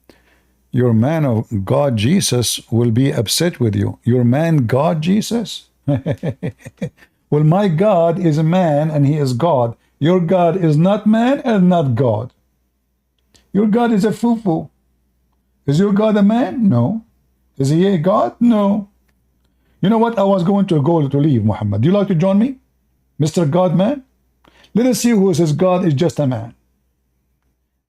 Your man of God Jesus will be upset with you. Your man God Jesus? Well, my God is a man and he is God. Your God is not man and not God. Your God is a fufu. Is your God a man? No. Is he a God? No. You know what? I was going to leave, Muhammad. Do you like to join me? Mr. God man? Let us see who says God is just a man.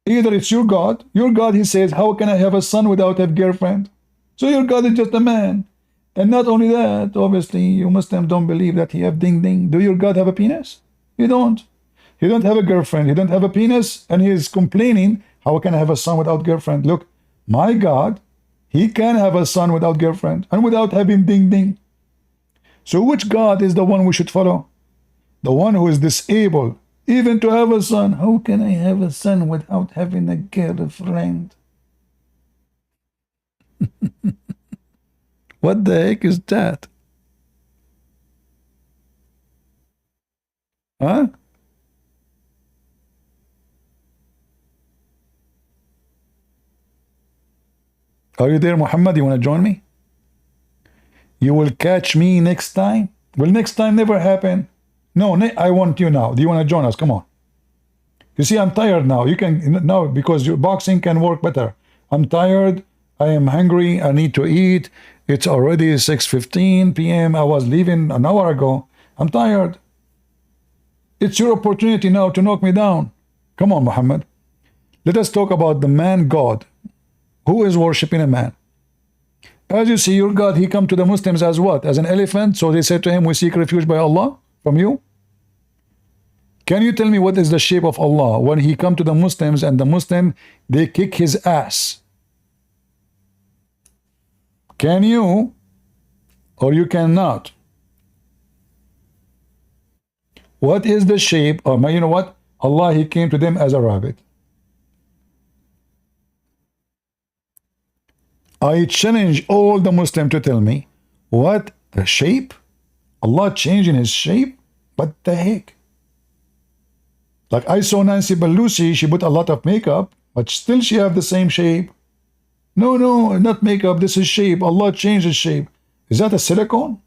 Either it's your God, he says, how can I have a son without a girlfriend? So your God is just a man. And not only that, obviously, you Muslims don't believe that he have ding. Do your God have a penis? You don't. He don't have a girlfriend. He don't have a penis. And he is complaining, how can I have a son without girlfriend? Look, my God, he can have a son without girlfriend and without having ding. So which God is the one we should follow? The one who is disabled even to have a son. How can I have a son without having a girlfriend? What the heck is that? Huh? Are you there, Muhammad? You want to join me? You will catch me next time? Will next time never happen? No, I want you now. Do you want to join us? Come on. You see, I'm tired now. You can now, because your boxing can work better. I'm tired. I am hungry. I need to eat. It's already 6:15 p.m. I was leaving an hour ago. I'm tired. It's your opportunity now to knock me down. Come on, Muhammad. Let us talk about the man God. Who is worshiping a man? As you see, your God, he come to the Muslims as what? As an elephant. So they said to him, we seek refuge by Allah from you. Can you tell me what is the shape of Allah when he come to the Muslims and the Muslim, they kick his ass? Can you or you cannot? What is the shape of, you know what? Allah, he came to them as a rabbit. I challenge all the Muslims to tell me what the shape? Allah changing his shape? What the heck? Like I saw Nancy Pelosi, she put a lot of makeup, but still she have the same shape. No, not makeup, this is shape. Allah changed his shape. Is that a silicone?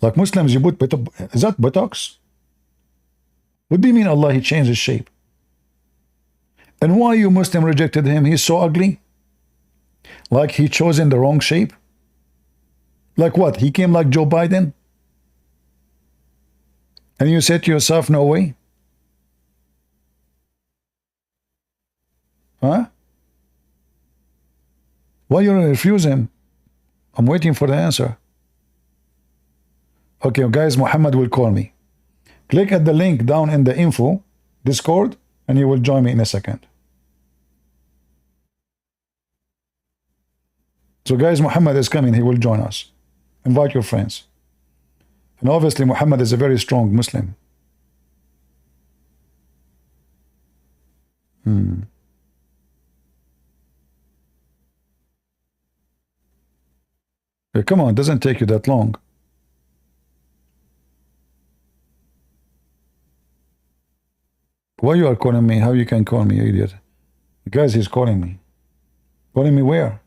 Like Muslims, you put, is that Botox? What do you mean Allah, he changed his shape? And why you Muslim rejected him? He's so ugly? Like he chosen the wrong shape? Like what? He came like Joe Biden? And you said to yourself, no way? Huh? Why you refuse him? I'm waiting for the answer. Okay, guys, Muhammad will call me. Click at the link down in the info, Discord, and you will join me in a second. So guys, Muhammad is coming. He will join us. Invite your friends. And obviously, Muhammad is a very strong Muslim. Hey, come on, it doesn't take you that long. Why you are calling me? How you can call me, you idiot? Guys, he's calling me. Calling me where?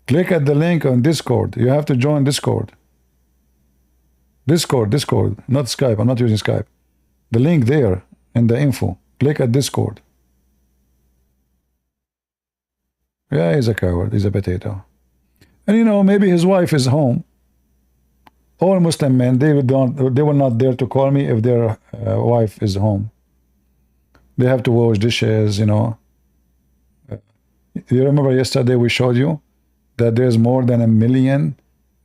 Click at the link on Discord. You have to join Discord. Discord, not Skype. I'm not using Skype. The link there in the info. Click at Discord. Yeah, he's a coward. He's a potato. And you know, maybe his wife is home. All Muslim men, they will not dare to call me if their wife is home. They have to wash dishes, you know. You remember yesterday we showed you that there's more than 1 million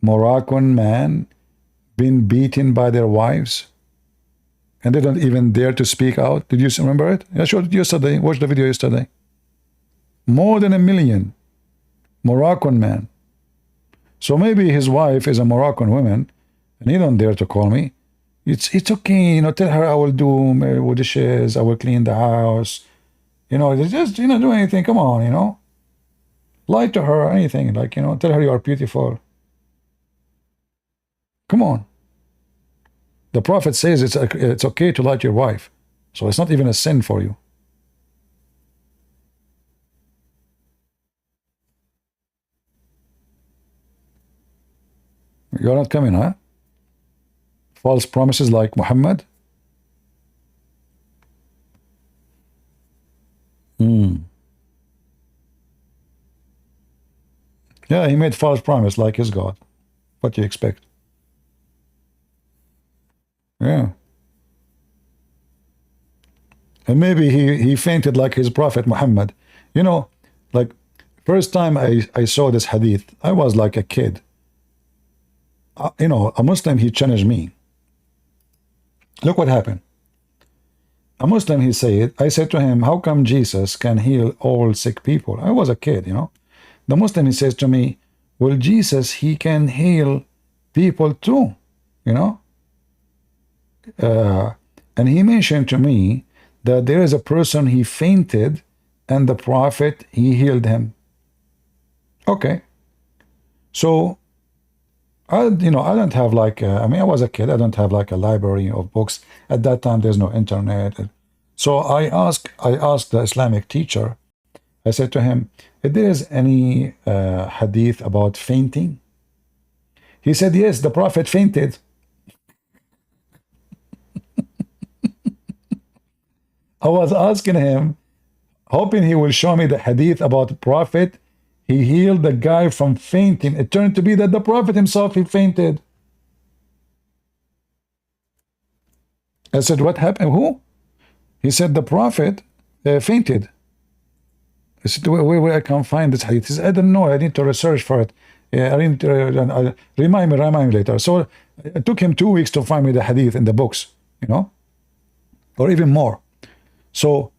Moroccan men been beaten by their wives, and they don't even dare to speak out. Did you remember it? I showed it yesterday. Watch the video yesterday. More than 1 million Moroccan men. So maybe his wife is a Moroccan woman, and he don't dare to call me. It's okay, you know. Tell her I will do dishes, I will clean the house. You know, just do anything. Come on, you know. Lie to her or anything, like, you know, tell her you are beautiful. Come on. The Prophet says it's okay to lie to your wife, so it's not even a sin for you. You're not coming, huh? False promises like Muhammad. Yeah, he made false promise like his God. What do you expect? Yeah. And maybe he fainted like his prophet Muhammad. You know, like first time I saw this hadith, I was like a kid. You know, a Muslim, he challenged me. Look what happened. A Muslim, he said, I said to him, how come Jesus can heal all sick people? I was a kid, you know. The Muslim, he says to me, well, Jesus, he can heal people too, you know. And he mentioned to me that there is a person, he fainted, and the Prophet, he healed him. Okay. So, I don't have like, I was a kid, I don't have like a library of books. At that time, there's no internet. So I asked the Islamic teacher, I said to him, if there is any hadith about fainting, he said, yes, the Prophet fainted. I was asking him, hoping he will show me the hadith about the Prophet. He healed the guy from fainting. It turned to be that the Prophet himself, he fainted. I said, what happened? Who? He said, the Prophet fainted. I said, where I can find this hadith? He said, I don't know. I need to research for it. I need to remind me later. So it took him 2 weeks to find me the hadith in the books, you know, or even more. So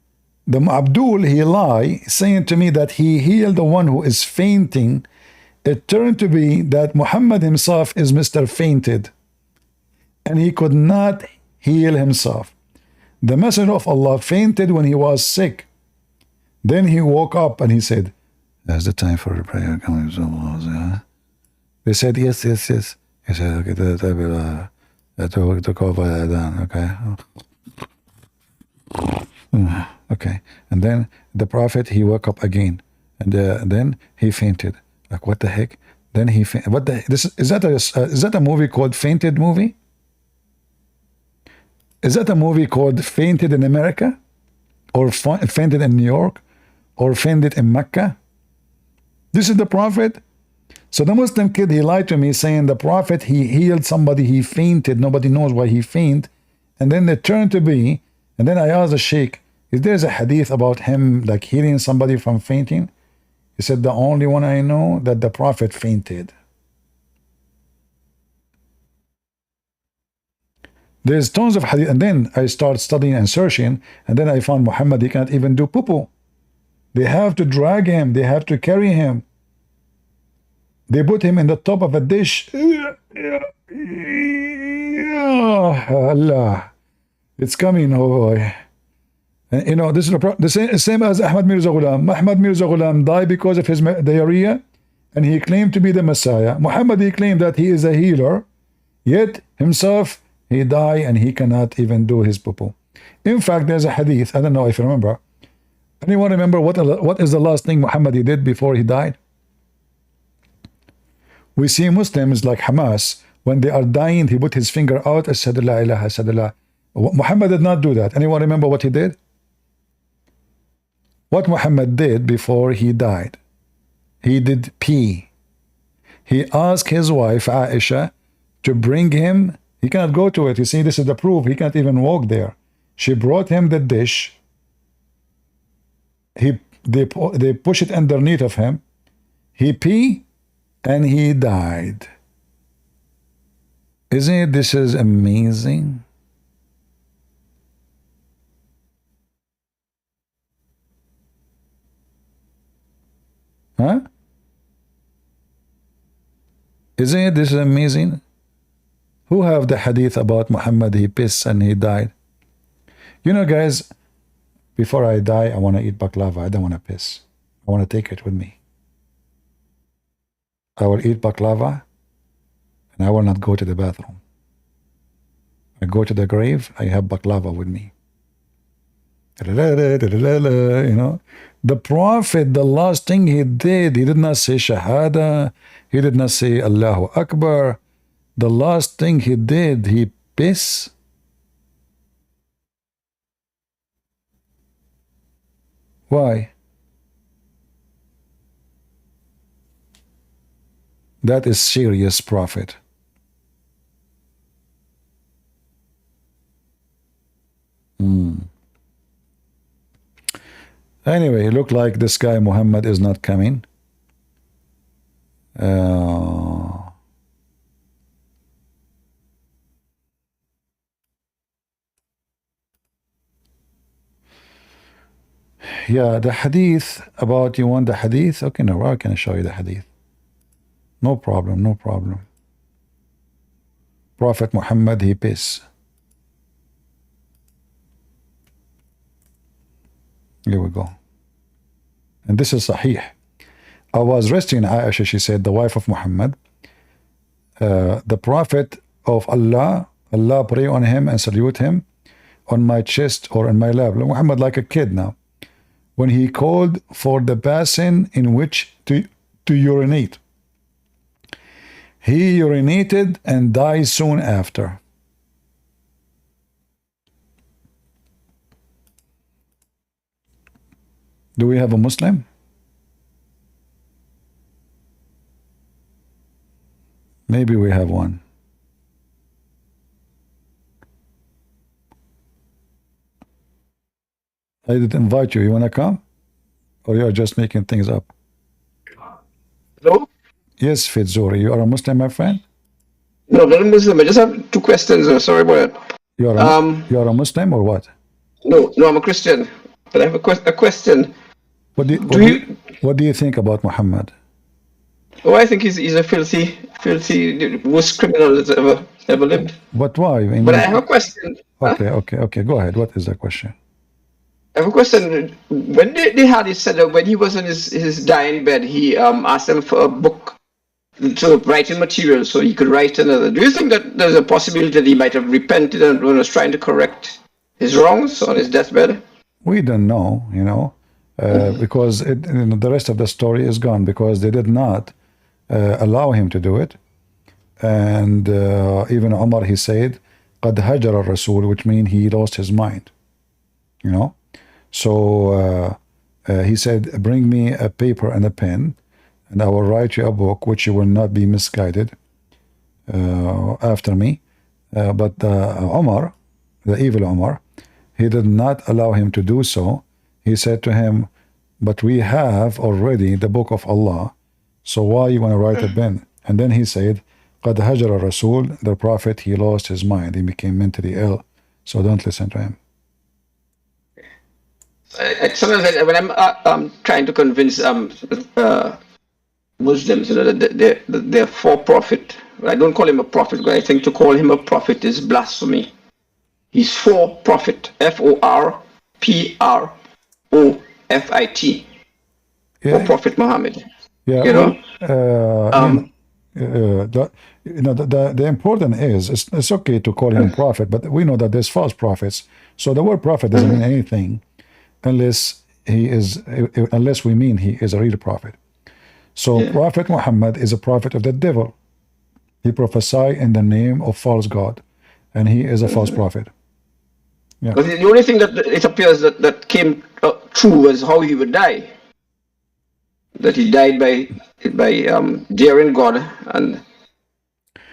the Abdul, he lied, saying to me that he healed the one who is fainting. It turned to be that Muhammad himself is Mr. Fainted, and he could not heal himself. The Messenger of Allah fainted when he was sick. Then he woke up and he said, "That's the time for the prayer coming to Allah." They said, yes. He said, okay, to call by Adhan, okay. Okay, and then the Prophet, he woke up again, and then he fainted. Like, what the heck? Then he what the is that a movie called Fainted movie? Is that a movie called Fainted in America, or Fainted in New York, or Fainted in Mecca? This is the Prophet. So the Muslim kid, he lied to me, saying the Prophet, he healed somebody, he fainted. Nobody knows why he fainted. And then it turned to be, and then I asked the sheikh, is there a hadith about him like healing somebody from fainting? He said, the only one I know, that the Prophet fainted. There's tons of hadith. And then I start studying and searching, and then I found Muhammad, he cannot even do poo-poo. They have to drag him, they have to carry him. They put him in the top of a dish. Allah, it's coming, oh boy. And you know, this is the same as Ahmad Mirza Ghulam. Ahmad Mirza Ghulam died because of his diarrhea, and he claimed to be the Messiah. Muhammad, he claimed that he is a healer, yet himself, he died and he cannot even do his poo-poo. In fact, there's a hadith, I don't know if you remember. Anyone remember what is the last thing Muhammad he did before he died? We see Muslims like Hamas, when they are dying, he put his finger out, Ashhadu la ilaha illallah. Muhammad did not do that. Anyone remember what he did? What Muhammad did before he died? He did pee. He asked his wife Aisha to bring him. He cannot go to it. You see, this is the proof. He can't even walk there. She brought him the dish. They push it underneath of him. He pee and he died. Isn't it? This is amazing. Huh? Isn't it? This is amazing. Who have the hadith about Muhammad, he pissed and he died? You know, guys, before I die, I want to eat baklava. I don't want to piss. I want to take it with me. I will eat baklava and I will not go to the bathroom. I go to the grave, I have baklava with me. You know, the Prophet, the last thing he did not say Shahada, he did not say Allahu Akbar. The last thing he did, he pissed. Why? That is serious, Prophet. Anyway, it looked like this guy Muhammad is not coming. Yeah, the hadith about, you want the hadith? Okay, no, where can I show you the hadith? No problem, no problem. Prophet Muhammad, he pissed. Here we go. And this is Sahih. I was resting Aisha, she said, the wife of Muhammad. The Prophet of Allah, Allah pray on him and salute him on my chest or in my lap. Muhammad like a kid now. when he called for the basin in which to urinate. He urinated and died soon after. Do we have a Muslim? Maybe we have one. I did invite you. You want to come? Or you are just making things up? Hello? Yes, Fitzuri. You are a Muslim, my friend? No, not a Muslim. I just have two questions. Sorry about that. You are a Muslim or what? No, I'm a Christian. But I have a question. What do you think about Muhammad? Oh, I think he's a filthy, worst criminal that's ever lived. But why? But I have a question. Okay. Go ahead. What is the question? I have a question. When they had it said that when he was on his dying bed, he asked them for a book to writing material so he could write another. Do you think that there's a possibility that he might have repented and was trying to correct his wrongs on his deathbed? We don't know, because the rest of the story is gone because they did not allow him to do it. And even Umar, he said, قَدْ هَجَرَ الرَّسُولُ, which means he lost his mind. So he said, bring me a paper and a pen, and I will write you a book which you will not be misguided after me. But Umar, the evil Umar, he did not allow him to do so. He said to him, but we have already the book of Allah, so why you want to write a pen? And then he said, قَدْ هَجَرَ الرَّسُولُ, the Prophet, he lost his mind. He became mentally ill. So don't listen to him. Sometimes when I'm trying to convince Muslims, that they're for prophet. I don't call him a prophet, but I think to call him a prophet is blasphemy. He's for prophet. FORPROFIT. For Prophet Muhammad. Yeah. The important is it's okay to call him prophet, but we know that there's false prophets. So the word prophet doesn't mean anything unless we mean he is a real prophet. So Prophet Muhammad is a prophet of the devil. He prophesied in the name of false God, and he is a false prophet. Yeah. But the only thing that it appears that came true was how he would die. That he died by daring God, and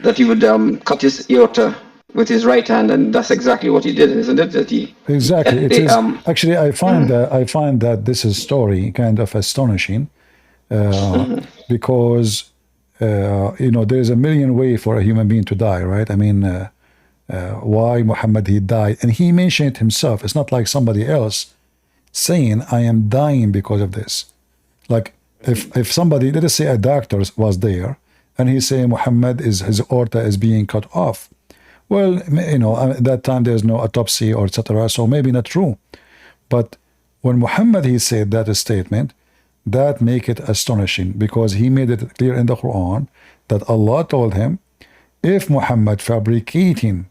that he would cut his aorta with his right hand, and that's exactly what he did, isn't it? That he exactly. It is actually. I find that this is story kind of astonishing, because there is a million ways for a human being to die, right? I mean, why Muhammad he died, and he mentioned it himself. It's not like somebody else saying, "I am dying because of this." Like if somebody, let us say a doctor was there, and he's saying Muhammad his aorta is being cut off. Well, at that time there's no autopsy or etc. So maybe not true. But when Muhammad he said that statement, that make it astonishing because he made it clear in the Quran that Allah told him, if Muhammad fabricating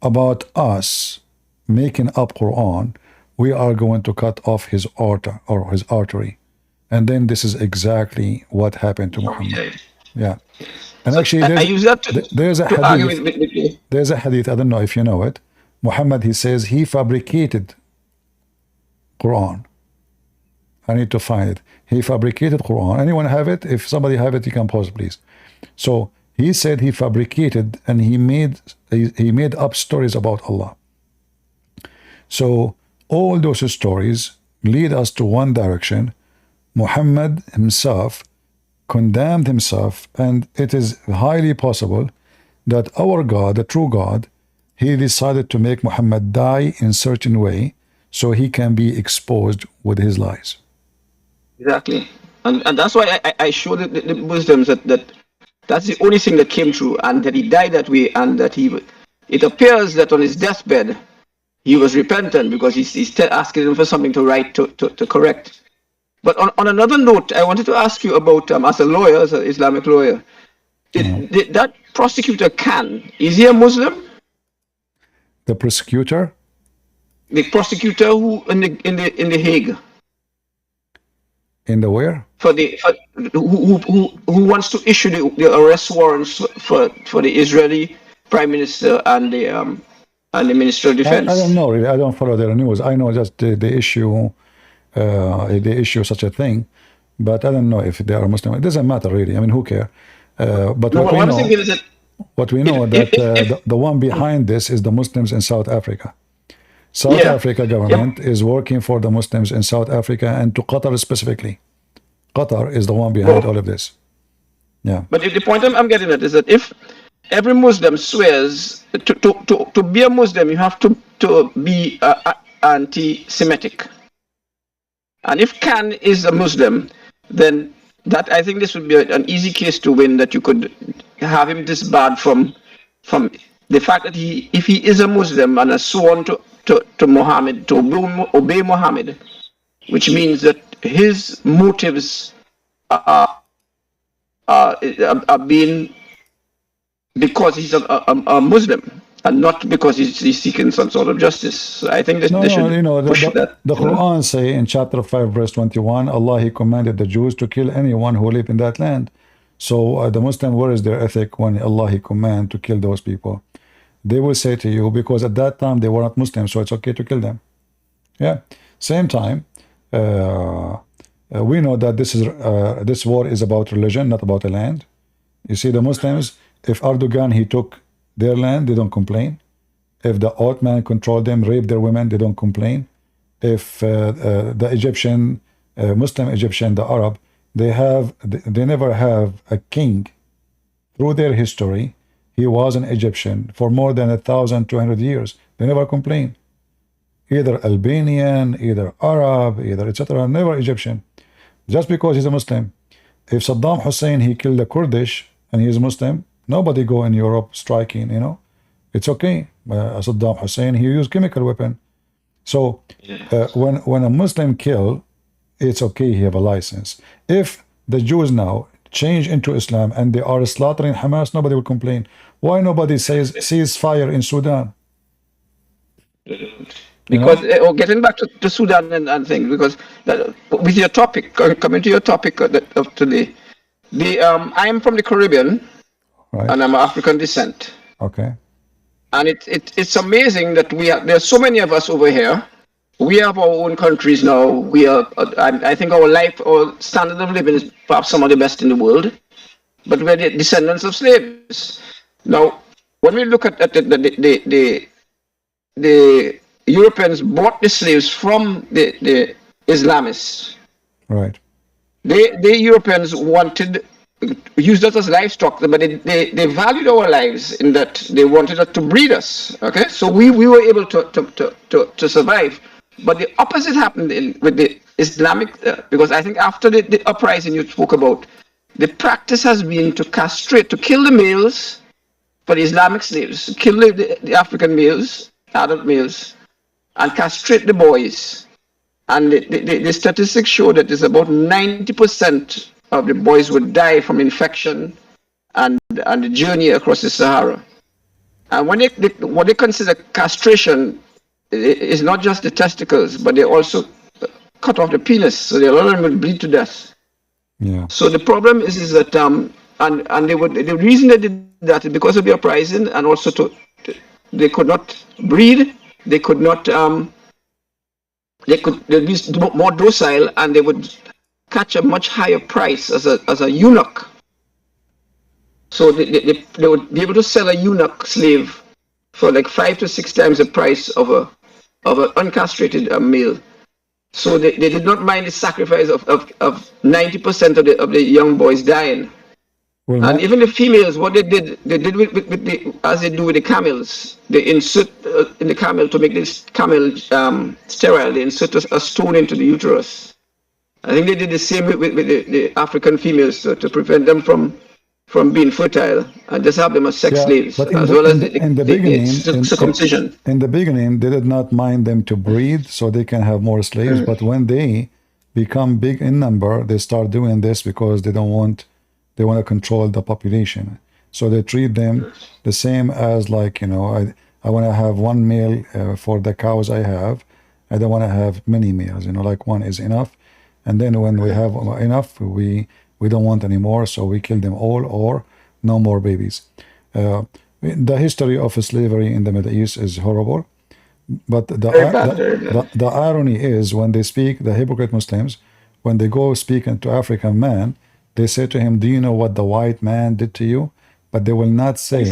about us, making up Quran, we are going to cut off his aorta or his artery. And then this is exactly what happened to Muhammad. Yeah. And actually, there's a hadith. There's a hadith. I don't know if you know it. Muhammad, he says he fabricated Quran. I need to find it. He fabricated Quran. Anyone have it? If somebody have it, you can pause, please. So he said he fabricated and he made up stories about Allah. So all those stories lead us to one direction. Muhammad himself condemned himself, and it is highly possible that our God, the true God, he decided to make Muhammad die in a certain way so he can be exposed with his lies. Exactly. And that's why I showed the Muslims that that's the only thing that came true, and that he died that way, and that it appears that on his deathbed he was repentant because he's asking them for something to write to correct. But on another note, I wanted to ask you about, as a lawyer, as an Islamic lawyer, did that prosecutor Khan, is he a Muslim? The prosecutor? the prosecutor who in the Hague. In the where? Who wants to issue the arrest warrants for the Israeli Prime Minister and the Minister of Defense? I don't know really. I don't follow their news. I know just they issue such a thing, but I don't know if they are Muslim. It doesn't matter really. I mean, who cares? But No, what what we I'm know, thinking is that what we know that the one behind this is the Muslims in South Africa. South Yeah. Africa government is working for the Muslims in South Africa and to Qatar specifically. Qatar is the one behind all of this. Yeah. But the point I'm getting at is that if every Muslim swears to be a Muslim, you have to be anti-Semitic. And if Khan is a Muslim, then that I think this would be an easy case to win. That you could have him disbarred from the fact that if he is a Muslim and has sworn to Muhammad, to obey Muhammad, which means that his motives are being because he's a Muslim and not because he's seeking some sort of justice. So I think that they should push that. The Quran say in chapter 5 verse 21, Allah he commanded the Jews to kill anyone who lived in that land. So the Muslim, where is their ethic when Allah he command to kill those people? They will say to you, because at that time they were not Muslims, so it's okay to kill them. Yeah. Same time, we know that this war is about religion, not about the land. You see, the Muslims, if Erdogan he took their land, they don't complain. If the Ottoman controlled them, raped their women, they don't complain. If the Egyptian, Muslim Egyptian, the Arab, they never have a king through their history. He was an Egyptian for more than 1,200 years. They never complain. Either Albanian, either Arab, either etc. Never Egyptian. Just because he's a Muslim. If Saddam Hussein he killed the Kurdish and he is Muslim, nobody go in Europe striking. It's okay. Saddam Hussein he used chemical weapon. So when a Muslim kill, it's okay. He have a license. If the Jews now change into Islam and they are slaughtering Hamas, nobody will complain. Why nobody says ceasefire in Sudan? Because getting back to Sudan and things, because with your topic, coming to your topic of today, I am from the Caribbean, right, and I'm of African descent. Okay. And it's amazing that there are so many of us over here. We have our own countries now. We are, I think our standard of living is perhaps some of the best in the world, but we're the descendants of slaves. Now, when we look at the Europeans bought the slaves from the Islamists. Right. The Europeans used us as livestock, but they valued our lives in that they wanted us to breed us. Okay, so we were able to survive. But the opposite happened with the Islamic, because I think after the uprising you spoke about, the practice has been to castrate, to kill the males for the Islamic slaves, kill the African males, adult males, and castrate the boys. And the statistics show that it's about 90% of the boys would die from infection and the journey across the Sahara. And what they consider castration is not just the testicles, but they also cut off the penis, so a lot of them will bleed to death. Yeah. So the problem is that the reason they did that is because of the uprising, and also they could not breed, they could not they'd be more docile, and they would catch a much higher price as a eunuch. So they would be able to sell a eunuch slave for like 5 to 6 times the price of an uncastrated male. So they did not mind the sacrifice of 90% of the young boys dying. Well, and even the females, what they did as they do with the camels, they insert in the camel to make this camel sterile. They insert a stone into the uterus. I think they did the same with the African females to prevent them from being fertile, and just have them as sex slaves, as well as the circumcision. In the beginning, they did not mind them to breed so they can have more slaves, but when they become big in number, they start doing this because they want to control the population. So they treat them the same as, like, I I want to have one meal for the cows I have. I don't want to have many meals, you know, like one is enough. And then when we have enough, we don't want any more, so we kill them all, or no more babies. The history of slavery in the Middle East is horrible. But the irony is, when they speak, the hypocrite Muslims, when they go speaking to African man, they say to him, do you know what the white man did to you? But they will not say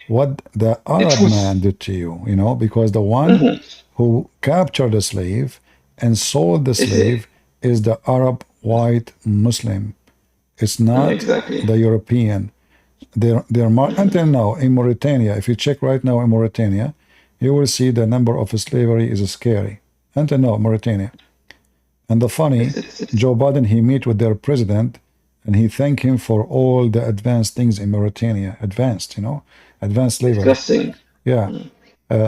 what the Arab man did to you, you know, because the one who captured the slave and sold the slave is the Arab white Muslim. It's not the European. They're until now in Mauritania, if you check right now in Mauritania, you will see the number of slavery is scary. Until now, Mauritania. And the funny, Joe Biden, he meet with their president and he thank him for all the advanced things in Mauritania. Advanced, you know, advanced slavery. Disgusting. Yeah.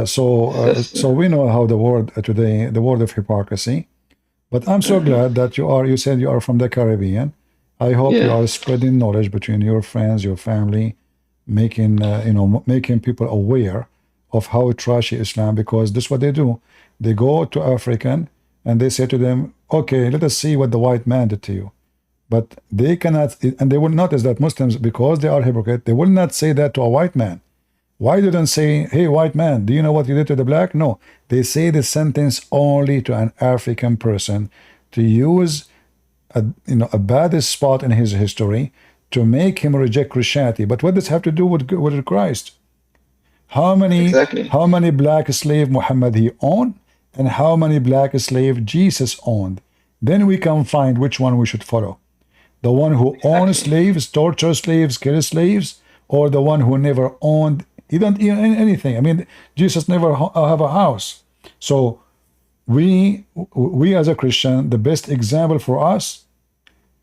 So we know how the world today, the world of hypocrisy. But I'm so glad that you said you are from the Caribbean. I hope you are spreading knowledge between your friends, your family, making making people aware of how trashy Islam, because this is what they do. They go to African and they say to them, okay, let us see what the white man did to you. But they cannot, and they will notice that Muslims, because they are hypocrite, they will not say that to a white man. Why do they say, hey, white man, do you know what you did to the black? No, they say the sentence only to an African person to use a bad spot in his history to make him reject Christianity. But what does have to do with Christ? How many black slave Muhammad he owned, and how many black slave Jesus owned? Then we can find which one we should follow. The one who owned slaves, tortured slaves, killed slaves, or the one who never owned, he don't own anything. I mean, Jesus never have a house. So we as a Christian, the best example for us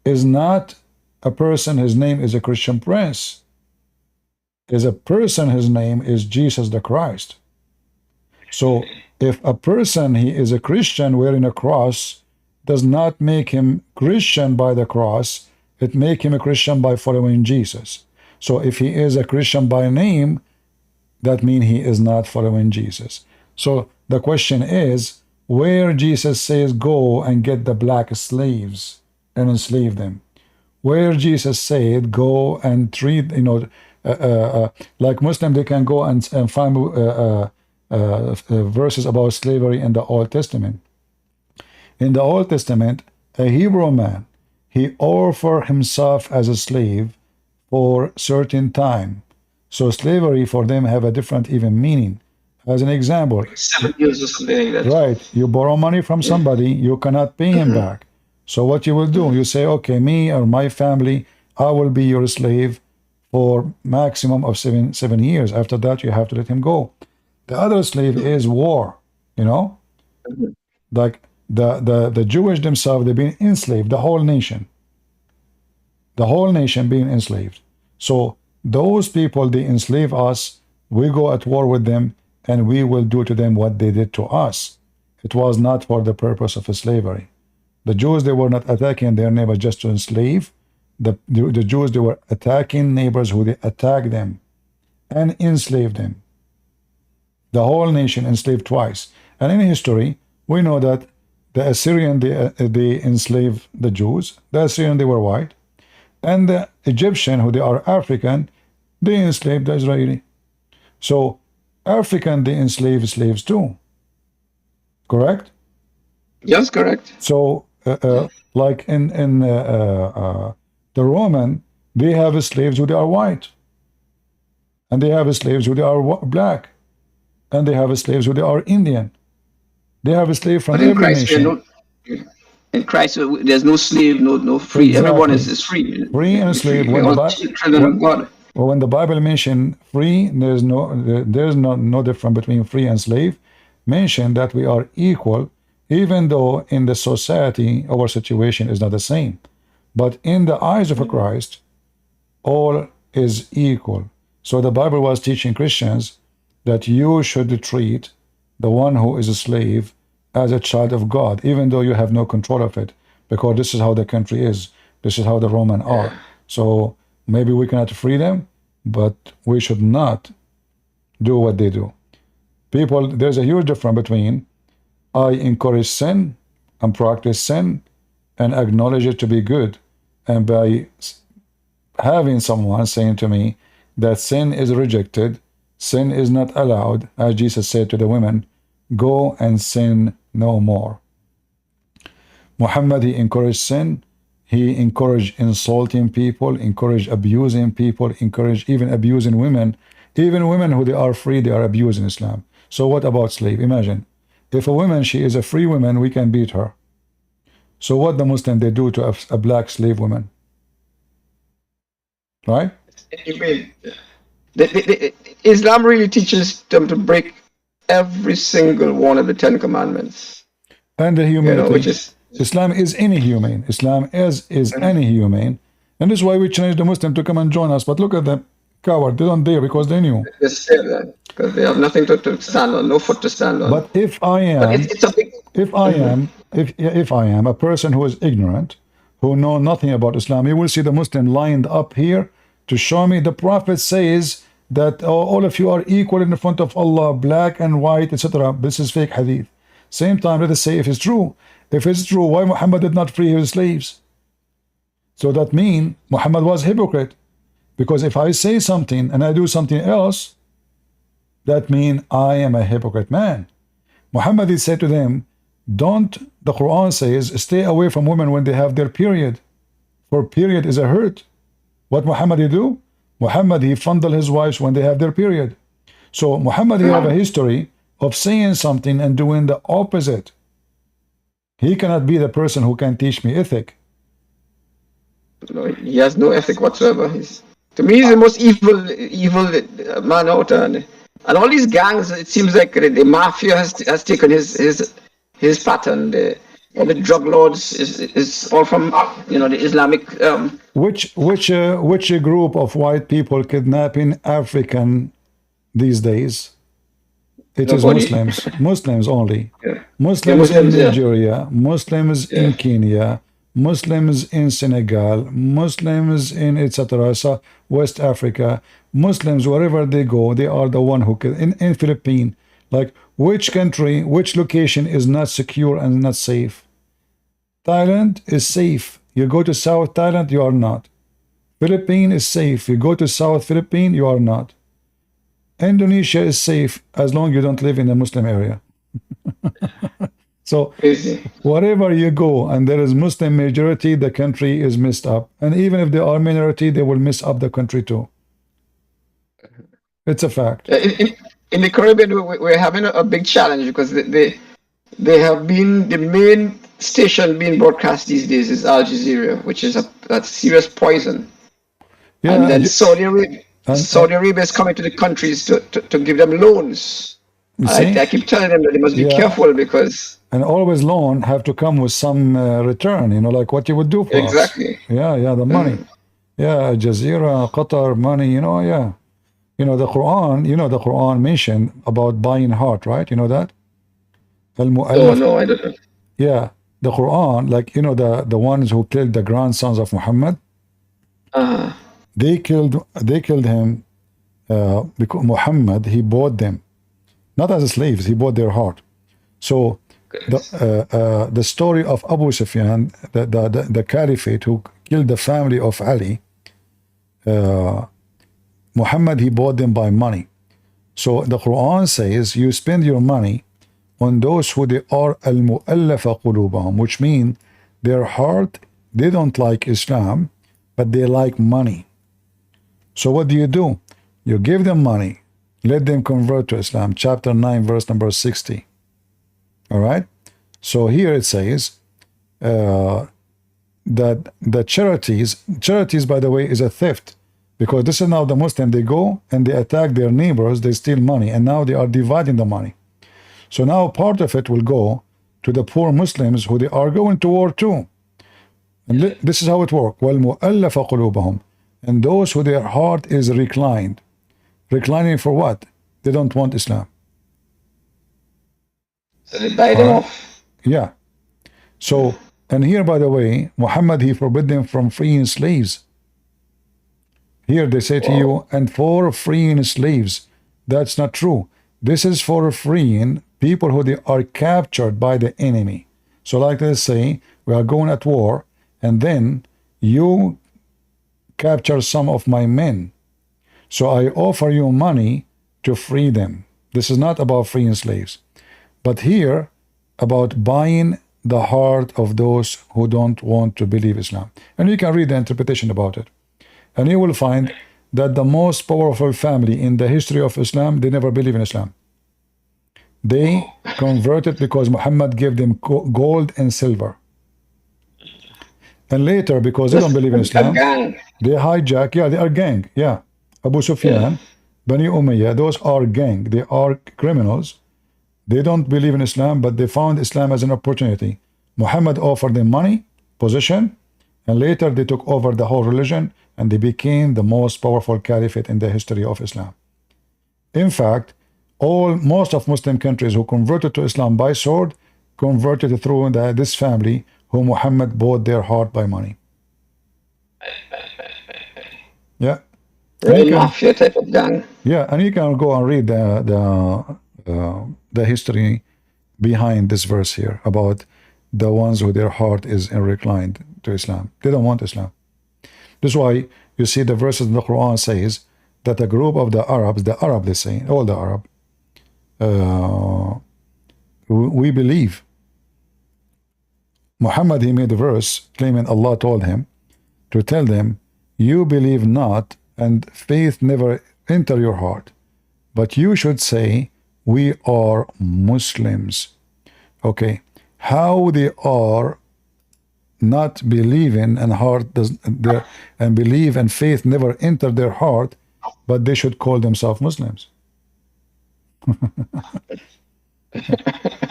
is not a person, his name is a Christian prince. Is a person, his name is Jesus the Christ. So if a person, he is a Christian wearing a cross, does not make him Christian by the cross, it make him a Christian by following Jesus. So if he is a Christian by name, that means he is not following Jesus. So the question is, where Jesus says go and get the black slaves and enslave them, where Jesus said go and treat, like Muslim, they can go and find verses about slavery in the Old Testament. In the Old Testament, a Hebrew man, he offered himself as a slave for certain time. So slavery for them have a different even meaning. As an example, 7 years of slave. Right, you borrow money from somebody, you cannot pay him back. So what you will do, you say, okay, me or my family, I will be your slave for maximum of seven years. After that, you have to let him go. The other slave is war, like the Jewish themselves, they've been enslaved, the whole nation being enslaved. So those people, they enslave us, we go at war with them, and we will do to them what they did to us. It was not for the purpose of slavery. The Jews, they were not attacking their neighbors just to enslave. The Jews, they were attacking neighbors who they attacked them and enslaved them. The whole nation enslaved twice. And in history, we know that the Assyrian, they enslaved the Jews. The Assyrian, they were white. And the Egyptian, who they are African, they enslaved the Israeli. So African, they enslave slaves too. Correct? Yes, correct. So like in the Roman, they have slaves who they are white, and they have slaves who they are black, and they have slaves who they are Indian. They have a slave from every nation. In Christ, there's no slave, no free. Exactly. Everyone is free. Free and slave. When the Bible mentions free, there's no difference between free and slave. Mention that we are equal, even though in the society our situation is not the same. But in the eyes of a Christ, all is equal. So the Bible was teaching Christians that you should treat the one who is a slave as a child of God, even though you have no control of it, because this is how the country is. This is how the Roman are. So maybe we cannot free them, but we should not do what they do. People, there's a huge difference between I encourage sin and practice sin and acknowledge it to be good, and by having someone saying to me that sin is rejected, sin is not allowed, as Jesus said to the women, go and sin no more. Muhammad, he encouraged sin, he encouraged insulting people, encouraged abusing people, encouraged even abusing women. Even women who they are free, they are abused in Islam. So what about slave? Imagine, if a woman, she is a free woman, we can beat her. So what the Muslim they do to a black slave woman? Right? Islam really teaches them to break every single one of the 10 Commandments. And the humanity. You know, which is, Islam is inhumane. Islam is inhumane. And this is why we challenge the Muslim to come and join us. But look at them, coward. They don't dare because they knew. They say that because they have nothing to stand on, no foot to stand on. But if I am, it's a big, if I am a person who is ignorant, who know nothing about Islam, you will see the Muslim lined up here to show me the Prophet says that all of you are equal in front of Allah, black and white, etc. This is fake hadith. Same time, let us say if it's true. If it's true, why Muhammad did not free his slaves? So that means Muhammad was a hypocrite. Because if I say something and I do something else, that means I am a hypocrite man. Muhammad said to them, don't, the Quran says, stay away from women when they have their period. For period is a hurt. What Muhammad did do? Muhammad, he fondled his wives when they have their period. So Muhammad, he have a history of saying something and doing the opposite. He cannot be the person who can teach me ethic. No, he has no ethic whatsoever. To me, he's the most evil man out there. And all these gangs, it seems like the mafia has taken his pattern. All the drug lords is all from the Islamic. Which group of white people kidnapping African these days? It is Muslims. Muslims only. Yeah. Muslims in Nigeria, Muslims in Kenya, Muslims in Senegal, Muslims in etc. So West Africa, Muslims wherever they go, they are the one who in Philippines. Like which country, which location is not secure and not safe? Thailand is safe. You go to South Thailand, you are not. Philippines is safe. You go to South Philippines, you are not. Indonesia is safe as long as you don't live in a Muslim area. So wherever you go and there is Muslim majority, the country is messed up. And even if they are minority, they will mess up the country too. It's a fact. In the Caribbean, we're having a big challenge because they have been the main station being broadcast these days is Al Jazeera, which is a serious poison. Yeah, and then Saudi Arabia is coming to the countries to give them loans. I keep telling them that they must be careful because... And always loan have to come with some return, like what you would do for us. Exactly. Yeah, the money. Yeah, Jazeera, Qatar, money, yeah. The Quran mentioned about buying heart, right? You know that? No, I don't know. Yeah, the Quran, like, the ones who killed the grandsons of Muhammad, they killed him because Muhammad, he bought them. Not as slaves, he bought their heart. So the story of Abu Sufyan, the caliphate who killed the family of Ali, Muhammad, he bought them by money. So the Quran says you spend your money on those who they are al-mu'allafa qulubahum, which means their heart, they don't like Islam, but they like money. So what do? You give them money, let them convert to Islam. Chapter 9, verse number 60. All right? So here it says that the charities, by the way, is a theft. Because this is now the Muslim, they go and they attack their neighbors, they steal money, and now they are dividing the money. So now part of it will go to the poor Muslims who they are going to war too. And this is how it works. وَالْمُؤَلَّفَ قُلُوبَهُمْ. And those who their heart is reclined. Reclining for what? They don't want Islam. So they buy them off. Yeah. So, and here, by the way, Muhammad, he forbid them from freeing slaves. Here they say to you, and for freeing slaves. That's not true. This is for freeing people who they are captured by the enemy. So like let's say we are going at war, and then you capture some of my men. So I offer you money to free them. This is not about freeing slaves, but here about buying the heart of those who don't want to believe Islam. And you can read the interpretation about it. And you will find that the most powerful family in the history of Islam, they never believe in Islam. They converted because Muhammad gave them gold and silver. And later, because they don't believe in Islam, they hijack, they are gang, Abu Sufyan, Bani Umayyah, those are gang, they are criminals. They don't believe in Islam, but they found Islam as an opportunity. Muhammad offered them money, position, and later they took over the whole religion, and they became the most powerful caliphate in the history of Islam. In fact, most of Muslim countries who converted to Islam by sword converted through this family who Muhammad bought their heart by money. Yeah. Real mafia type of gang. Yeah, and you can go and read the history behind this verse here about the ones who their heart is reclined to Islam. They don't want Islam. This is why you see the verses in the Quran says that a group of the Arabs, they say, all the Arab, we believe. Muhammad, he made a verse claiming Allah told him to tell them, you believe not, and faith never enter your heart, but you should say, we are Muslims. Okay, how they are not believing and heart does and believe and faith never enter their heart, but they should call themselves Muslims.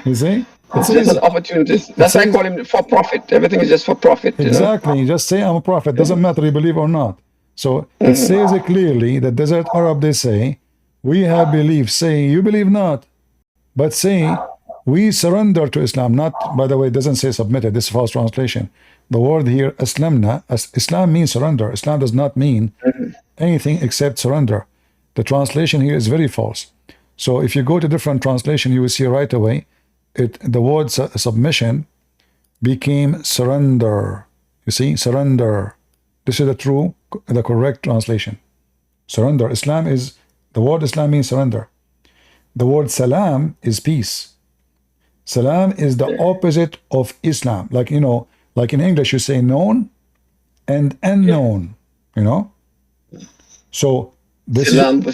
You see? It's just an opportunity. That's why I call him for profit. Everything is just for profit. Exactly. You know? You just say I'm a prophet. Doesn't matter you believe or not. So it says it clearly that desert Arab, they say, we have belief. Say, you believe not. But say, we surrender to Islam. Not, by the way, it doesn't say submitted. This is false translation. The word here, Islamna, Islam means surrender. Islam does not mean anything except surrender. The translation here is very false. So if you go to different translation, you will see right away, the word submission became surrender. You see, surrender. This is the correct translation. Surrender. Islam is, the word Islam means surrender. The word salam is peace. Salam is the opposite of Islam. Like, you know, like in English, you say known and unknown, you know? So this is,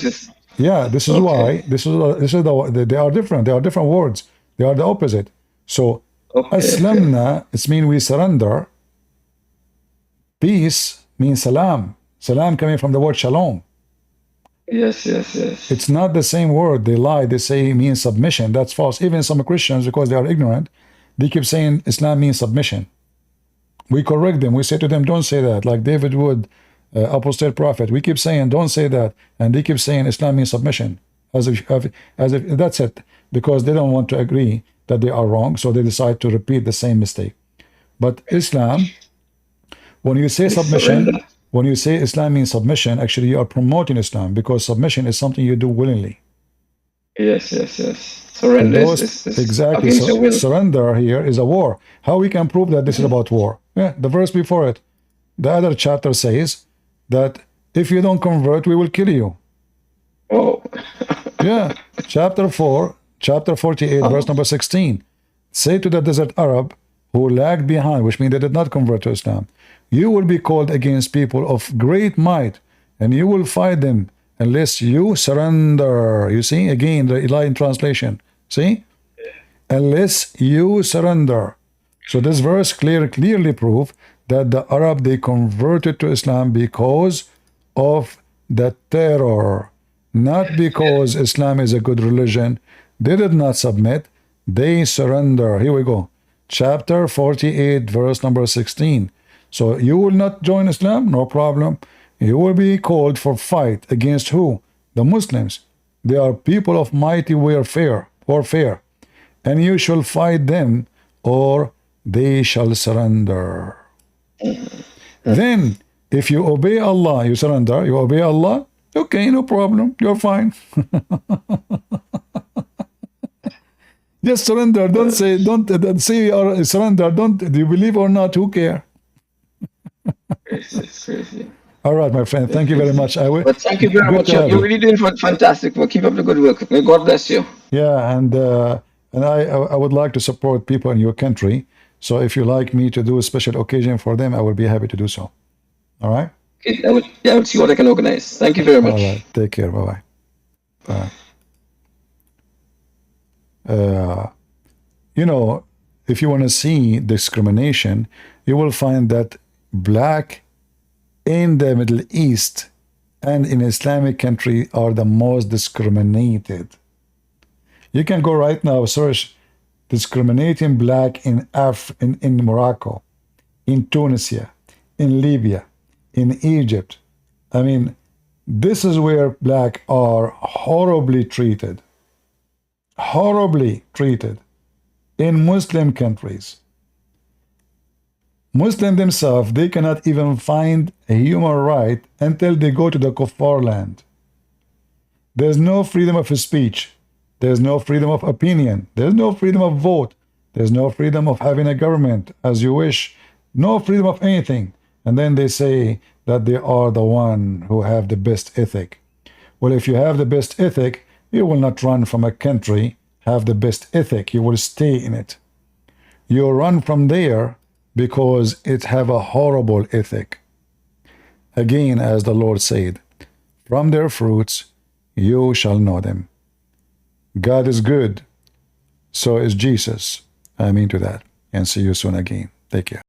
this is why, they are different. They are different words. They are the opposite. So, aslamna, it means we surrender. Peace means salam. Salam coming from the word shalom. Yes. It's not the same word. They lie. They say it means submission. That's false. Even some Christians, because they are ignorant, they keep saying Islam means submission. We correct them. We say to them, don't say that. Like David Wood, apostate prophet. We keep saying, don't say that. And they keep saying Islam means submission. As if that's it. Because they don't want to agree that they are wrong. So they decide to repeat the same mistake. But Islam, when you say submission, when you say Islam means submission, actually you are promoting Islam, because submission is something you do willingly. Yes. Surrender is exactly. So surrender here is a war. How we can prove that this is about war? Yeah, the verse before it. The other chapter says that if you don't convert, we will kill you. Oh. Yeah, chapter 4, chapter 48, verse number 16. Say to the desert Arab who lagged behind, which means they did not convert to Islam, you will be called against people of great might, and you will fight them unless you surrender. You see, again, the lie in translation. See? Unless you surrender. So this verse clearly proves that the Arab, they converted to Islam because of the terror. Not because Islam is a good religion. They did not submit. They surrender. Here we go. Chapter 48, verse number 16. So you will not join Islam? No problem. You will be called for fight against who? The Muslims. They are people of mighty warfare. And you shall fight them, or they shall surrender. Then, if you obey Allah, you surrender, you obey Allah, okay, no problem, you're fine. Just surrender. Don't say, don't say or surrender. Don't, do you believe or not? Who care? It's crazy. All right, my friend. Thank you very much. I will. But thank you very Good much. to have You're you. really doing fantastic work. Keep up the good work. May God bless you. Yeah, and I would like to support people in your country. So if you like me to do a special occasion for them, I will be happy to do so. All right? Okay, I will see what I can organize. Thank you very much. All right. Take care. Bye-bye. Bye. You know, if you want to see discrimination, you will find that black in the Middle East and in Islamic country are the most discriminated. You can go right now, search discriminating black in Morocco, in Tunisia, in Libya, in Egypt. I mean, this is where black are horribly treated. Horribly treated. In Muslim countries. Muslims themselves, they cannot even find a human right until they go to the kuffar land. There's no freedom of speech. There's no freedom of opinion. There's no freedom of vote. There's no freedom of having a government as you wish. No freedom of anything. And then they say that they are the one who have the best ethic. Well, if you have the best ethic, you will not run from a country, have the best ethic. You will stay in it. You run from there because it have a horrible ethic. Again, as the Lord said, from their fruits you shall know them. God is good, so is Jesus. I mean to that. And see you soon again. Take care.